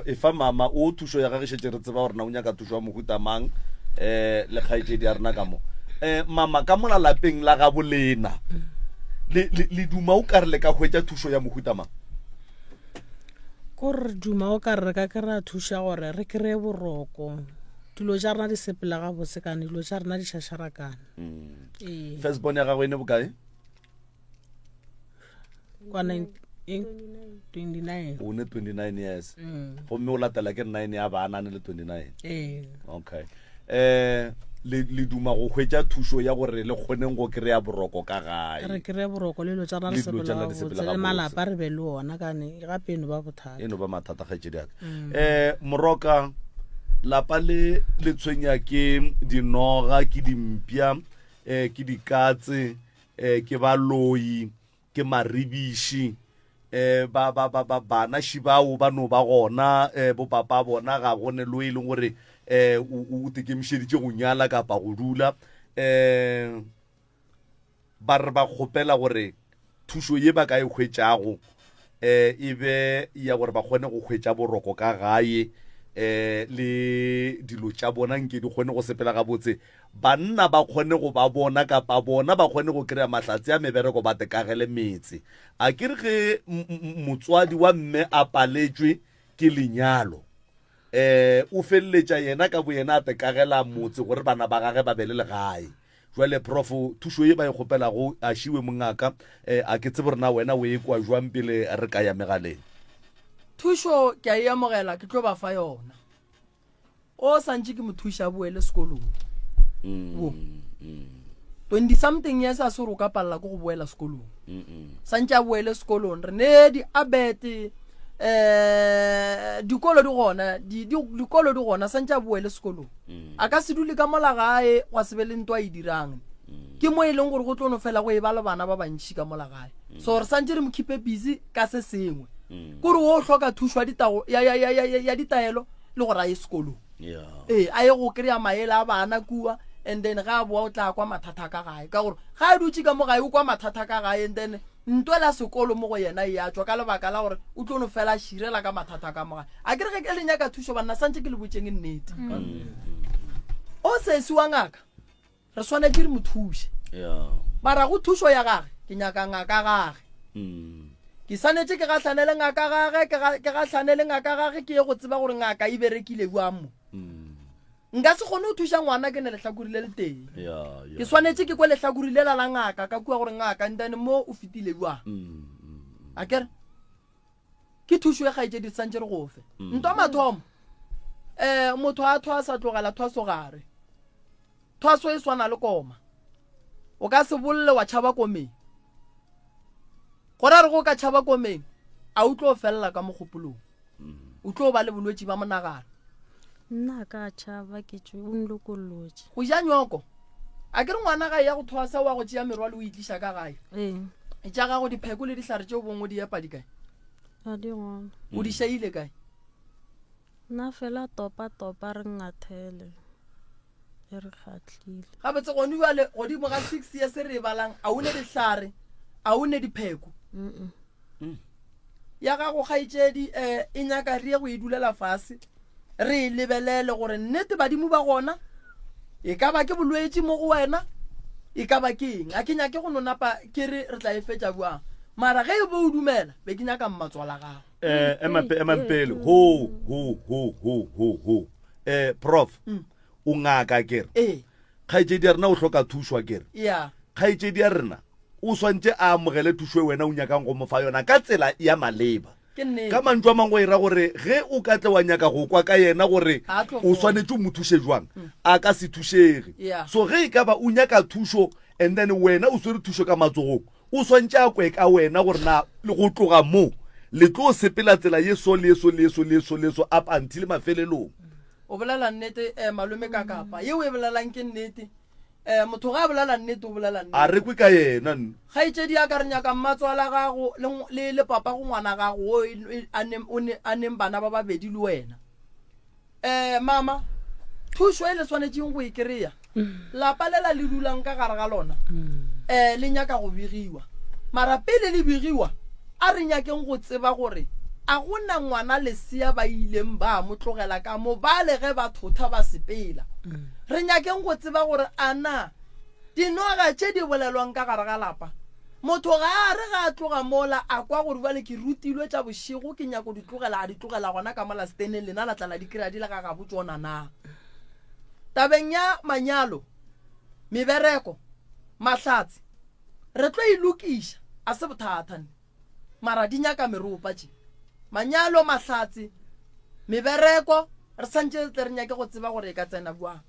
efa mama o thušo ya gage šetse re tseba gore na o nyaka thušo wa mohutamang le kgaetšedi ya rena ka mo mama ka mola lapeng la ga bolena le duma o ka re le ka hwetša thušo ya mohutamang kore duma o ka re ka kry-a thuša gore re kry-e boroko dilo tša rena di sepela ga botsekane dilo tša rena di šašarakane firstborn ya gago e ne bokae kwa 29 o ne 29 years gomme o latela ke 9 ya bana ne le 29 okay le duma go hwetša thušo ya gore le kgoneng go kry-a boroko ka gae re kry-e boroko le dilo tša rena di sepela ga botse le malapa re be le ona kane gape eno ba bothata eno ba mathata kgaetšedi aka moroka lapa le tshwenya ke dinoga ke dimpša ke dikatse ke baloi ke maribiši bana šibao ba no ba gona bo papa bona ga gone lo e leng gore o tekemišeditše go nyala kapa go dula ba re ba kgopela gore thušo ye ba ka e hwetšago e be ya gore ba kgone go hwetša boroko ka gae le dilo tša bona nke di kgone go sepela gabotse banna ba kgone go ba bona kapa bona ba kgone go kry-a mahlatse a mebereko ba tekagele metse a ke re ge motswadi wa mme a paletšwe ke lenyalo o feleletša yena ka bo yena a tekagela motse gore bana ba gage ba be le legae jwale prof thušo ye ba e kgopelago a šiwe mongaka a ke tsebe rena wena o e kwa jwang pele re ka ya megaleng thušo ke a e amogela ke tlo ba fa yona o santse ke mo thuša boele sekolong 20 something years a se re o ka palela ko go boela sekolong santse a boele sekolong re ne di abete dikolo di gona santse a boele sekolong a ka se dule ka mola gae wa se be le ntwa e dirang ke mo e leng gore go tlono fela go e ba le bana ba bantši ka mola gae so re santse re mo keep busy ka se sengwe kore o hloka thušwa ya ditaelo le gore a ye sekolong a ye go kry-a maele a bana kua and then ga a boa o tla kwa mathata ka gae ka gore ga a dutse ka mo gae o kwa mathata ka gae and then ntwela sekolo mo go yena e a tswa ka lebaka la gore o tlono fela a širela ka mathata ka mo gae a kere ge ke le nyaka thušo banna santse ke le botseng nnete o sesi wa ngaka re swanetse re mo thuše mara go thušo ya gage ke nyaka ngaka gage ke sanetse ke gatlhanele ngaka gage ke gatlhanele ngaka gage ke ye go tseba gore ngaka e berekile bua mo nka se kgone go thuša ngwana ke ne lehlakuri le le teng ke swanetse ke kwe lehlakuri le la ngaka ka kua gore ngaka ndane mo o fetile bua a kere ke thušo e gaetse di santse re gofe ntwa mathomo motho a thwa sa tlogela thwaso gare thwaso e swana le koma o ka se bolle wa tšhaba komeng gore re go ka tšhaba komeng a o tlo felela ka mogopolong o tlo ba le bolwetši ba monagano nna ka tšhaba ke tšwe o nlokolotše go ja nyoko a ke re ngwana gae ya go thwasa wa go tšea merwalo o itliša ka gae e tša gago dipheko le dihlare tšeo bongwe di epa di kae a di gona o di šaile kae nna fela topa re ngathele e re kgatlhile gabetse gone bjale godimo ga 6 years re e balang a o ne dihlare a o ne dipheko ya gago kgaetšedi e nyaka re ye go e dulela fase re e lebelele gore nnete badimo ba gona e ka ba ke bolwetši mo go wena e ka ba ke eng a ke nyake go nonapa ke re tla e fetša buang mara ge e bo o dumela be ke nyaka mmatswala gago emampele ho prof o ngaka kere kgaetšedi ya rena o hloka thušwa kere kgaetšedi ya rena o swantse a amogele thušo e wena o nyakang go mofa yona ka tsela ya maleba ka mantšu a mangwe e ra gore ge o ka tle wa nyaka go kwa ka yena gore o swanetse o mo thuše jwang a ka se thušege so ge e ka ba o nyaka thušo and then wena o swere thušo ka matsogong o swantse a kwe ka wena gore na le go tloga mo le tlo sepela tsela yeso up until mafelelong o bolela nnete malome ka kapa yeo e bolelang ke nnete motho ga a bolela nnete o bolela nnete a re kwe ka yena kgaetšedi ya ka re nyaka mmatswala gago le papa go ngwana gago a neng bana ba babedi le wena mama thušo e le swanetseng go e kry-a lapa lela le dulang ka gare ga lona le nyaka go begiwa mara pele le begiwa a re nyakeng go tseba gore a gona ngwana lesea ba ileng ba mo tlogela ka mo ba le ge ba thotha ba sepela re nyakeng go tseba gore ana dinoga tše di bolelwang ka gare ga lapa motho ga a re ga a tloga mola a kwa gore bale ke rutilwe tša bošego ke nyako di tlogela a di tlogela gona ka mola steneng lena la tlala di kry-a di le ga gabotsona na tabeng ya manyalo mebereko mahlatse re tlo ilokiša a se bothatane mara di nyaka meropa tše manyalo mahlatse mebereko re santse re nyake go tseba gore e ka tsena buang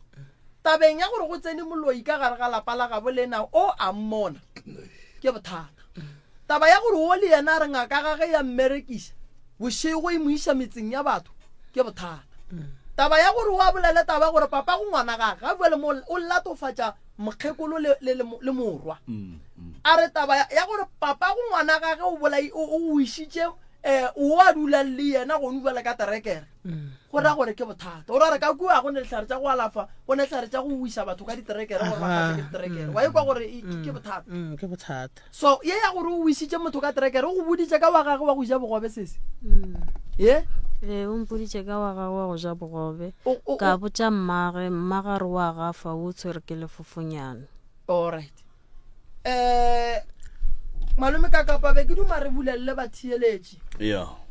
tabeng ya gore go tsene moloi ka gare ga lapa la gabo lena o a mmona ke bothata taba ya gore o le yena re ngaka gage ya mmerekiša bošego e mo iša metseng ya batho ke bothata taba ya gore o a bolele taba gore papa go ngwana gage ga buele mo o latofatša mokgekolo le morwa a re taba ya gore papa go ngwana gage o išitše o a dula le yena go nubala ka terekere go ra gore ke bothata o ra re ka kua go ne letlhare tša go alafa go ne letlhare tša go buisa batho ka diterekere gore ba fate ke diterekere wa e kwa gore ke bothata so ye ya gore o buisitše motho ka terekere o go boditše ka wa gage wa go ja bogobe sese ye o mpoditše ka wa gage wa go ja bogobe ka botša mmagare wa gafa o tshwere ke lefofonyana allright malome ka kapa be ke duma re bulelele bathieletše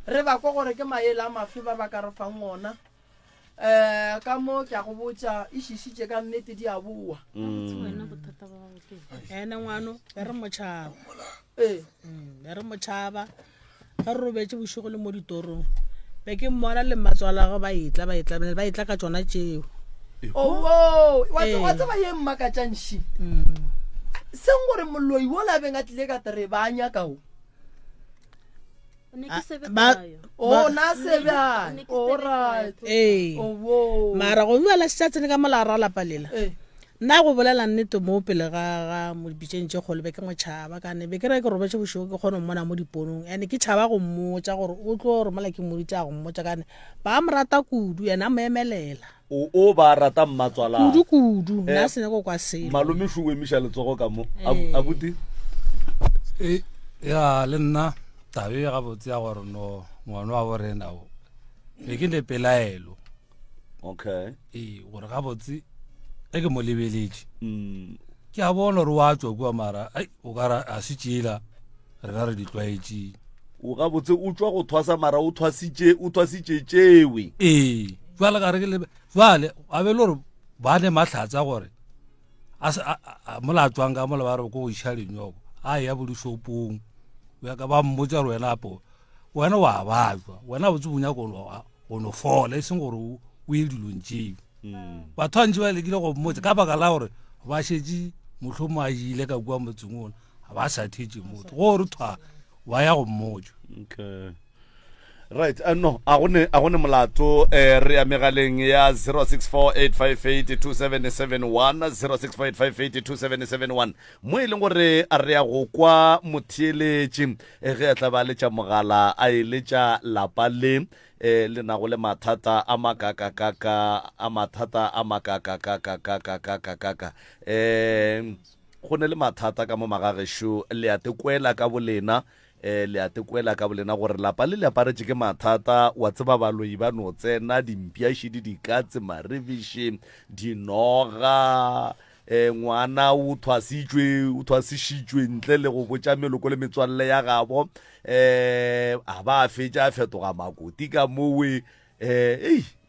re ba kwa gore ke maele a mafe ba ba ka re fang ona ka mo ke a go botša e šišitše ka nnete di a boa ene ngwano be re motšhaba ga re robetse bošego le mo ditorong be ke mmona le matswala go ba itla ka tsona tšeo wa tseba ye mmakatšanši seng gore moloi wo labeng a tlile ka tere ba nyakao o na sebe alright mara go bua la setsatse ka mola ra lapa lela nna go bolela nnete mo pele ga mo dipitseng tse kgolo be ke motšhaba ka ne be ke re ke robetse bošego ke kgone mmona mo diponong ene ke tšhaba go mmotsa gore o tlo gore mola ke moditsa go mmotsa ka ne ba mo rata kudu ene a mo emelela o ba rata mmatswala kudu nna se ne go kwa selo malome shu emisha letsogo ka mo abuti ya le nna tabe ga botse ya gore no ngwana wa borena o be ke le pelaelo okay gore ga botse e ke mo lebeletše ke a bona gore wa tswa kua mara o ka a se tšela rena re di tlwaetše o ga botse o tswa go thwasa mara o thwasitše tšewe jale ka re ke jale a be le gore ba ne mahlatsa gore mola tswang ka mola ba re ko go iša lenyoko a ya bodishopong ya ka ba mmotsa re wena apo wena wa bajwa wena botse bonyako go no fola e seng gore o ye dilong tšeo batho antse ba lekile go mmotsa ka baka la gore ba šetse motlhomo a ile ka kua motseng ona ga ba sa thetse motho gore thwa wa ya go mmotsa okay right no a gone molato re amegaleng ya 0648582771 0648582771 mo e leng gore a re ya go kwa motheeletše ge a tla ba letša mogala a eletša lapa le le nago le mathata a makakakaka go ne le mathata ka mo magagešo le a tekwela ka bolena le a tekwela ka bolena gore lapa le le aparetše ke mathata wa tseba baloi ba no tsena dimpiašidi dikatse marebiše dinoga ngwana o thwasišitšwe ntle le go botša meloko le metswalle ya gabo a ba fetša a fetoga makoti ka mowe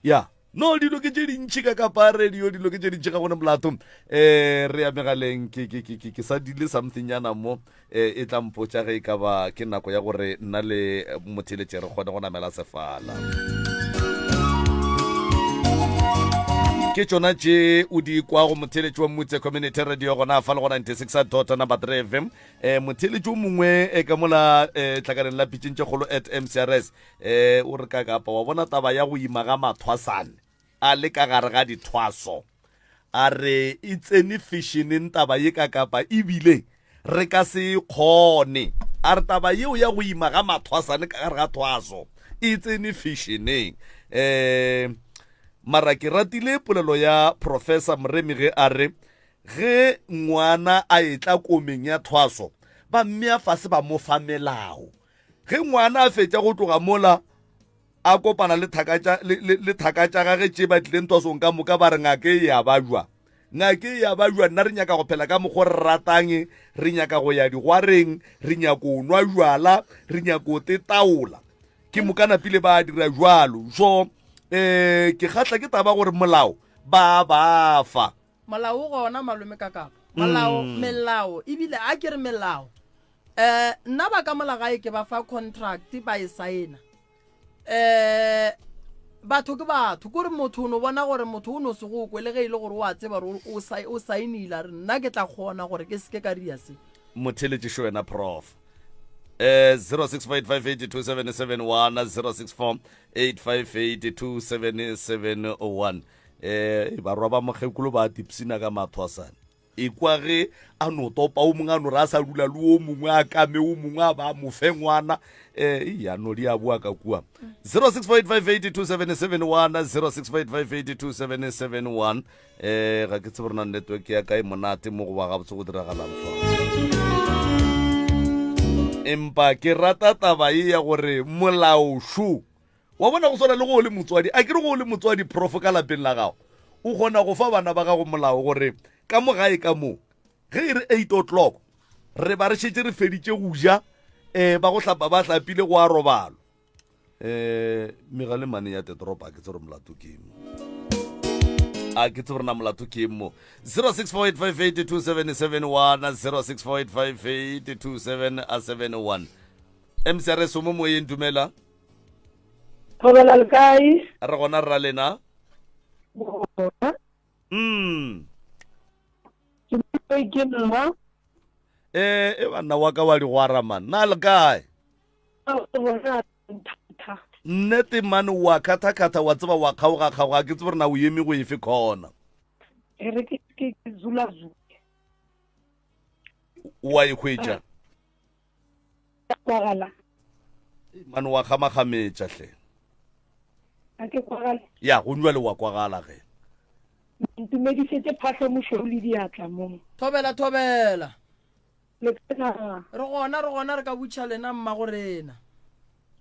ya no dilo ke tše dintšhi ka kapa radio dilo ke tše dintšhi ga gone molato re ya megaleng ke sa dile something yana mo e tla mpotša ge e ka ba ke nako ya gore nna le motheletše re kgone go namela sefala ke tšona tše o di kwa go motheletše wa mmutse community radio gona fa le go 96.3 FM motheletše o mongwe ka mola tlhakaneng la pitšeng tše kgolo at MCRS o re ka kapa wa bona taba ya go ima ga mathwasane a le ka gare ga dithwaso a re e tsene fishioneng taba ye ka kapa ebile re ka se kgone a re taba yeo ya go ima ga mathwasane ka gare ga thwaso e tsene fishioneng mara ke ratile polelo ya professor Moremi ge a re ge ngwana a etla komeng ya thwaso ba mme a fase ba mo fa melao ge ngwana a fetša go tloga mola a kopana le thakatša gage tše ba tlileng thwasong ka moka ba re ngake ya bajwa nna re nyaka go phela ka mokgo re ratang re nyaka go ya digwareng re nyaka go nwa jwala re nyaka go tetaola ke mokana pele ba dira jwalo so ke kgatla ke taba gore molao ba fa molao gona malome ka kapa melao ebile a ke re melao nna ba ka mola gae ke ba fa contract ba e saena batho ke batho gore motho o no bona gore motho o no se go kwe le ge ile gore o a tseba gore o saenile re nna ke tla kgona gore ke seke ka ria se motheletše sho wena prof 0645827771 0648582771 barwa ba mokgekolo ba tipsina ka mathwasane e kwa ge a no topa o mongwe a no re a sa dula le o mongwe a kame o mongwe a ba mo fe ngwana ya no di a bua ka kua 0645827771 0645827771 ga ke tsebona network ya kae monate mo go ba ga botse go diragalang fa empa ke rata taba e ya gore molao shu wa bona go swana le go le motswadi a ke re go le motswadi prof ka lapeng la gago o kgona go fa bana ba gago molao gore ka mo gae ka mo ge e re 8 o'clock re ba re šetse re feditše go ja ba go hlapa ba hlapile go a robalo megale mane ya tetropa ke tsere molato ke mo a ke tsere na molato ke mo 0648582771 0648582771 MCRS mo mo yeng dumela Robela le kae re gona rra lena ke nna banna wa ka wa digwara man na le kae nnete mane wa kata-kata wa tseba wa kgaoga-kgaoga ke tsebe re na o eme go efe khona wa ikhwetša mane wa kgama-kgametša hle ya go nwa le wa kwagala ge ntumedisetse phatlho mošweu le diatla mo thobela re gona re ka butšha lena mmago rena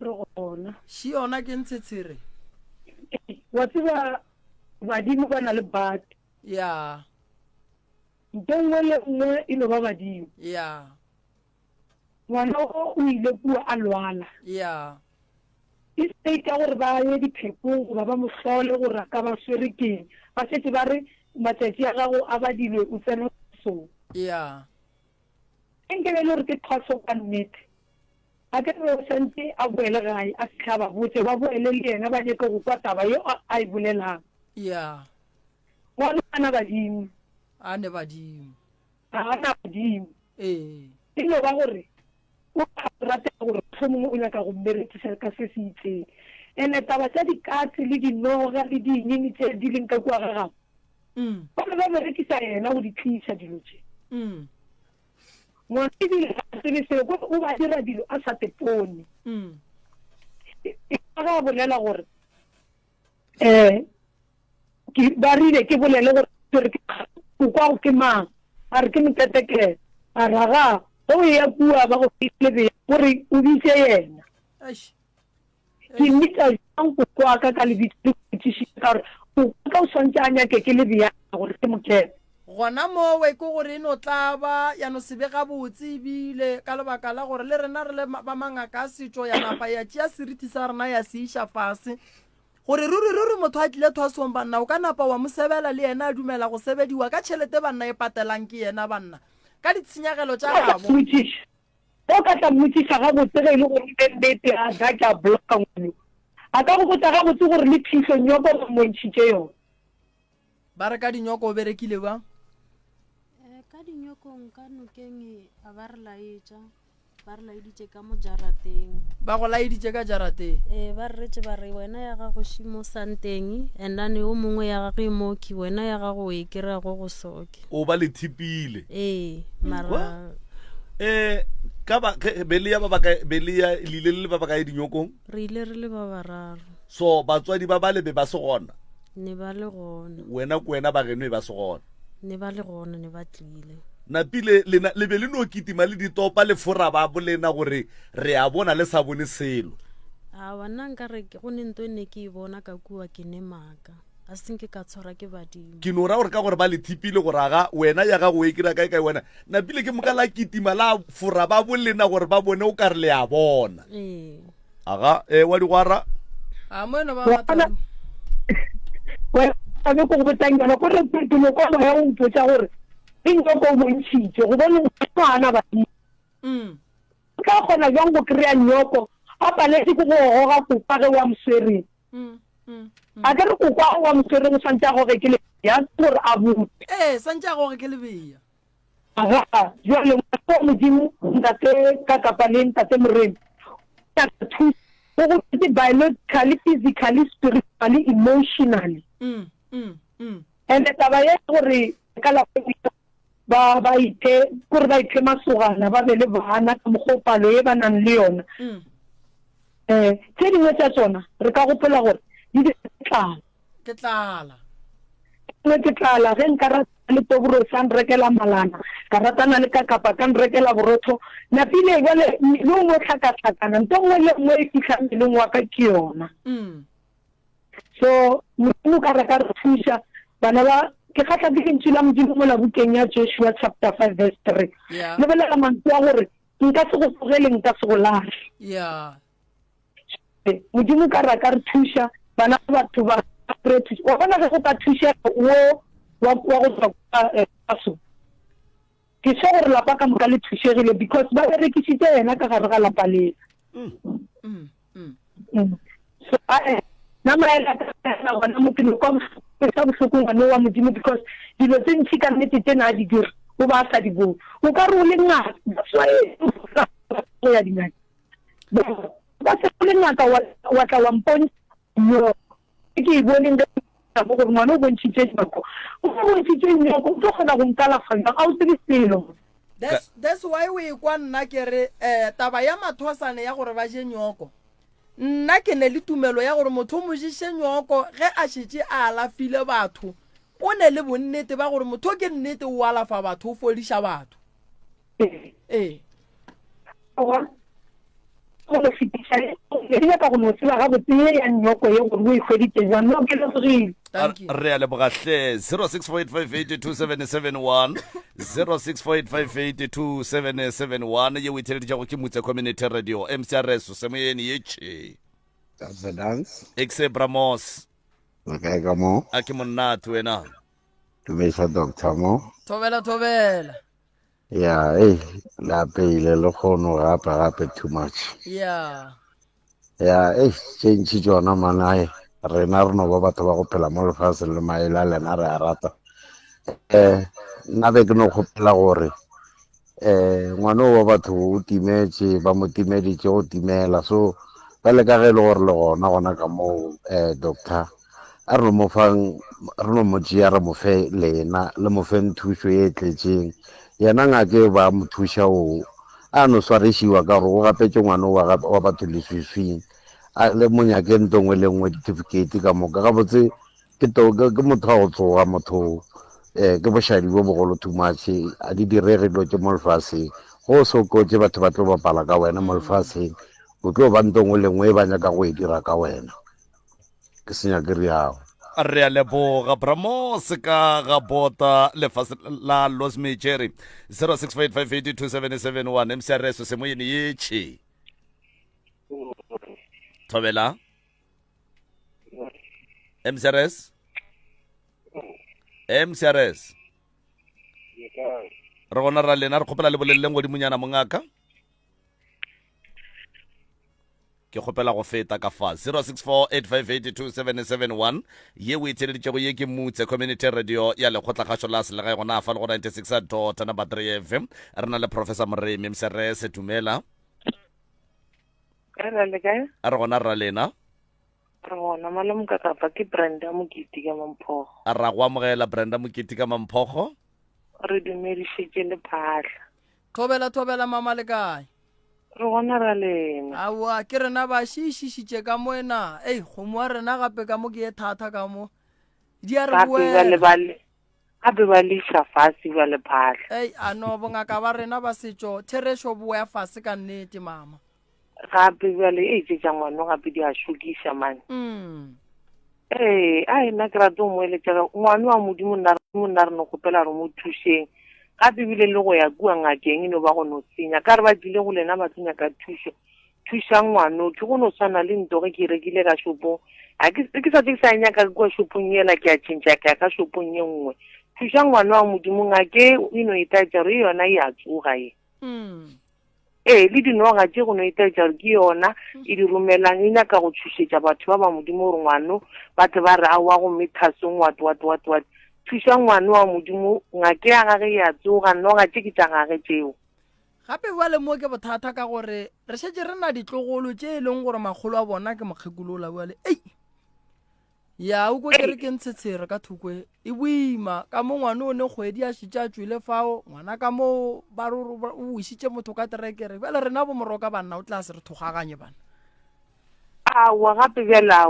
re gona shi yona ke ntshetshere wa tseba badimo ba na le bate ya nto nngwe le nngwe e no ba badimo ya ngwana o ile kua a lwala ya e state gore ba ye diphepong goba ba mohlole gore a ka ba swere keng ba setse ba re matsatsi a gago a badilwe o tsena so ya enkebe le gore ke phaso ka nnete a ke re o sentse a boele gae a fitlha ba botse ba boele le yena ba nyeke go kwa taba yo a e bolelang ya ngwana ana badimo a ne badimo ana badimo e no ba gore o rata gore mongwe o nyaka go mmerekisa ka se se itseng ene taba tsa dikatse le dinoga le dinyini tse di leng ka kua ga gago ba le ba berekisa yena go di tlisa dilo tse ngwana ebile ga sebe seo o ba dira dilo a sa tepone ka ga bolela gore ba rile ke bolele gore o kwa ke mang a re ke moketekele a raga go ya bua ba go fitlhe gore o bitse yena ke nnitsa jang go kwa ka lebitse le kutšišitše ka gore o ka o swantse a nyake ke lebea gore ke mokete gona mowe ke gore e no tlaba ya no sebe gabotse ebile ka lebaka la gore le rena re le ba mangaka a setšo ya napa ya tšea seriti sa rena ya se iša fase gore ruri motho a tlile thwasong banna o ka napa wa mo sebela le yena a dumela go sebediwa ka tšhelete banna e patelang ke yena banna ka ditshenyagelo tša gabo o ka tla mmotsiša gabotse ge e le gore bendete a da ke a bloka ngwane a ka go botsa gabotse gore le phitlho nyoko go montšhitše yone ba re ka dinyoko o berekile ba ka dinyokong ka nokeng a ba re laetša ba re laeditše ka mo jarateng ba go laeditše ka jarateng ba re retse ba re wena ya gago šimo santeng endane o mongwe ya gago e moki wena ya gago e kry-ago go soke o ba le thipile mara ka ba belia lile le ba ba kae dinyokong re ile re le ba bararo so batswadi ba ba le be ba se gona ne ba le gona wena ba geno e ba se gona ne ba le gona ne ba tlile napile le be le no kitima le ditopa le fora ba bolena gore re a bona le sa bone selo a wana nka re go ne ntwe ne ke bona ka kua ke ne maka a senke ka tshwara ke badimo ke no ra gore ka gore ba le thipile gore aga wena ya ga go e kira kae wena napile ke moka la kitima la fora ba bolena gore ba bone o ka re le a bona aga wa digwara a mono ba mata wa a go botang yona gore phetolo kwa ya o mpotsa gore go bontšhitše go bone ngwana ba ka kgona jang go kry-a nyoko a paletse ko go goga kopa ge wa moswereng a ke re kopa wa moswereng o swantse a goge ke lebea gore a bote swantse a goge ke lebea aga jale ngwana modimo ntate ka kapa le ntate moremi go go tse biologically physically spiritually emotionally and taba ye gore ka la ba ite gore ba ite masogana ba be le bana ka mogopalo e ba nang le yona tse dingwe tsa tsona re ka gopola gore di ke tlala ge nka rata le toboro sa nrekela malana ka ratana le ka kapa ka nrekela borotho napile jale le o mo tlhakatlhakana nto nngwe le nngwe e fitlha mmeleng wa ka ke yona so modimo ka reka re thuša bana ba ke kgatla ke ntse la modimo mo la bukeng ya Joshua chapter 5 verse 3 le bela la mantsi a gore nka se go tsogele nka se go lahle modimo ka reka re thuša bana batho ba re thuša wa bona ge go ka thuša wa go tswa paso ke se gore lapa ka moka le thušegile because ba berekisitse yena ka gare ga lapa lela so na maela ka gona mo ke no kwa sa bohloko ngwane wa modimo because dilo tse ntši ka nnete tse na di dira o ba sa di bone o ka re o le ngaka that's why o ya dingaka ba se le ngaka wa tla wa mpone yo ke bone nka go gore ngwana o bontshitse nyoko o bontshitse nyoko o tlo kgona go nkalafanya ga o tsebe selo. That's why we kwa nna ke re taba ya mathosane ya gore ba je nyoko nna ke ne le tumelo ya gore motho mo jise nyoko ge a shitse a alafile batho o ne le bonnete ba gore motho ke nnete o alafa batho o fodisha batho go le fitisha le ka go no tsela ga botse ya nyoko ye gore o ikgweditse jang no ke le tsogile. re a lebogahle 0648582771 0648582771 ye o itheleditša go ke motse community radio MCRS semoyeni yetše the dance exe bramos okay ka mo a ke monnate wena dumela doctor mo thobela ya la pele le khono gape too much ya change jona manae rena re no ba batho ba go phela mo lefatshe le maela lena re a rata nna be ke no kgopela gore ngwana wa batho o timetse ba mo timeditse go timela so ba le ka ge le gore le gona ka mo doctor a re mo tšea re mo fe lena le mo fe nthušo e tletseng yena ngake ba mo thuša o a no swareshiwa ka gore o gapetse ngwana wa batho leswiswing a le monyake ntongwe le nngwe certificate ka moka ga botse ke motho wa go tsoga motho ke bošadi bo bogolo too much a di direge dilo tse mo lefatsheng go sokotse batho ba tlo bapala ka wena mo lefatsheng o tlo ba ntongwe le nngwe e ba nyaka go e dira ka wena ke senya ke riago re a leboga bramos ka ga bota lefase la Los Mecheri 0648582771 MCRS semoyeni yetše thobela MCRS re gona ra lena re kgopela le boleleng godimonyana mongaka ke kgopela go feta ka fa 0648582771 ye o itheleditšego ye ke mutse community radio ya lekgotlakgašo la selegae gona fa le go 96 number 3 FM re na le professor Moremi MCRS dumela a re gona ra lena re gona malome ka kapa ke Brenda Mokiti ka Mamphogo a ra go amogela Brenda Mokiti ka Mamphogo re dumedišitše le phahla thobela mama le kae re gona ra lena aowa ke rena ba šišišitše ka moena kgomo wa rena gape ka mo ke ye thata ka mo di a re gape ba le iša fase ba le phahla ano bongaka ba rena ba setšo thereso boya fase ka nnete mama gape bjale tša ngwano gape di a šokiša mane nna ke rata o moeletša ngwane wa modimo nna re no kgopela re mo thušeng gape bile le go ya kua ngakeng e no ba go no tsenya ka re ba tlile go lena ba tsenya ka thuša ngwano ke go no tshwana le nto ge ke rekile ka shopong ke sa ke nyaka kua shopong ela ke a tšhentšha ke ya ka shopong ye nngwe thuša ngwane wa modimo ngake e no etaetša gore yona e a tsoga ye le dinoga tše go no etaetša gore ke yona e di romelang e nyaka go thušetša batho ba ba modimo gore ngwano batho ba re a wa go methasong wat thuša ngwane wa modimo ngake ya gage ya tsoga noga tše ke tša gage tšeo gape ba le mo ke bothata ka gore re šetse re na ditlogolo tše e leng gore magolo a bona ke mokgekolola boale ya o ko kere ke ntshetshere ka thokwe e boima ka mo ngwane o ne kgwedi a šitše a tswile fao ngwana ka mo ba o išitše motho ka terekere bjale rena bomoroka banna o tla se re thogaganye bana gape bjale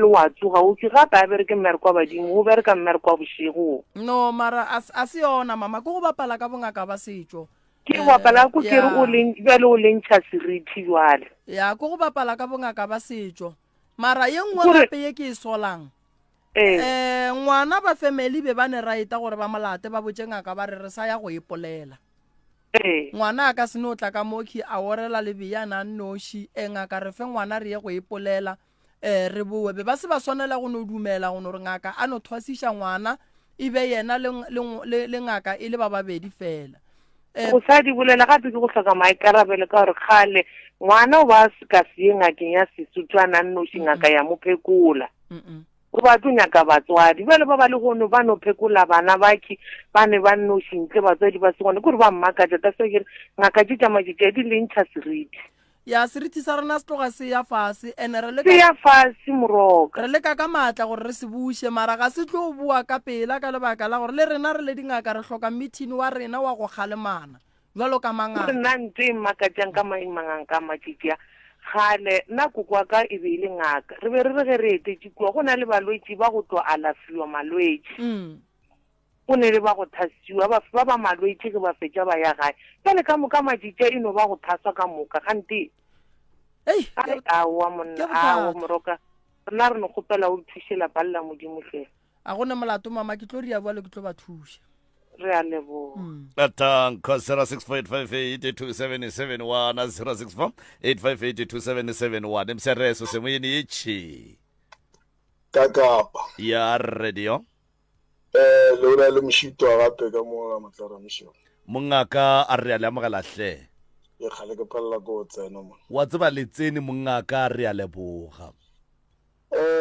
wa tsoga o ke gape a bereke mmereko wa badimo o bereka mmereko wa bošego no mara a se yona mama ke go bapala ka bongaka ba setšo ke go bapala ko kere bjale o lentšha seriti jwale ya ke go bapala ka bongaka ba setšo mara ye nngwe gape ye ke e solang ngwana ba family be ba ne raeta gore ba molate ba botse ngaka ba re sa ya go ipolela ngwana a ka se no tla ka moki a orela lebeyana nnoši ngaka re fe ngwana re ye go ipolela re bowe be ba se ba swanela go no dumela go no re ngaka a no thwasiša ngwana e be yena le ngaka e le ba babedi fela go sa di bolela gape ke go hloka maikarabelo ka gore kgale ngwana o ba ka se ye ngakeng ya Sesotho a nnoši ngaka ya mo phekola o o ba tlo nyaka batswadi ba le ba ba le gono ba no phekola bana baki ba ne ba no shintle batswadi ba se gone gore ba mmakatsa ta se ke ngaka tša majike di lentšha seriti ya seriti sa rena se tloga se ya fase ene se ya fase moroka re leka ka maatla gore re se buše mara ga se tlo bua ka pela ka lebaka la gore le rena re le dingaka re hloka meeting wa rena wa go kgalemana jalo ka mangaka nna ntwe mmakatšang ka maimangang ka matšitšia gale nna kokwa ka e be ile ngaka re be re re ge re etetše kua go na le balwetši ba go tlo alafiwa malwetši go ne le ba go thasiwa ba ba malwetši ge ba fetša ba ya gae pele ka moka matšitšia e no ba go thaswa ka moka gante aowa monna aowa moroka rena re no kgopela o thušela palela modimo fela a gone molato mama ke tlo ria boale ke tlo ba thuša re a leboga atanka 064858277 064858277 emsereso semoyeni yechi kakapa ya radio lona le mošitwa gape ka mo ga matlara mešo mongaka a re a le amogela hle e kgale ke palela ko tsena mo wa tseba le tsene mongaka a re a leboga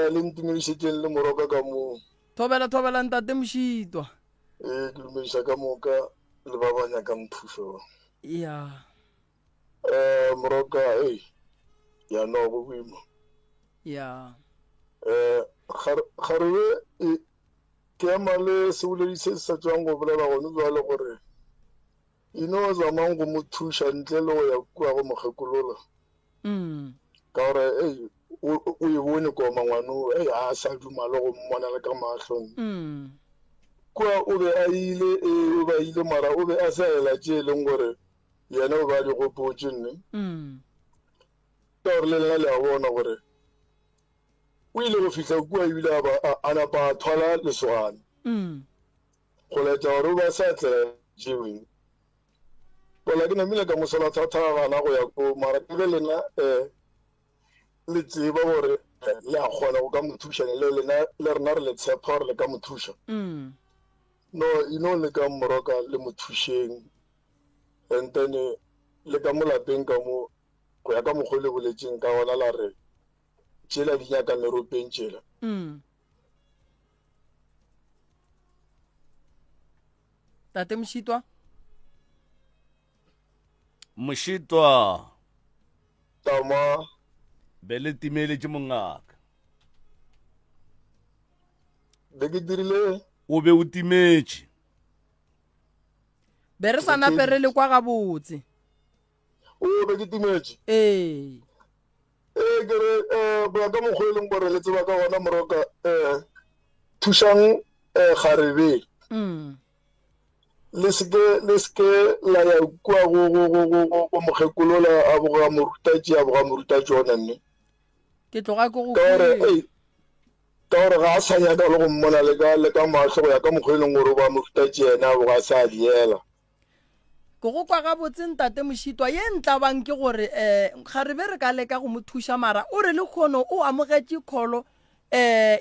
le ntumedišetseng le moroka ka mo thobela ntate mošitwa ke dumediša ka moka le ba banya ka mthušo ya moroka ya no go boima ya garebe ke ama le seuledise se sa tswang go bolela gone jwale gore ino zamang go mo thuša ntle le go ya kua go mokgekolola ka gore o e bone koma ngwano a sa duma le go mmona le ka matlhong kua o be a ile o ba ile mara o be a sa ela tše e leng gore yena o ba di gopotse nne ka gore le lena le a bona gore o ile go fitlha kua ebile a napa a thwala lesogane go letša gore o ba sa tlela jeweng bola ke namile ka mosola thatagana go ya ko mara ke be lena le tseba gore le a kgona go ka mothušane le rena re le tshepa gore le ka mothuša no ino le ka moroka le mothušeng and then le ka molapeng ka mo go ya ka mokgwa le boletšeng ka gona la re tšela di nyaka meropeng tšela tate mošitwa tama be le timeletše mongaka be ke dirile o be o timetše be re sa nape re le kwa gabotse o be ke timetše ke re go ya ka mokgwa e leng gore le tseba ka gona moroka thušang garebe le seke la ya kua go mokgekolola a boga morutatši ona nne ke tloga ke go ka gore ga a sa nyaka le go mmona le ka matlho go ya ka mokgwa e leng gore ba morutatši yena a boga a sa diela ke go kwa gabotse ntate mošitwa ye ntlabang ke gore garebe re ka leka go mo thuša mara o re le kgono o amogetše kgolo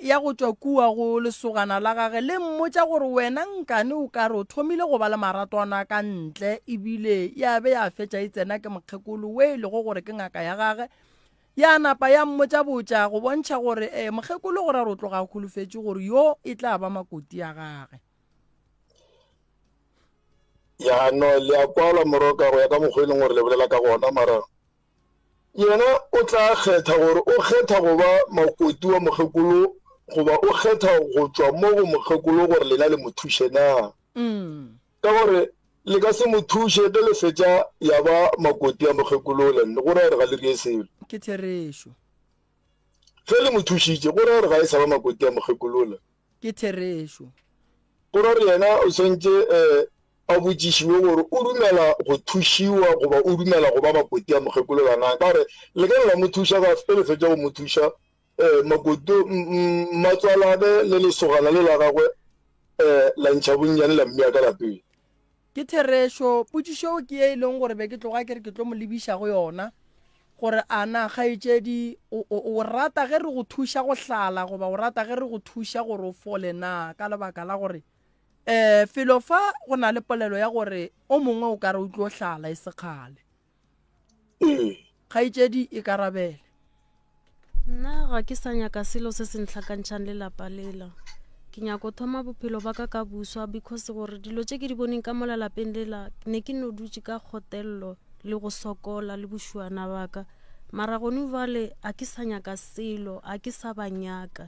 ya go tšwa kua go lesogana la gage le mmotša gore wena nkane o ka re o thomile go ba le maratwana ka ntle ebile ya be ya fetša e tsena ke mokgekolo we e lego gore ke ngaka ya gage ya napa ya mmotša botša go bontšha gore mokgekolo gore a re o tloga a kholofetše gore yo e tla ba makoti ya gage ya no le a kwala moroka go ya ka mokgwa e leng gore le bolela ka gona mara yena o tla kgetha gore o kgetha go ba makoti wa mokgekolo goba o kgetha go tswa mo go mokgekolo gore lena le mothuše na ka gore le ka se mothuše ge le fetša ya ba makoti ya mokgekolo le nne gore re ga le rie selo ke therešo ge le mothušitše gore re ga e sa ba makoti ya mokgekolo le ke therešo gore re yena o swantše a botšišiwe gore o dumela go thušiwa goba o dumela go ba makoti ya mokgekolo lana ka gore le ka la mothuša ka le fetša go mothuša makoti matswalane le lesogana le la gagwe la ntšha bonnyane la mmea ka lapeng ke therešo potšišo ke e leng gore be ke tloga ke re ke tlo mo lebiša go yona gore ana kgaetšedi o rata ge re go thuša go hlala goba o rata ge re go thuša gore o fole na ka lebaka la gore felo fa go na le polelo ya gore o mongwe o ka re o tlo hlala e sekgale kgaetšedi e karabele nna ga ke sa nyaka selo se se ntlhakantšhang lelapa lela ke nyako thoma bophelo ba ka buswa because gore dilo tse ke di boneng ka mo lalapeng lela ne ke no dutse ka kgotello le go sokola le bošuana ba ka mara gone vale a ke sa nyaka selo a ke sa ba nyaka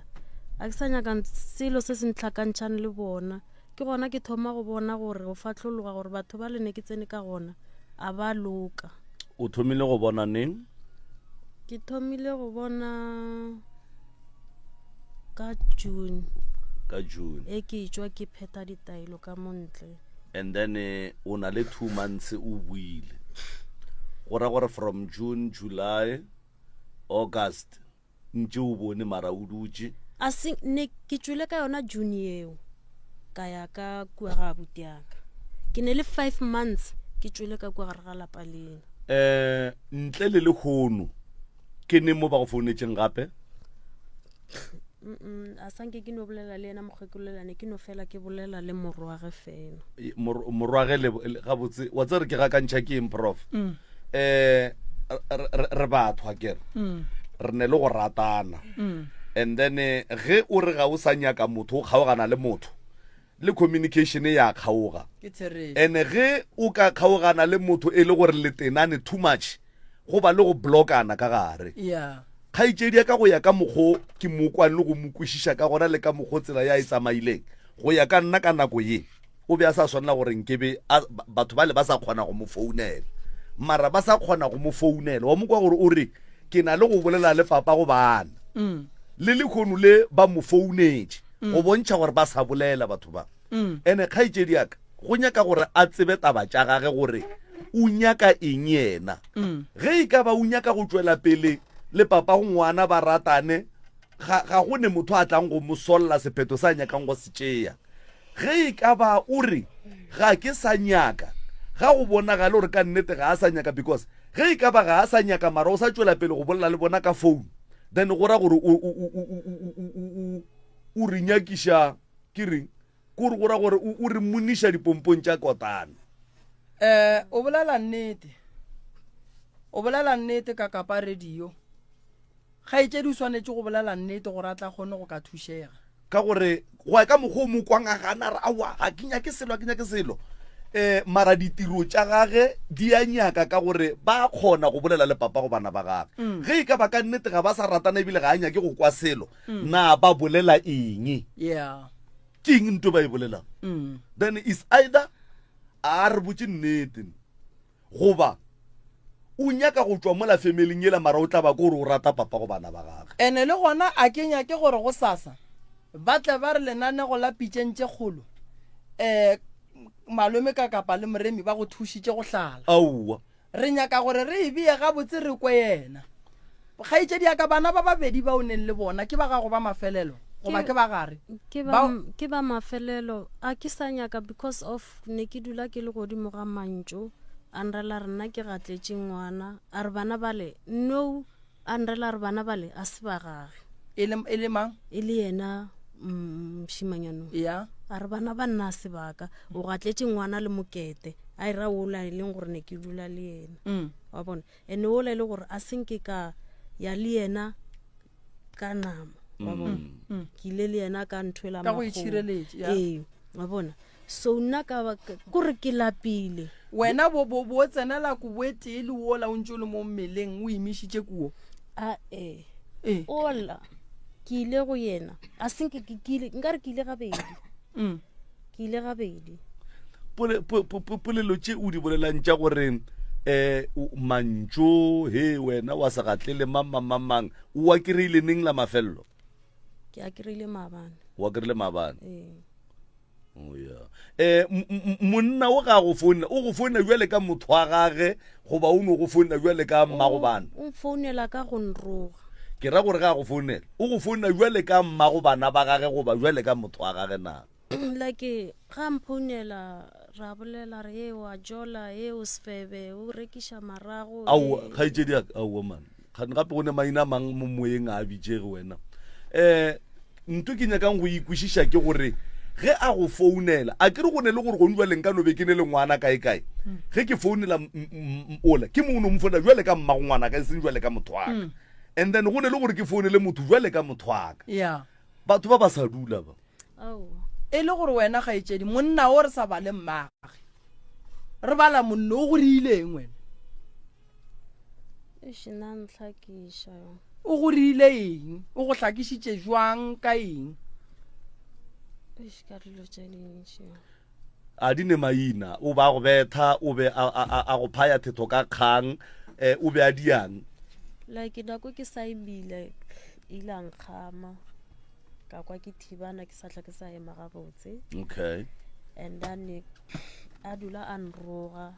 a ke sa nyaka selo se se ntlhakantšhang le bona ke gona ke thoma go bona gore go fatlhologa gore batho ba le ne ke tsene ka gona a ba loka o thomile go bona neng ke thomile go bona ka June e ke itswa ke pheta ditailo ka montle and then o na le 2 months o buile go ra gore from June, July, August ntse o bone mara o dutse a sing ne ke tswile ka yona June eo ka ya ka kua ga butiaka ke ne le 5 months ke tswile ka kua ga lapa lena ntle le lekgono ke ne mo ba go founetseng gape a sanke ke no bolela le ena mogekololela ne ke no fela ke bolela le morwage fela morwage le ga botse wa tsere ke ga kantšha ke eng prof re batho akere re ne le go ratana and then ge o re ga o sa nyaka motho o kgaogana le motho le communication ya kgaoga ene ge o ka kgaogana le motho e le gore le tenane too much go ba le go blockana ka gare kgaitsedi ka go ya ka mokgo ke mokwane le go mokwešiša ka gona le ka mokgo tsela ya e tsamaileng go ya ka nna ka nako ye o be a sa swanela gore nkebe batho ba le ba sa kgona go mo founela mara ba sa kgona go mo founela wa mo kwa gore o re ke na le go bolela le papa go bana le lekgono le ba mo founetse go bontšha gore ba sa bolela batho ba ene kgaitsedi yaka go nyaka gore a tsebe taba tša gage gore o nyaka eng yena ge e ka ba o nyaka go tswela pele le papa go ngwana ba ratane ga go ne motho a tlang go mosolla sepheto sa nyakang go se tšea ge e ka ba o re ga ke sa nyaka ga go bonagale gore ka nnete ga a sa nyaka because ge e ka ba ga a sa nyaka mara o sa tswela pele go bolela le bona ka phone then go ra gore o re nyakiša ke reng kore go ra gore o re moniša dipompong tša kotane o bolela nnete ka kapa radio ga etse di swanetse go bolela nnete gore a tla kgone go ka thušega ka gore go ya ka mokgwa o mo kwang a gana re awa a ke nyake selo mara ditiro tša gage di a nyaka ka gore ba kgona go bolela le papa go bana ba gage ge e ka ba ka nnete ga ba sa ratana ebile ga a nyake go kwa selo na ba bolela eng ke eng nto ba e bolelang then is either a re botse nnete goba o nyaka go tswa mola familing yela mara o tla ba gore o rata papa go bana ba gage ene le gona a ke nyake gore go sasa ba tle ba re lenanego la pitšentše kgolo malome ka kapa le moremi ba go thušitše go hlala aowa re nyaka gore re e bee gabotse re kwe yena kgaitšedi ya ka bana ba babedi ba o neng le bona ke ba gago ba mafelelo goba ke ba gare ke ba mafelelo a ke sa nyaka because of ne ke dula ke le godimo ga mantšo andrela rena ke gatletše ngwana a re bana bale no andrela re bana bale a se ba gage e le mang e le yena mošimanyano a re bana ba nna sebaka o gatletše ngwana le mokete a ira ola e leng gore ne ke dula le yena wa bona ene ola e le gore a senke ka ya le yena ka nama wa bona ke ile le yena ka nthoela ka go itšhireletše wa bona so nna ka gore ke lapile wena bo tsenela kubo e tee le ola o ntse o le mo mmeleng o emišitše kuo ola ke ile go yena a senke nkare ke ile gabedi polelo tše o di bolelang tša gore mantšo he wena wa se gatle le mamang o wa kry-ile neng la mafelelo ke a kry-ile maabane wa kry-ile maabane monna o ga go founela o go founela jwale ka motho wa gage goba o ne go founela jwale ka mmagobana o founela ka go nroga ke ra gore ga go founela o go founela jwale ka mmagobana ba gage goba jwale ka motho wa gage na like ga mphounela ra bolela re e wa jola e o sefebe o rekiša marago aowa kgaitsedi aowa man gape go ne maina mang mo moyeng a bitšege wena nto ke nyakang go ikwešiša ke gore ge a go founela a ke re go ne le gore go jwaleng ka nobe ke ne le ngwana kae ge ke founela ola ke mo no mfounela jwale ka mmago ngwana ka seng jwale ka motho wa ka and then go ne le gore ke foune le motho jwale ka motho wa ka ya batho ba ba sa dula ba e le gore wena ga itsedi monna o re sa ba le mmage re bala monno o go riileng wena o go riile eng o go tlhakišitše jwang ka eng a di ne maina o ba go betha o be a go phaya thetho ka kgang o be a diang like nako ke sa ebile ilang khama ka kwa ke thibana ke sa tla ke sa ema ga botse okay and then a dula a nroga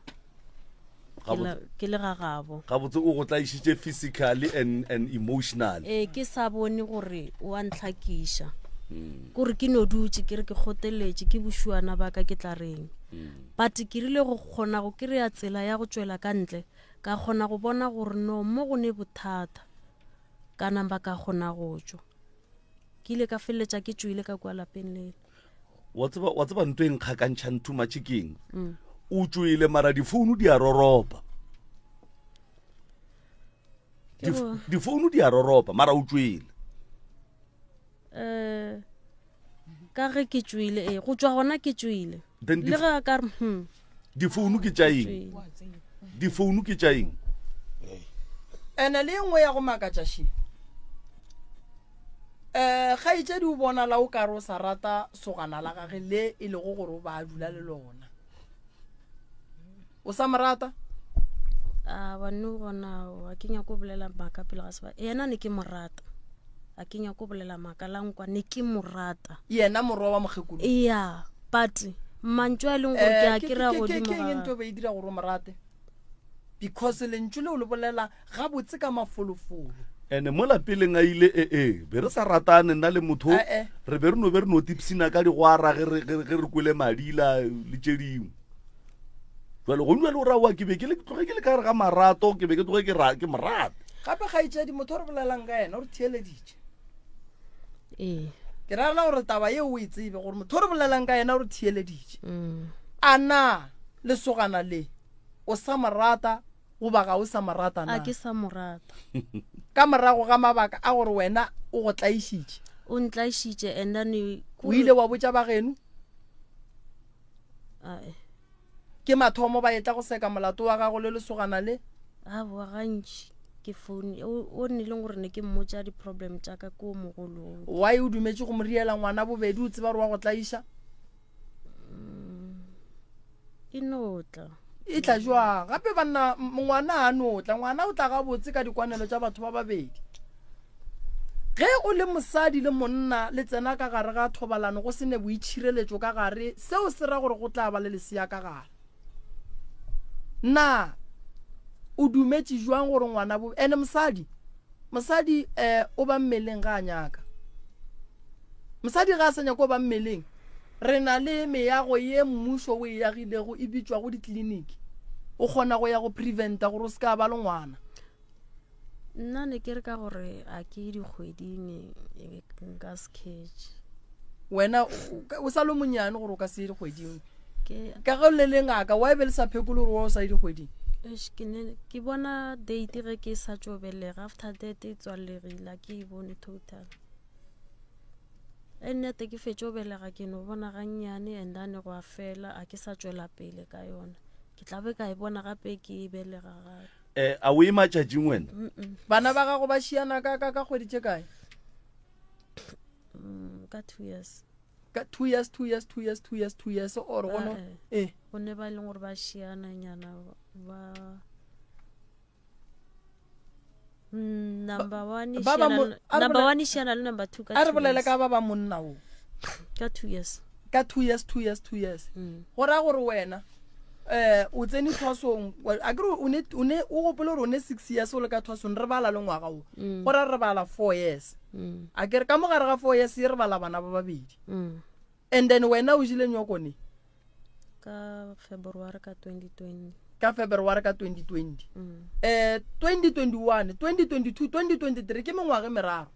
ke le gagabo ga botse o go tlaishitše physically and emotionally ke sa bone gore o a ntlhakiša gore ke no dutse ke re ke goteletše ke bušuana ba ka ke tla reng but ke rile go kgona go kry-a tsela ya go tšwela ka ntle ka kgona go bona gore no mo go ne bothata ka namba ka kgona go tšwa ke ile ka feleletša ke tšwile ka kwa lapeng lele wa tseba ntho e nkgakantšhang too much keng o tšwile mara difounu di a roropa difounu di a roropa mara o tšwile ka ge ke tšwile go tšwa gona ke tšwile le ga ka re difounu ke tša eng difounu ke tša eng ene le nngwe ya go makatša shi ga itsedi o bona la o ka re o sa rata sogana la gage le e lego gore o ba dula le lona o sa morata banno gona a kenya ko bolela maaka pele ga seba yena ne ke morata a kenya ko bolela maaka la nkwa ne ke morata yena morwa wa mogekolo iya but mantšwa e leng gore ke a kry-a godimo ke ntho be e dira gore o morate because lentšu le o le bolela ga botse ka mafolofolo ene mo lapeleng a ile be re sa ratane nna le motho re be re no tipsina ka digwara ge re kwele madila le tše dingwe jwale go nwa le gore aowa ke be ke le ka re ga marato ke be ke tloge ke morate gape ga itsedi motho o re bolelang ka ena o re thieleditše ke rarela gore taba ye o e tsebe gore motho o re bolelang ka ena o re thieleditše a na lesogana le o sa morata goba ga o sa morata na a ke sa morata ka morago ga mabaka a gore wena o go tlaišitše o ntlaišitše and then o ile wa botša bageno ke mathomo ba etla go seka molato wa gago le lesogana le a boa gantši ke phone o ne leng gore ne ke mmotša di-problem tša ka ko mogolong why o dumetše go mo riela ngwana bobedi o tseba gore wa go tlaiša e notla e tla jwang gape banna ngwana a notla ngwana o tla ga botse ka dikwanelo tša batho ba babedi ge o le mosadi le monna le tsena ka gare ga thobalano go se ne boitšhireletšo ka gare seo se ra gore go tla ba le lesea ka gare na o dumetše jwang gore ngwana bo ene mosadi o ba mmeleng ga a nyaka mosadi ga a sa nyaka o ba mmeleng re na le meago ye mmušo o e yagilego e bitswa go ditleliniki o kgona go ya go preventa gore o se ka ba le ngwana nna ne ke re ka gore a ke dikgweding nka sketch wena o sa le monyane gore o ka se dikgweding ka ge le le ngaka wa e be le sa phekolo gore wa o sa dikgweding ke bona date ge ke sa tšobelega after that e tswalegila ke e bone total nnete ke fetše o belega ke no bona gannyane and then go a fela a ke sa tšwela pele ka yona ke tla be ka e bona gape ke e belega gape a o e matšatšing wena bana ba gago ba šiana ka kgwedi tše kae ka 2 years ka 2 years or gono go ne ba leng gore ba šiana nyana ba number 1 šiana le number 2 a re bolele ka ba ba monna o ka 2 years go raya gore wena o tsene thwasong a kere o gopole gore o ne 6 years o le ka thwasong re bala le ngwaga o go ra re bala 4 years a kere ka mogare ga 4 years re bala bana ba babedi and then wena o jile nyokone ka February ka 2020 2021 2022 2023 ke mengwaga meraro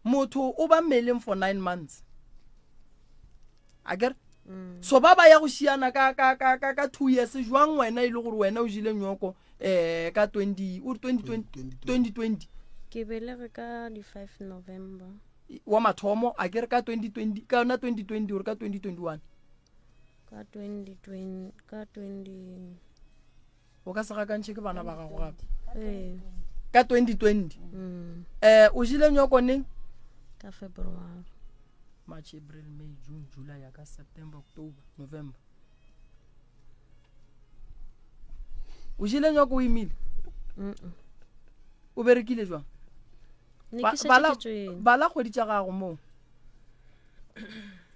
motho o ba mmeleng for 9 months a kere so ba ya go šiana ka 2 years jwang wena ile gore wena o jile nyoko ka 2020 ke belege ka di 5 November wa mathomo a ke re ka 2020 ka yona 2020 ore ka 2021 ka 2020 o ka se gakantšhe ke bana ba gago gape ee ka 2020 o jile nyoko neng ka February March, April, May, June, July, August, September, October, November. O jile nyoko o imile o berekile jwang bala kgwedi tša gago mo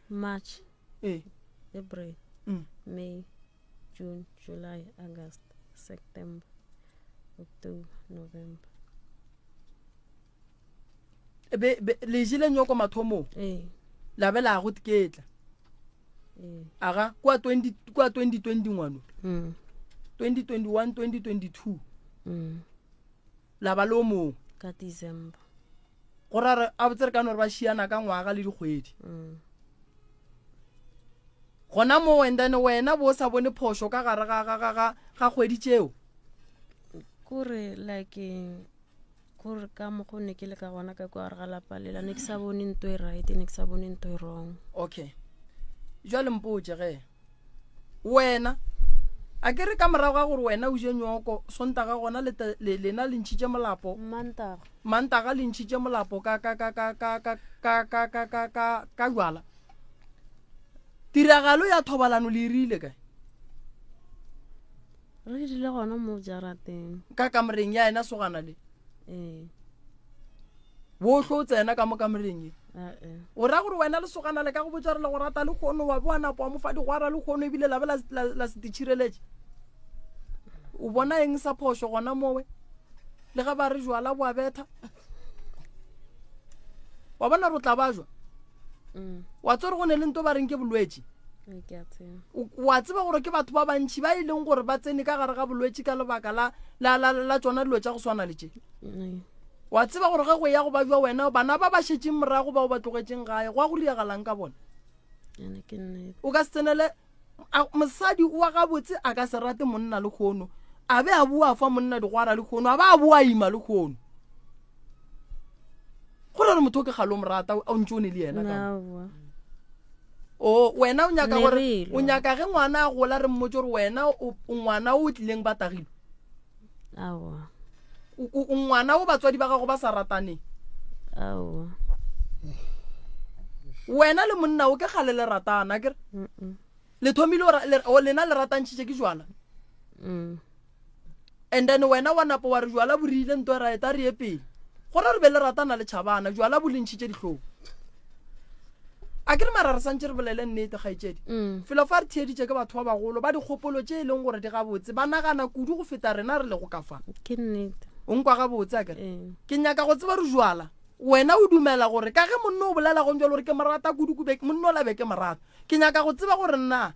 March, eh April, May, June, July, August, September, October, November. le jile nyoko mathomo la be la go tiketla aga kwa 2020 ngwano 2021 2022 la ba lo mo ka December go rara a botsere ka no re ba šiana ka ngwaga le dikgwedi gona mo wendane wena bo sa bone phosho ka gare ga kgwedi tšeo kore like kore ka mo go ne ke le ka gona ka kwa re ga lapa lela ne ke sa bone ntwe e right ne ke sa bone ntwe e wrong. Okay jwale mpotse ge wena a ke re ka morago ga gore wena o je nyoko sontaga gona lena le ntšhitše molapo mantaga le ntšhitše molapo ka jwala tiragalo ya thobalano le irile kae re dile gona mo jarateng ka kamoreng ya ena sogana le botlhe o tsena ka mo kamoreng o ra gore wena le sogana le ka go botsa re le go rata le kgono wa boa napo wa mofadi go ara le kgono ebile la be la se ditšhireletše o bona eng sa phoso gona mowe le ga ba re jwala boa betha wa bona re o tla ba jwa wa tsore go ne le nto ba reng ke bolwetse wa tseba gore ke batho ba bantšhi ba e leng gore ba tsene ka gare ga bolwetse ka lebaka la tsona dilo tša go swana le tše wa tseba gore ge go ya go ba jwa wena bana ba ba šetšeng morago ba o ba tlogetšeng gae go a go riagalang ka bona o ka se tsenele mosadi wa gabotse a ka se rate monna le kgono a be a bua fa monna digwara le kgono a ba a bua ima le kgono go re motho ke galo morata o ntse o ne le yena ka o wena o nyaka gore o nyaka ge ngwana a gola re mmotse gore wena o ngwana o tlileng ba tagile awa o ngwana o batswadi ba gago ba sa rataneng awa wena le monna o ke gale le ratana ke le thomile lena le ratantšhitše ke jwala and then wena wa napo wa re jwala bo rile nto ra eta re ye pele gore re be le ratana le tšhabana jwala bo lentšhitše ditlhong a ke re mara re santše re bolele nnete kgaetšedi felo fa re thieditše ke batho ba bagolo ba dikgopolo tše e leng gore di gabotse ba nagana kudu go feta rena re le go ka fa ke nnete o nkwa gabotse a kere ke nyaka go tseba re jwala wena o dumela gore ka ge monna o bolela go njalo gore ke morata kudu monna o labe ke morata ke nyaka go tseba gore nna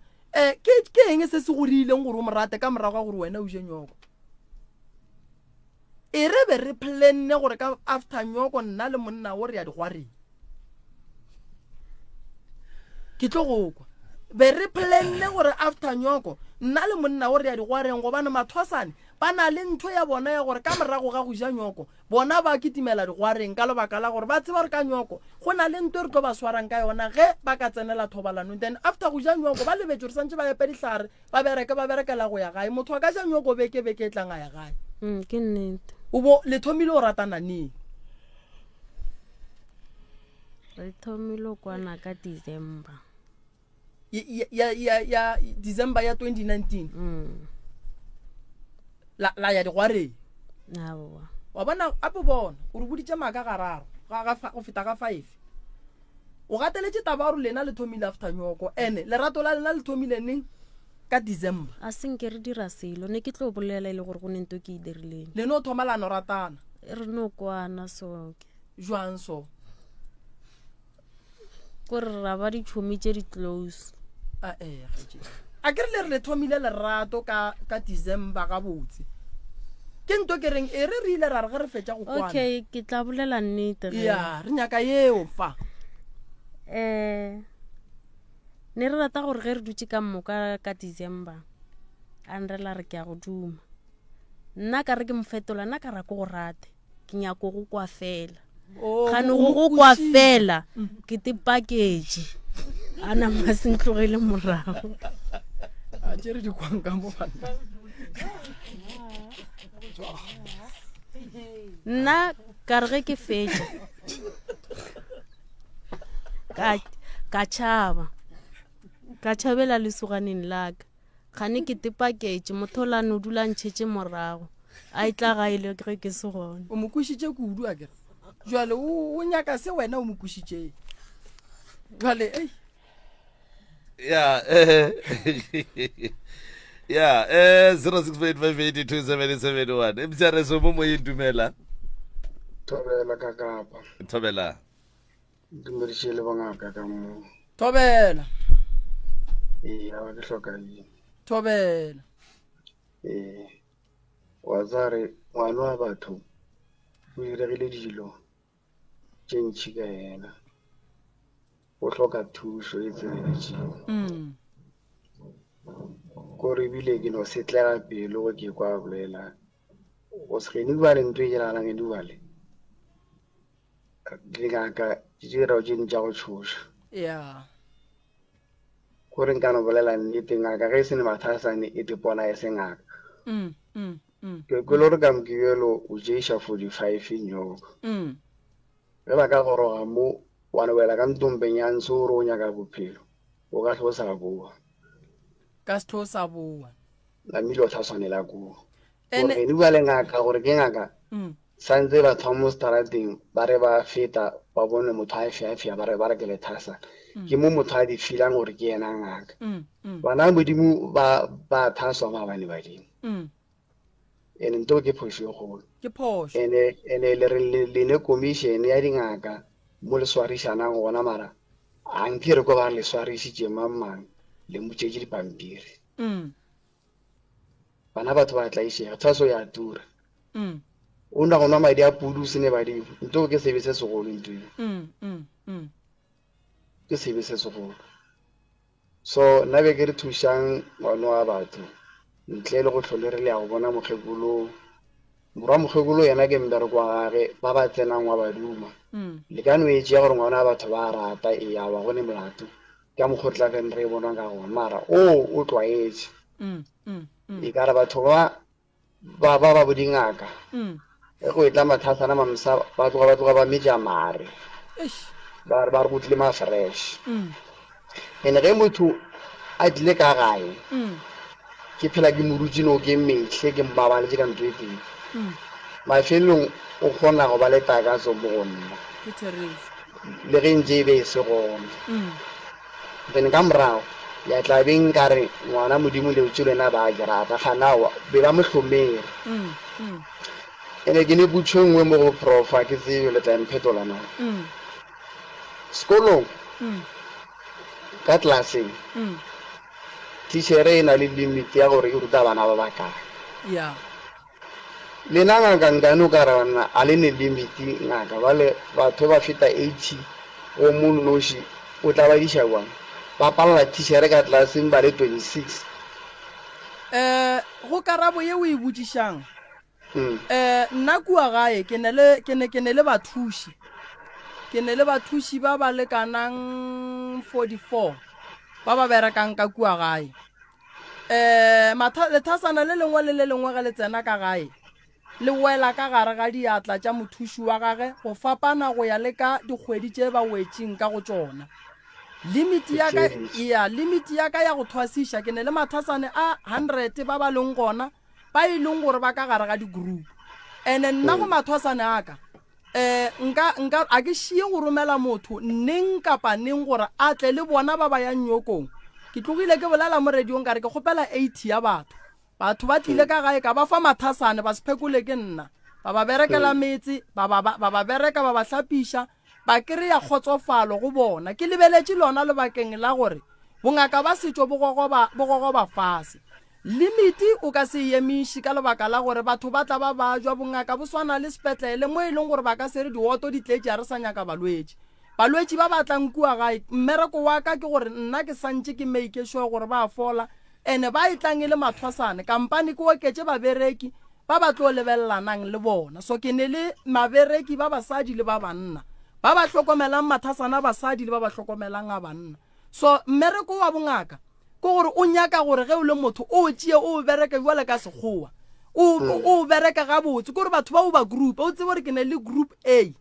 ke eng se se go rileng gore o morate ka morago ga gore wena o je nyoko e re be re plenne gore ka after nyoko nna le monna o re ya digwareng ke tlo go kwa be re plenne gore after nyoko nna le monna o re ya digwareng gobane mathwasane ba na le ntho ya bona ya gore ka morago ga go ja nyoko bona ba kitimela digwareng ka lebaka la gore ba tseba gore ka nyoko go na le ntho re tlo ba swarang ka yona ge ba ka tsenela thobalano then after go ja nyoko ba lebetse re santse ba epe dihlare ba berekela go ya gae motho a ka ja nyoko beke e tlang a ya gae ke nnete o bo le thomile o ratana neng re thomile kwana ka December ya December ya 2019 la ya digwareng awa wa bona apo bona o re boditše maaka gararo go feta ka 5 o gateletse taba gore lena le thomile after nyoko ene lerato la lena le thomile neng ka December a senke re dira selo ne ke tlo bolela ile gore go ne nto ke e dirileng le no thomalano ratana re no kwana soke jwang so gore ra ba ditšhomi tše di close a ke re le thomile lerato ka December ga botse ke nto ke reng e re ile ra re ge re fetša go kwana okay ke tla bolela nnete ya re nyaka yeo fa ne re rata gore ge re dutse ka mmoka ka December a nrela re ke a go duma nna ka re ke mfetola nna ka ra ko go rate ke nyako go kwa fela gane go kwa fela ke te package ana masentlogele morago a tsere di kwanga mo bana nna ka re ke fetša ka tšhabela lesoganeng laka gane ke te package motholane o dula ntšhetše morago a itla gaile ge ke se gone o mo kušitše kudu a kere jwale o nyaka se wena o mo kušitše jwale yeah 0658582771 mtsareso mo moyeng dumela Thobela ka Kapa thobela dumediše le bangaka ka mo thobela ga ke hloka eng thobela wa tsare ngwana wa batho o diregile dilo tše ntšhi ka yena o hloka thušo e tseneletšego kore ebile ke no setlega pele go ke kwa bolela o segene dubale ntho e jelalang e dubale dingaka di dirao tše ntša go tšhoša kore nka no bolela nnete ngaka ge e se ne mathasane e tepona e se ngaka ke le gore ka mokibelo o jeiša 45 nyoko ge ba ka goroga mo wa nobela ka ntompeng ya ntse o re o nyaka bophelo o ka tlho sa boa ka setho sa boa la mmile o thaswanela kuo gore di bua le ngaka gore ke ngaka santse batho mo starateng ba re ba feta ba bone motho a efeafea ba re ke le thasa ke mo motho a di filang gore ke yena ngaka bana modimo ba thaswa ba bane badimo ene nto ke phošo e kgolo ene le ne commission ya dingaka mo le swarišanang gona mara a nkere ko ba le swarišitše mang le motšetše dipampiri bana batho ba tlaišega thaso ya tura o na go nwa madi a pudu se ne badimo nto ke sebe se segolo ntweng ke sebe se segolo so nna be ke re thušang ngwana wa batho ntle le go tlhole re le ya go bona mokgekolo morwa mokgekolo yena ke mbereko wa gage ba ba tsenang wa baduma le ka no etšea gore ngwana wa batho ba rata e ya wa gone molato ka mokgotla ge re bonwa ka gona mara o tlwaetše e ka re batho ba bodingaka ge go etla mathasana mamsa ba tloga ba metša mare ba re go tlile ma-fresh ene ge motho a tlile ka gae ke phela ke morutsino ke metlhe ke mbabaletse ka ntho e teng mafelong o kgona go ba le takatso mo go nna le ge ntse e be e se gona then ka morago ya tla beng ka re ngwana modimo leotse lena ba ke rata ganawa be ba mohlomere ene ke ne putšho nngwe mo go profa ke tsebe le tla mphetola nao sekolong ka tlelaseng teachere e na le limit ya gore e ruta bana ba bakae lena ngaka nkane o ka rana a le ne limiti ngaka bale batho ba feta 80 go monnoši o tla ba diša bjang ba palela teachere ka tlelaseng ba le 26 go karabo ye o e botšišang nna kua gae ke ne le bathuši ba ba lekanang 44 ba ba berekang ka kua gae lethasana le lengwe le le lengwe ge le tsena ka gae le wela ka gare ga diatla tša mothuši wa gage go fapana go ya le ka dikgwedi tše ba wetšeng ka go tšona limiti ya ka ya go thwasiša ke ne le mathasane a 100 ba ba leng gona ba e leng gore ba ka gare ga di-group ene nna go mathwasane aka nka a ke šie go romela motho neng kapa neng gore a tle le bona ba ba yang nyokong ke tlogile ke bolela mo radiong ka re ke kgopela 80 ya batho ba tlile ka gae ka ba fa mathasane ba sephekole ke nna ba ba berekela metsi ba ba bereka ba ba hlapiša ba kry-a kgotsofalo go bona ke lebeletše lona lebakeng la gore bongaka ba setšo bo gogoba fase limiti o ka se emiše ka lebaka la gore batho ba tla ba jwa bongaka bo swana le sepetlele mo e leng gore ba ka se re dioto di tletše a re sa nyaka balwetši ba batlang kua gae mmereko wa ka ke gore nna ke santše ke make sure gore ba fola ene ba e tlang e le mathwasane kampane ke oketše babereki ba ba tlo lebellanang le bona. So ke ne le mabereki ba basadi le ba banna ba ba hlokomelang mathasana basadi le ba ba hlokomelang a banna. So mmereko wa bongaka ko gore o nyaka gore ge o le motho o tšee o bereka jwale ka sekgowa o bereka ga botse gore batho ba o ba group o tsebe gore ke ne le group A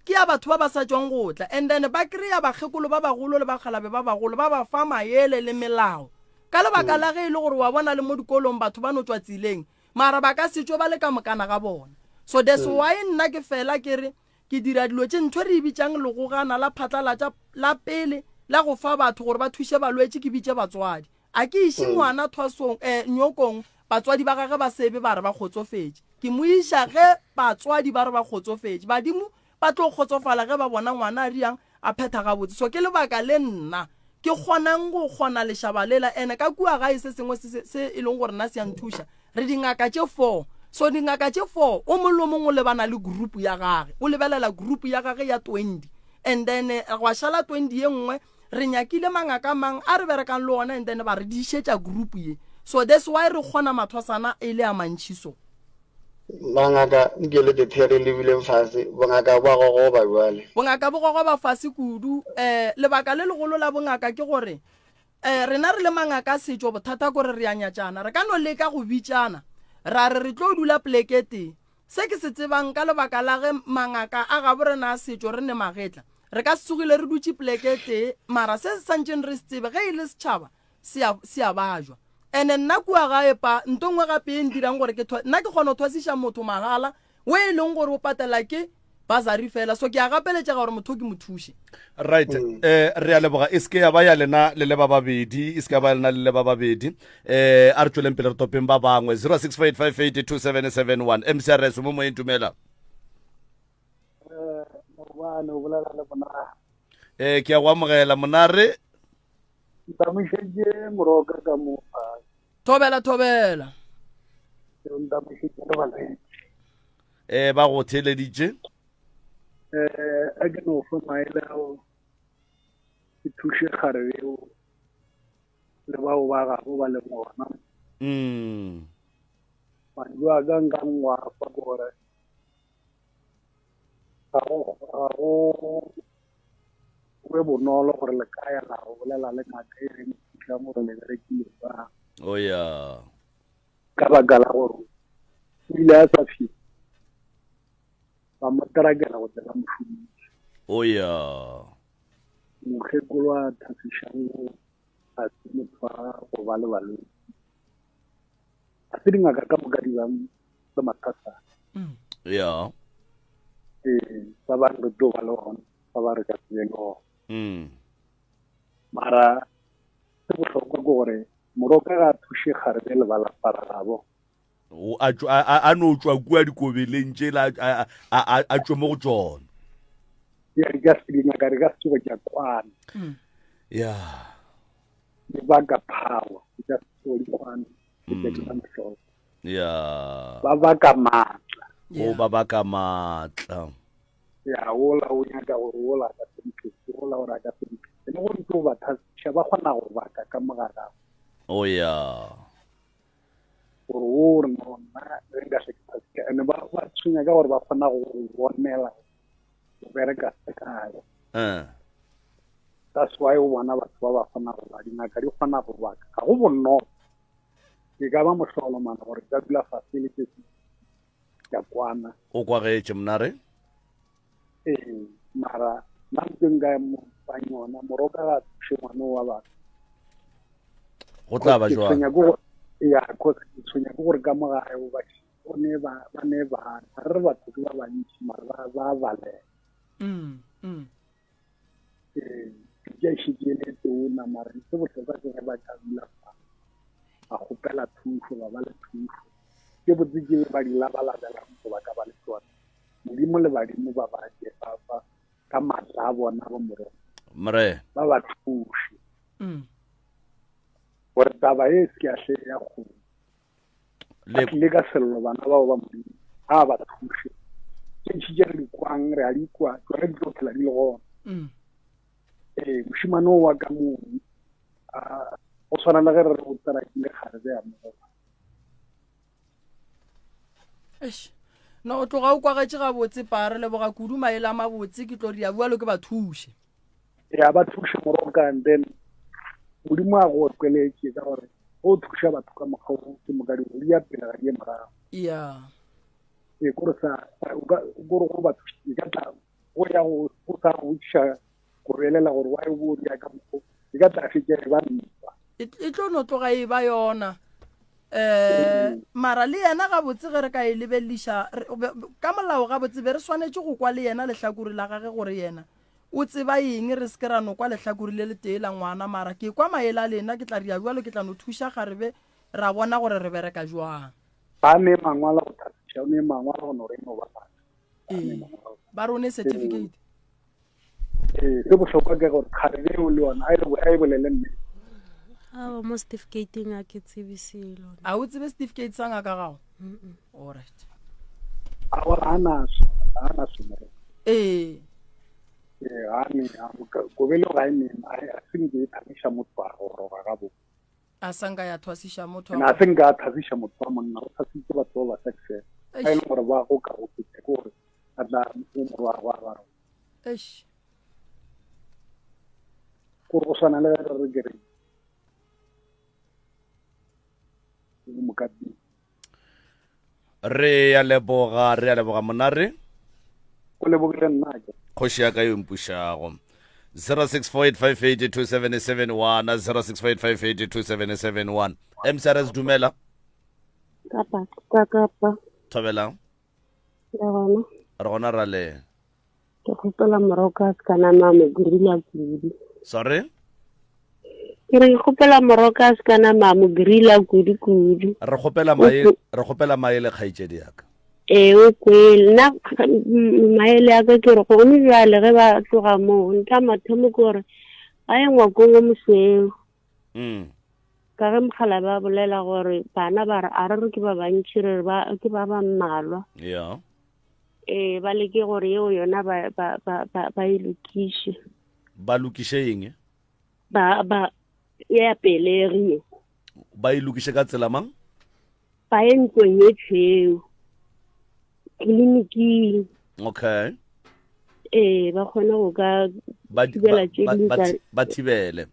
ke ya batho ba ba sa tswang go tla, and then ba kry-a bakgekolo ba bagolo le bakgalabe ba bagolo ba ba fa maele le melao ka lebaka la ge e le gore wa bona le mo dikolong batho ba no tswa tsileng mara ba ka setšo ba le ka mokana ga bona. So that's why nna ke fela ke re ke dira dilo tše ntho re bitsang legogana la phatlalatša la pele la go fa batho gore ba thushe balwetse ke bitše batswadi a ke iše ngwana thwasong nyokong batswadi ba gage ba sebe ba re ba kgotsofetse ke mo iša ge batswadi ba re ba kgotsofetse badimo ba tlo kgotsofala ge ba bona ngwana a riang a phetha gabotse. So ke lebaka le nna ke kgonang go kgona lešaba lela ene ka kua gae se sengwe se e leng gore nna se ya nthuša re dingaka tše 4. So dingaka tše 4 o mongwe le mongwe o lebana le group ya gage o lebelela group ya gage ya 20 and then wa šala 20 ye nngwe re nyakile mangaka mang a re berekang le ona and then ba re dišetša group ye. So that's why re kgona mathwasana e le a mantšhiso. Mangaka ngele de phere le bileng fase bongaka ba go ba jwale bongaka bo go ba fase kudu lebaka le legolo la bongaka ke gore rena re le mangaka setšo bothata gore re anyatšana re ka no leka go bitšana ra re tlo dula plekete se ke se tsebang ka lebaka la ge mangaka a ga borena setšo re ne magetla re ka sugile re dutse plekete mara se se santšeng re se tsebe ge e le setšhaba se a bajwa. And nna kua gae pa ntongwe gape e ndirang gore nna ke kgona go thwasiša motho magala o e leng gore o patela ke basari fela. So ke a gapeletša gore motho ke mothuše right. Re a leboga e seke ya ba ya lena le ba babedi e seke ya ba lena le ba babedi a re tšweleng pele re topeng ba bangwe 0658582771 MCRS mo moeng tumela ke a go amogela monare ntamošetše moroka ka mo thobela ntamošetše le balwetse ba go theleditše a ke no fa maele ao ke thuše kgare eo le bao ba gago ba le gona mandu a ka nka ngwafa gore ga go we bonolo gore le kaya la go bolela le ngaka e reng thuša gore le berekile ba ka baka la gore o ile a sa fihle ba mo terakela go tsela mošomiši mokgekolo a thafišang a se motho a go ba le balwetse a se dingaka ka moka di bang le mathasana ba ba re to ba le gona ba ba re ka tsebe le gona mara se bohlokwa ke gore moroka ga thuše kgare le ba la paragabo a no tswa kua dikobeleng tšela a tswe mo go tsona ya re ka se dingaka re ka se tsoga ke a kwana le baka power ke ka se tsoga di kwana ke ka mhloko ba baka maatla ba baka maatla ya ola o nyaka gore ola ka sentle ola ora ka sentle le go ntse ba thasha ba kgona go baka ka mogara gore o re nona re ka se ka ene ba tshwenya ka gore ba kgona go bonela go bereka se kae that's why o bona batho ba ba kgona go ba dingaka di kgona go baka ga go bonno ke ka ba mohlolo mana gore ka dula facilities ya kwana o kwagetše mnare mara nanteng ka mo banyona moroka ga thuše ngwane wa batho go tla ba jwang ya ko tshwenya ke gore ka mogae ba ne ba re batho ba bantši mara ba bale ke šikele tona mara se bohlokwa ke ge ba ka dula ba kgopela thušo ba ba le thušo ke botse ke ba di labalabelang go ba ka ba le tsona modimo le badimo ba ba ke ba ka matla a bona ba moro ba ba thuše gore taba e se ke a hle ya go le ka sello bana bao ba modimo a ba thuše ke tšhitše re dikwang re a dikwa tsone di tlo phela di le gona mošimane o wa ka moo o tshwana le ge re re o tserakile kgare be ya mogoba no o tloga o kwagetše gabotse pare le boga kudu maele a mabotse ke tlo dia bua lo ke ba thushe ya ba thushe moroka and then modimo a go kweletse ka gore o thusha batho ka mokgwa ke mogadi o dia pela ga di morago ya e gore sa go ba thushe ka tla go ya go sa go tsha go relela gore wa go dia ka mokgwa ka tla fitse ba nna e tlo no tloga e ba yona mara le yena ga botse ge re ka e lebelisha ka molao ga botse be re swanetse go kwa le yena lehlakuri la gage gore yena o tseba eng re se ke ra no kwa lehlakuri le le teela ngwana mara ke kwa maele a lena ke tla ria bjalo ke tla no thuša garebe ra bona gore re bereka jwang ba ne mangwala go thatša ne mangwala go no re no ba ba rone certificate se bohlokwa ke gore kgarebe o le yona a e bolele nne a mo certificating a ke tsebisilo a o tsebe certificate sa ngaka gago alright a wa ana sumere ani go belo ga ene a singe e thamisha motho a go ga bo a sanga ya thwasisha motho na singa thasisha motho a monna o thasitse batho ba success a ile gore ba go ka go tse gore a da mo wa go go sana le re gere re ya leboga monare o lebogile nna ke khoshi ya ka yo mpušago 0648582771 0648582771 MCRS dumela kapa thobela gona re gona ra le ke khopela moroka kana mama grilla kudu sorry ke re khopela moroka kana mama grilla kudu re khopela maele khaitšedi yaka o kwele na maele a ka ke re go ne jale ge ba tloga mo nta mathomo gore a engwa kongo moseo ka ge mokgala ba bolela gore bana ba re a re ke ba bantši re ke ba mmalwa ba leke gore yeo yona ba e lokiše ba lokiše eng ba ya pelegi ba e lokiše ka tsela mang ba e ntlong ye tshweu kliniking okay ba kgona go ka thibela tše ba thibele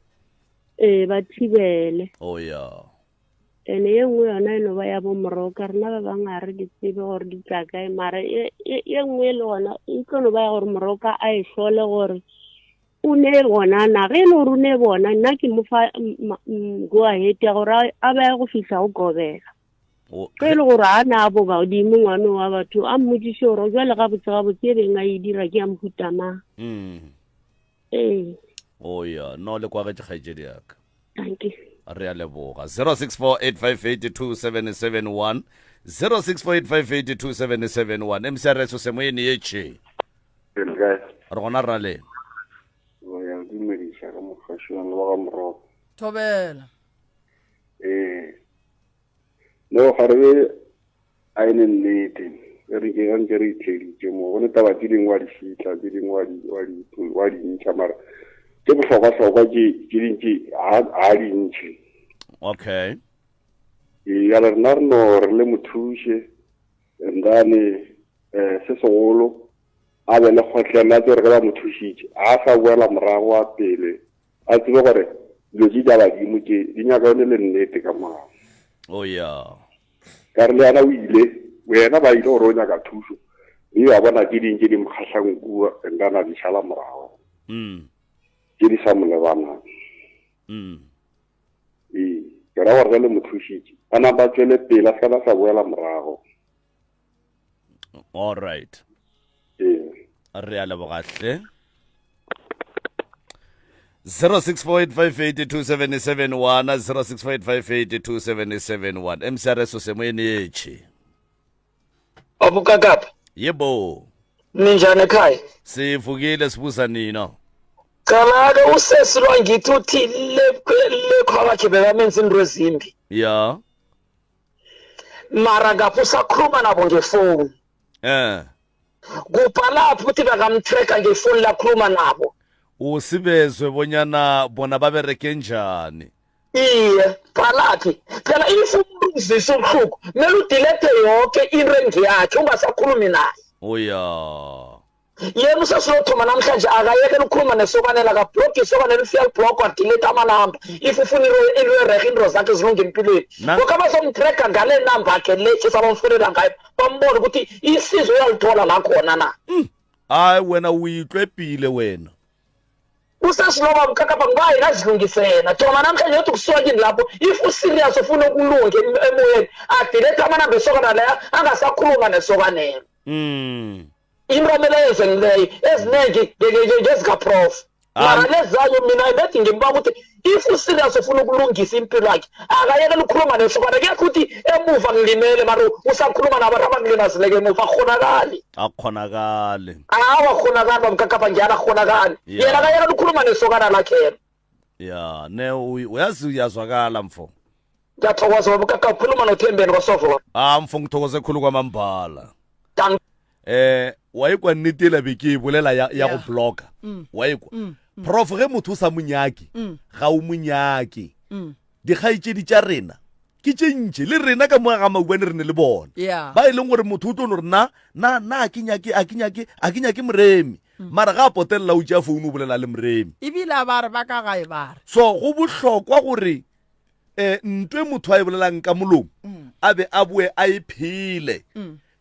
ba thibele ene ye nngwe yona eno ba ya bo moroka rena ba bangwe a re di tsebe gore di tla kae mara ye nngwe le gona e tlono ba ya gore moroka a e tlhole gore o ne bona na ge e le gore o ne bona nna ke mo fa go ahead ya gore a ba ya go fitlha go kobela ge e le gore a na bo baodimo ngwane wa batho a mmotsiše gore jwale gabotse e beng a e dira ke ya mohuta mang no le kwagetše kgaetšedi yaka thank you re a leboga 0648582771 0648582771 MCRS o semoyeni yetše re gona ra le thobela no garebe a ene nnete re ke ga nke re itlheditše mo go neta batho dingwe wa di fitlha tse dingwe wa di ntšha mara ke bohlokwa-hlokwa ke dintši a dintši okay ya le rena re no re le mothuše ndane se segolo a be le kgotlhela tse re ke ba mothušitše a sa boela morago a pele a tsebe gore dilo tše tša badimo ke di nyaka yone le nnete ka morago ka re le yana o ile wena ba ile gore o nyaka thuso mme ba bona ke dintše di mokgatlhang kua nkana di šala morago ke di sa molebanang ke ra gore le mothušitše a na ba tswele pele a sa boela morago all right re a lebogahle 0648582771 0648582771 MCRS o semoyeni yetše abukakapha yebo ninjani ekhaya sivukile sibuza nina kalake usesi lwangithi uthi lekhwabakhe bekamenza into ezimbi mara ngapho usakhuluma nabo ngefoni kuphalapho ukuthi bekamtreka ngefoni lakhuluma nabo usibezwe bonyana bona babereke njani iye phalathi phela if umlungisa ubuhlungu kumele udelete yonke irengi yakhe ungasakhulumi naye yena usasilothoma namhlanje akayekela ukukhuluma nesokanela akablokhe isokanela ifiyal block adelete amanamba if ufuna into erehe into zakhe zilunge empilweni ngoku abazomtreka ngale namba akhe letshe sabamfunela ngayo bambone ukuthi isizo uyalithola la khona na hayi wena uyitlwebhile wena usasiloba mkakapha ngayi nazilungisena thoma namhlanje yothi kusuka kini lapho if userious ufuna ukulunga emoyeni adelete amanamba esokana leya angasakhuluma nesokanela imramela ezengileyo eziningi ngezikaprof mara lezayo mina bethi ngimba ukuthi if userious ufuna ukulungisa impilo yakhe akayekela ukukhuluma nesokana kuyakho ukuthi emuva ngilimele mara usakhuluma nabantu abangilimazileke emuva akukhonakali awakhonakali bamkakapha njalo akukhonakali yena akayekela ukukhuluma nesokana lakhelo ya ne uyazi uyazwakala mfo ngiyathokoza bamkakapha khuluma nothembeni kwasovo mfo ngithokoze khulu kwamambala waekwa nnete la be ke e bolela ya go blocka waekwa prof ge motho o sa monyake ga o monyake dikgaitsedi tša rena ke tše ntšhe le rena ka moga ga maubane re ne le bona ba e leng gore motho o tono re na a ke nyake moremi mara ga a potelela o tšea founu o bolela le moremi ebile ba re ba ka gae ba re so go bohlokwa gore ntwe motho a e bolelang ka molomo a be a boe a e phele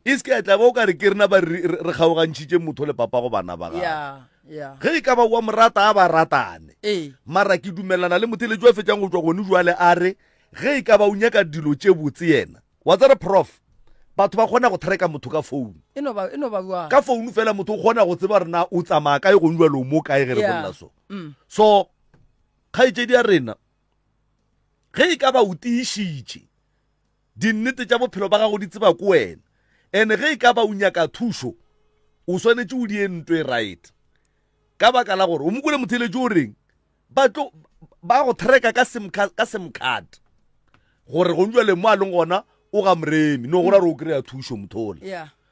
iske a tla ba o ka re ke rena ba re kgaogantšhitše motho le papa go bana ba gae ge e ka ba wa morata a ba ratane mara ke dumelana le motheletši wa fetšang go tswa gone jwale a re ge e ka ba o nyaka dilo tše botse yena wa tsere prof batho ba kgona go thereka motho ka founu ka founu fela motho o kgona go tseba rena o tsamaya kae gone jwale o mo kae ge re bolela so kgaetšedi ya rena ge e ka ba o tiišitše dinnete tša bophelo ba gago di tseba ko wena ene ge e ka ba o nyaka thušo o swanetše o die ntwe right ka baka la gore o mokole motheletši o reng ba go thereka ka sim card gore go njwa le mo a leng gona o ga moremi no gora re o kry-a thušo mothole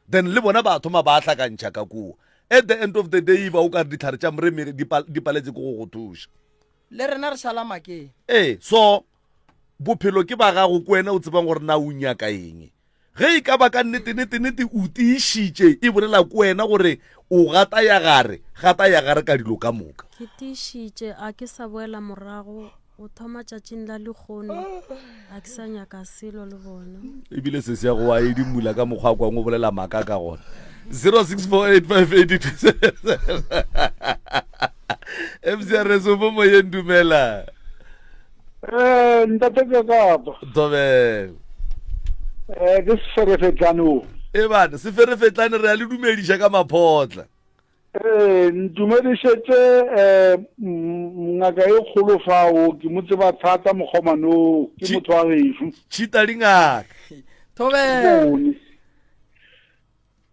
then le bona ba thoma ba hlakantšha ka kua at the end of the day ba o ka re ditlhare tša moremi di paletse ko go thuša le rena re šala makeng so bophelo ke ba gago ko wena o tsebang gore na o nyaka eng ge e ka ba ka nnete o tiišitše e bolela ko wena gore o gata ya gare ka dilo ka moka ke tiišitše a ke sa boela morago o thoma tšatšing la lekgono a ke sa nyaka selo le bona ebile se se ya go wa edimula ka mokgwa kwang o bolela maaka ka gona 06485827 MCRS o mo moyeng dumela ntate ka kapa dobela ke seferefetlano bana seferefetlane re a le dumediša ka maphotla ntumedišetse ngaka e kgolo fao ke mo tseba thata mokgomano ke motho wa gešo tšhita dingaka thobele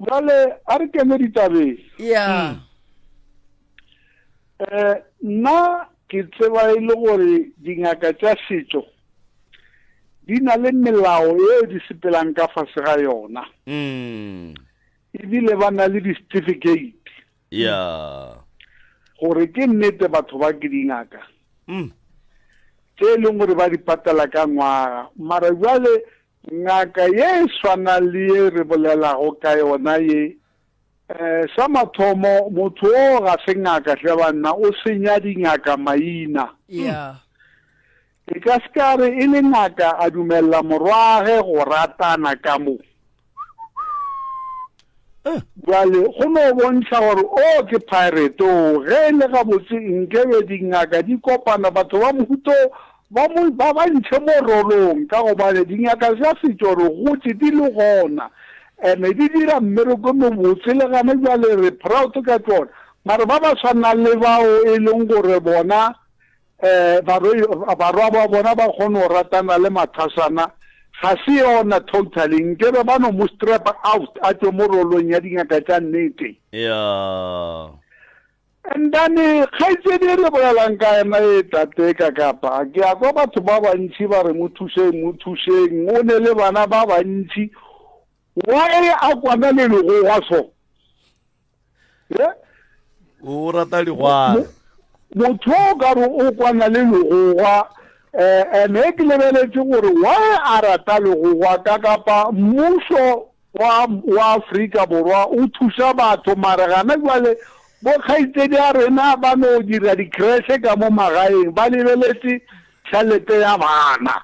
jale a re kene ditabeng nna ke tseba e le gore dingaka tša setšo di na le melao e di sepelang ka fase ga yona ebile ba na le di-certificate gore ke nnete batho ba ke dingaka tše e leng gore ba di patela ka ngwaga mara jale ngaka ye swana le ye re bolelago ka yona ye sa mathomo motho o ga se ngaka hle banna o senya dingaka maina e ka se ka re e le ngaka a dumelela morwage go ratana ka mo jale go no bontšha gore o ke pirate o ge e le gabotse nkebe dingaka di kopana batho ba mohuto ba bantšhe mo rolong ka gobane dingaka tša setšo re gotse di le gona ene di dira mmereko mobotse le gane jale re proud ka tsona mare ba ba tshwanang le bao e leng gore bona barwa ba bona ba kgone go ratana le mathasana ga se yona totally nkebe ba no mo strap out a tšwe mo rolong ya dingaka tša nnete and then kgaitsedi re bolelang ka ena e tate ka kapa ke a kwa batho ba bantši ba re mo thušeng o ne le bana ba bantši wae a kwana le legoa so o rata legwana motho o ka re o kwana le legoa ene ke lebeletse gore wa a rata le go wa ka kapa mmuso wa Afrika Borwa o thusa batho mare gana jwale bo kgaitsedi a rena ba no dira di-crash ka mo magaeng ba lebeletse tšhelete ya bana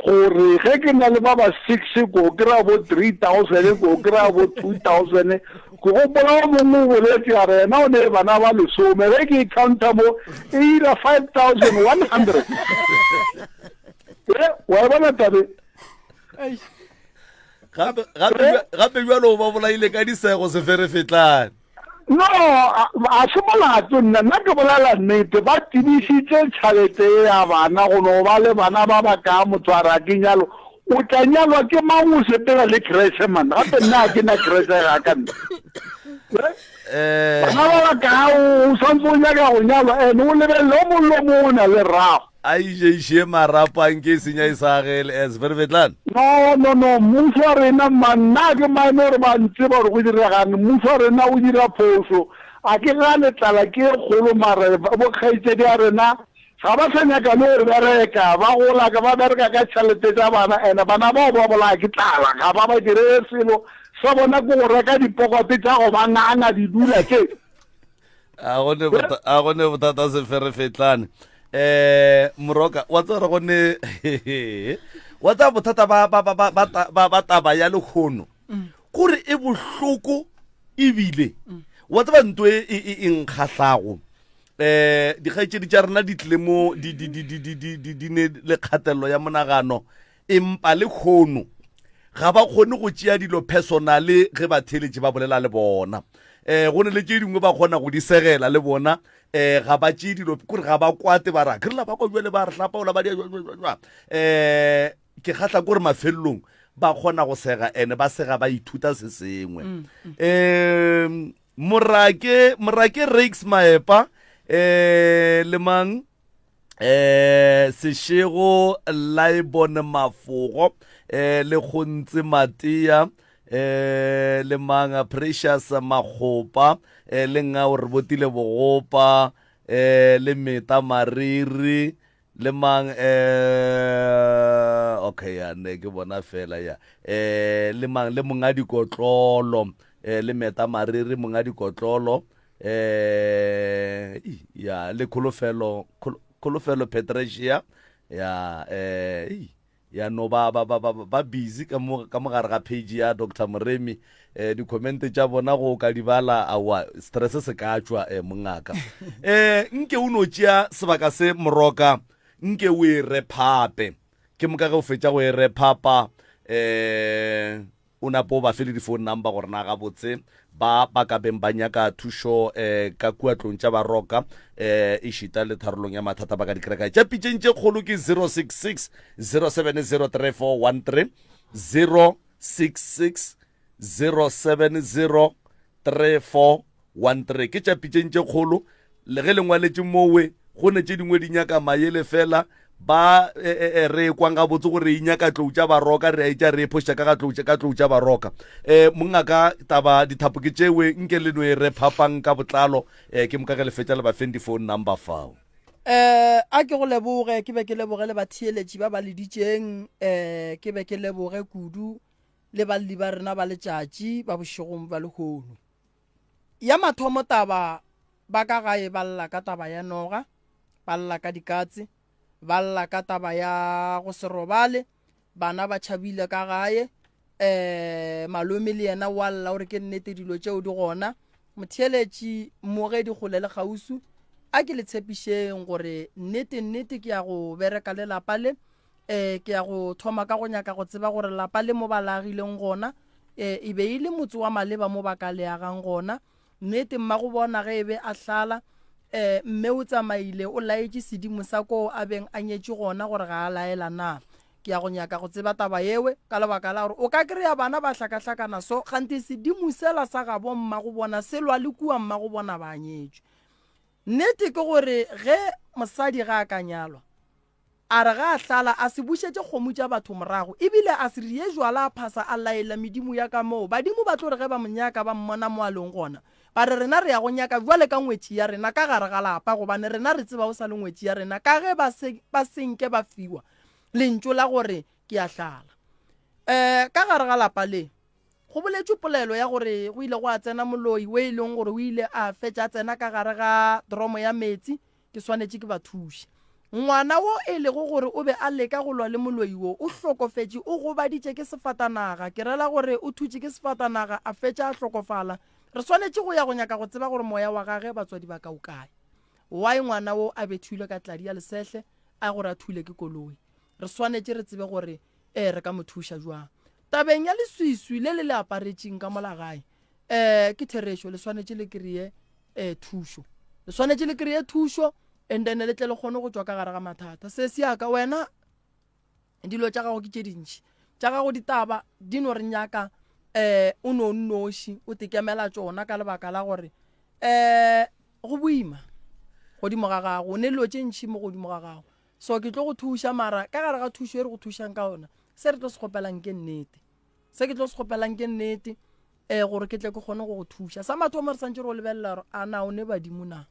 gore ge ke na le ba ba 6 ko kry-a bo 3,000 ko kry-a bo 2,000 ko gopola mongwe o boletse a rena o ne bana ba lesome ge ke counta mo e ira 5,100 wa bona tabe gape jalo ba bolaile ka disego seferefetlane no a se molato nna ke bolela nnete ba tibisitse tšhelete ya bana go no ba le bana ba ba ka motshwara ke nyalo o tla nyalwa ke mang o sepela le crash man gape nna ke na crash ga ka nna bana ba ba ka o santse o nyaka go nyalwa ene o lebelele o mollo mo o na le rago a ijeišie marapang ke senya e sagele as vervetlane no mmuso wa rena manna ke maeme gore ba ntse ba gore go diregane mmuso wa rena o dira phoso a ke gane tlala ke kgolo mare bokgaitsedi a rena ga ba sa nyaka le gore bereka ba gola ka ba bereka ka tšhelete tša bana ene bana bao ba bolaya ke tlala ga ba ba dire selo sa bona ke go reka dipokote tša go ba nganga di dula ke a gone bothata seferefetlane Moroka wa tsara gone wa tsa bothata ba taba ya lekgono gore e bohloko ebile wa tsa ntwe e nkgahlago dikgaitšedi tša rena di tle mo di ne le kgatelelo ya monagano empa lekgono ga ba kgone go tšea dilo personale ge ba theletše ba bolela le bona go ne le tše dingwe ba kgona go di segela le bona ga ba tšee dilo kore ga ba kwate ba ra ke rela ba kwa jwele ba re hlapaola ba ke kgatla kore mafelelong ba kgona go sega ene ba sega ba ithuta se sengwe morake Rakes Maepa le mang Seshego Laibon Mafogo le Kgontse Matia le manga Precious Magopa le Ngao re botile bogopa le Meta Mariri le mang okay ya ne ke bona fela ya le mang le mongadi kotlolo le Meta Mariri mongadi kotlolo ya le Kholofelo Patricia ya ya no ba busy ka mogare ga page ya Dr. Moremi di comment tša bona go ka di bala awa stress se ka tšwa mongaka nke o no tšea sebaka se Moroka nke o e rephape ke moka ge o fetša go e rephapa o napo ba fele di phone number gore na ga botse ba ka beng ba nyaka thušo ka kuatlong tša baroka e šita le tharolong ya mathata ba ka dikereka tša pitšeng tše kgolo ke 066 070341 066 070341 ke tša pitšeng tše kgolo le ge lengwaletše mowe go ne tše dingwe di nyaka maele fela ba re kwang ga botse gore e nyaka tlou tša baroka re a itša re phoša ka tlou tša baroka mongaka taba dithapo ke tšewe nke le no e re phapang ka botlalo ke moka ge le fetša le ba fendi phone number fao a ke go leboge ke be ke leboge le batheeletši ba ba leditšeng ke be ke leboge kudu le balli ba rena ba letšatši ba bošegong ba lekgono ya mathomo taba ba ka gae ba lla ka taba ya noga ba lla ka dikatse ba lla ka taba ya go se robale bana ba tšhabile ka gae malome le yena wa lla gore ke nnete dilo tšeo di gona motheeletši moge di kgole le gausu a ke le tshepišeng gore nnete ke ya go bereka le lapa le ke ya go thoma ka go nyaka go tseba gore lapa le mo ba lagileng gona e be e le motse wa maleba mo ba ka leagang gona nnete mma go bona ge e be a hlala mme o tsamaile o laetše sedimo sa ko a beng a nyetše gona gore ga a laela na ke ya go nyaka go tseba taba yewe ka lebaka la gore o ka kry-a bana ba hlakahlakana so gante sedimo sela sa gabo mma go bona selwa le kua mma go bona ba nyetšwe nnete ke gore ge mosadi ga a ka nyalwa a re ga a hlala a se bušetše kgomo tša batho morago ebile a se rie jwala a phasa a laela medimo ya ka moo badimo ba tlo re ge ba monyaka ba mmona mo a leng gona ba re rena re ya go nyaka jwale ka ngwetši ya rena ka gare ga lapa gobane rena re tseba o sa le ngwetši ya rena ka ge ba senke ba fiwa lentso la gore ke a hlala ka gare ga lapa le go boletše polelo ya gore go ile go a tsena moloi we e leng gore o ile a fetša tsena ka gare ga dromo ya metsi ke swanetše ke ba thuše ngwana wo e lego gore o be a leka go lwa le moloi wo o hlokofetše o gobaditše ke sefatanaga ke rela gore o thutše ke sefatanaga a fetša a hlokofala re swanetše go ya go nyaka go tseba gore moya wa gage batswadi ba ka o kae why ngwana wo a bethilwe ka tladi ya lesehle a gore a thule ke koloi re swanetše re tsebe gore re ka mo thuša jwang tabeng ya leswiswi le le aparetšeng ka mola gae ke Theresho le swanetše le kry-e thušo le swanetše le kry-e thušo and then le tle le kgone go tswa ka gare ga mathata se se yaka wena dilo tša gago ke tše dintši tša gago ditaba di no re nyaka o no nnoši o tekemela tšona ka lebaka la gore go boima godimo ga gago o ne dilo tše ntši mo godimo ga gago so ke tlo go thuša mara ka gare ga thušo e re go thušang ka yona se re tlo se kgopelang ke nnete se ke tlo se kgopelang ke nnete gore ke tle ke kgone go go thuša sa mathomo re santse re go lebelela gore a na o ne badimo na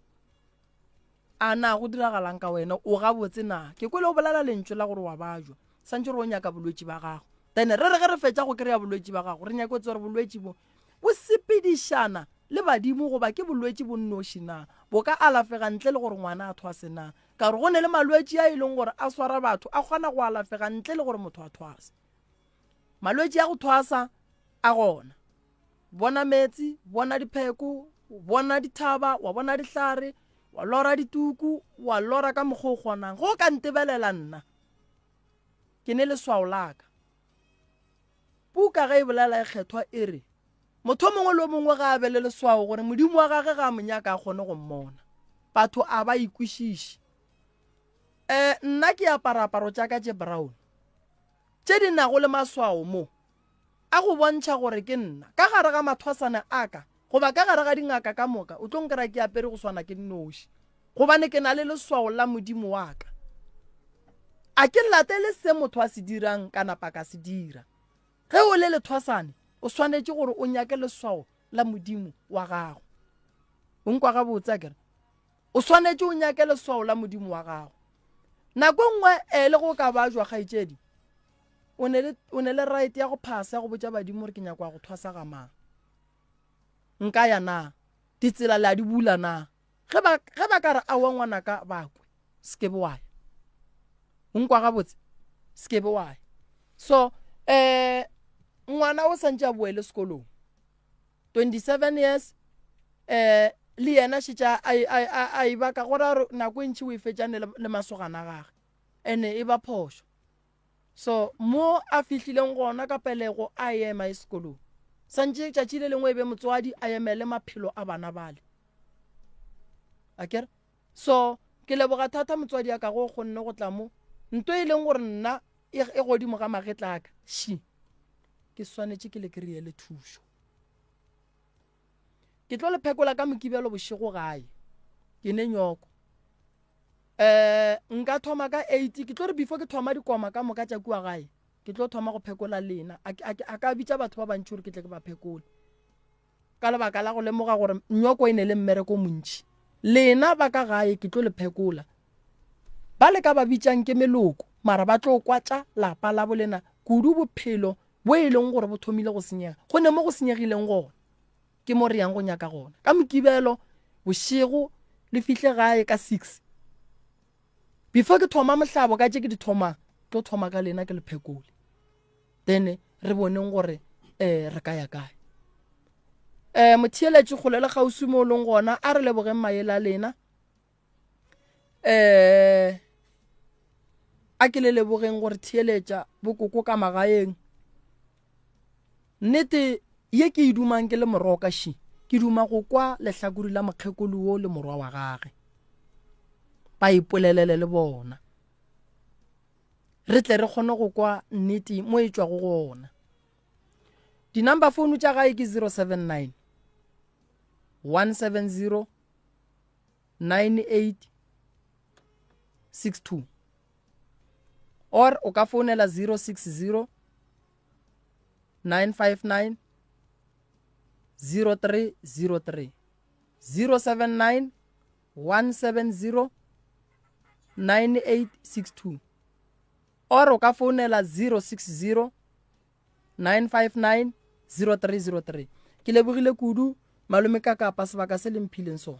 a na go diragalang ka wena o ga botse na ke kwele o bolela lentso la gore wa bajwa santse re o nyaka bolwetši ba gago then re ge re fetša go kry-a bolwetši ba gago re nyaketse gore bolwetši bo sepedišana le badimo goba ke bolwetši bo nnoši na bo ka alafega ntle le gore ngwana a thwase na ka gore go ne le malwetši a e leng gore a swara batho a kgona go alafega ntle le gore motho a thwase malwetši a go thwasa a gona bona metsi bona dipheko bona dithaba wa bona dihlare wa lora dituku wa lora ka mokgwa o kgonang go ka ntebelela nna ke ne leswao laka puka ge e bolela e kgethwa e re motho mongwe le mongwe ga a be le leswao gore modimo wa gage ga a monyaka a kgone go mmona batho a ba ikwešiše nna ke aparo tša ka tše brown tše di nago le maswao mo a go bontšha gore ke nna ka gare ga mathwasana aka goba ka gare ga dingaka ka moka o tlo nkera ke apere go swana ke dinoši gobane ke na le leswao la modimo wa ka a ke latele se motho a se dirang ka napa ka se dira ge o le lethwasane o swanetše gore o nyake leswao la modimo wa gago o nkwa ga botsa kere o swanetše o nyake leswao la modimo wa gago nako nngwe le go ka bajwa kgaetšedi o ne le right ya go phasa ya go botša badimo gore ke nyakwa go thwasa ga mang nka ya na ditsela le a di bula na ge ba ka re awa ngwana ka bakwe se ke be wa ya o nkwa ga botse se ke be wa ya so ngwana o santse a boele sekolong 27 years le yena šetša a e baka gore nako e ntši o e fetšane le masogana gage ene e ba phošo so mo a fihlileng gona ka pelego a ema e sekolong santse tšatši le lengwe e be motswadi a emele maphelo a bana bale akere so ke leboga thata motswadi ya ka go kgonne go tla mo nto e leng gore nna e godimo ga magetla aka ke swanetše ke le kry-e le thušo ke tlo le phekola ka mokibelo bošego gae ke ne nyoko nka thoma ka 80 ke tlo re before ke thoma dikoma ka moka tša kua gae ke tlo thoma go phekola lena a ka bitša batho ba bantši gore ke tle ke ba phekole ka lebaka la go lemoga gore nyoko e ne le mmereko montši lena ba ka gae ke tlo le phekola ba le ka ba bitšang ke meloko mara ba tlo kwatša lapa la bolena kudu bophelo bo e leng gore bo thomile go senyega go ne mo go senyegileng gona ke mo re yang go nyaka gona ka mokibelo bošego le fihle gae ka 6 before ke thoma mohlabo ka tše ke di thoma tlo thoma ka lena ke le phekole then re boneng gore re ka ya kae motheeletše kgole le kgausi mo leng gona a re lebogeng maele a lena a ke le lebogeng gore theeletša bokoko ka magaeng nnete ye ke e dumang ke le moroka shi ke duma go kwa lehlakuri la mokgekolo wo le morwa wa gage ba ipolelele le bona re tle re kgone go kwa nnete mo e tšwa go gona di-number phone tša gae ke 079 170 9862 or o ka founela 060 959 0303 079 170 9862 or o ka founela 060 959 0303. Ke lebogile kudu malome ka kapa sebaka se le mphileng sona.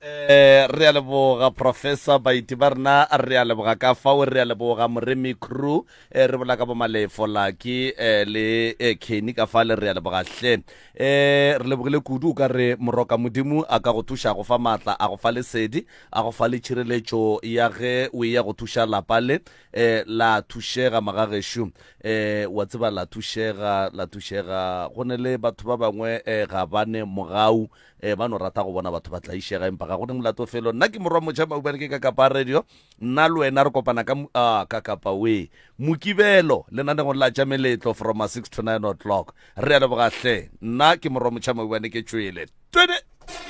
Re a leboga Professor Baiti ba rena, re a leboga ka fao, re a leboga Moremi Crew, re bola ka bo Malefo Lucky le Kenny ka fa le re a leboga hle. Re lebogile kudu ka re moroka modimo a ka go thuša go fa matla, a go fa lesedi, a go fa le tšhireletšo ya ge o ya go thuša lapa le la thušega magageshu. Wa tseba la thušega go ne le batho ba bangwe ga bane mogau ba no rata go bona batho ba tla išega empa ga go ne molato felo. Nna ke morwa motšha maubane ke ka Kapa Radio, nna le wena re kopana ka Kapa we Mokibelo le nane go la tšameletlo from 6 to 9 o'clock. Re a leboga hle, nna ke morwa motšha maubane ke tšwele.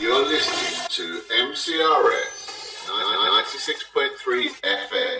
You're listening to MCRS 96.3 FM.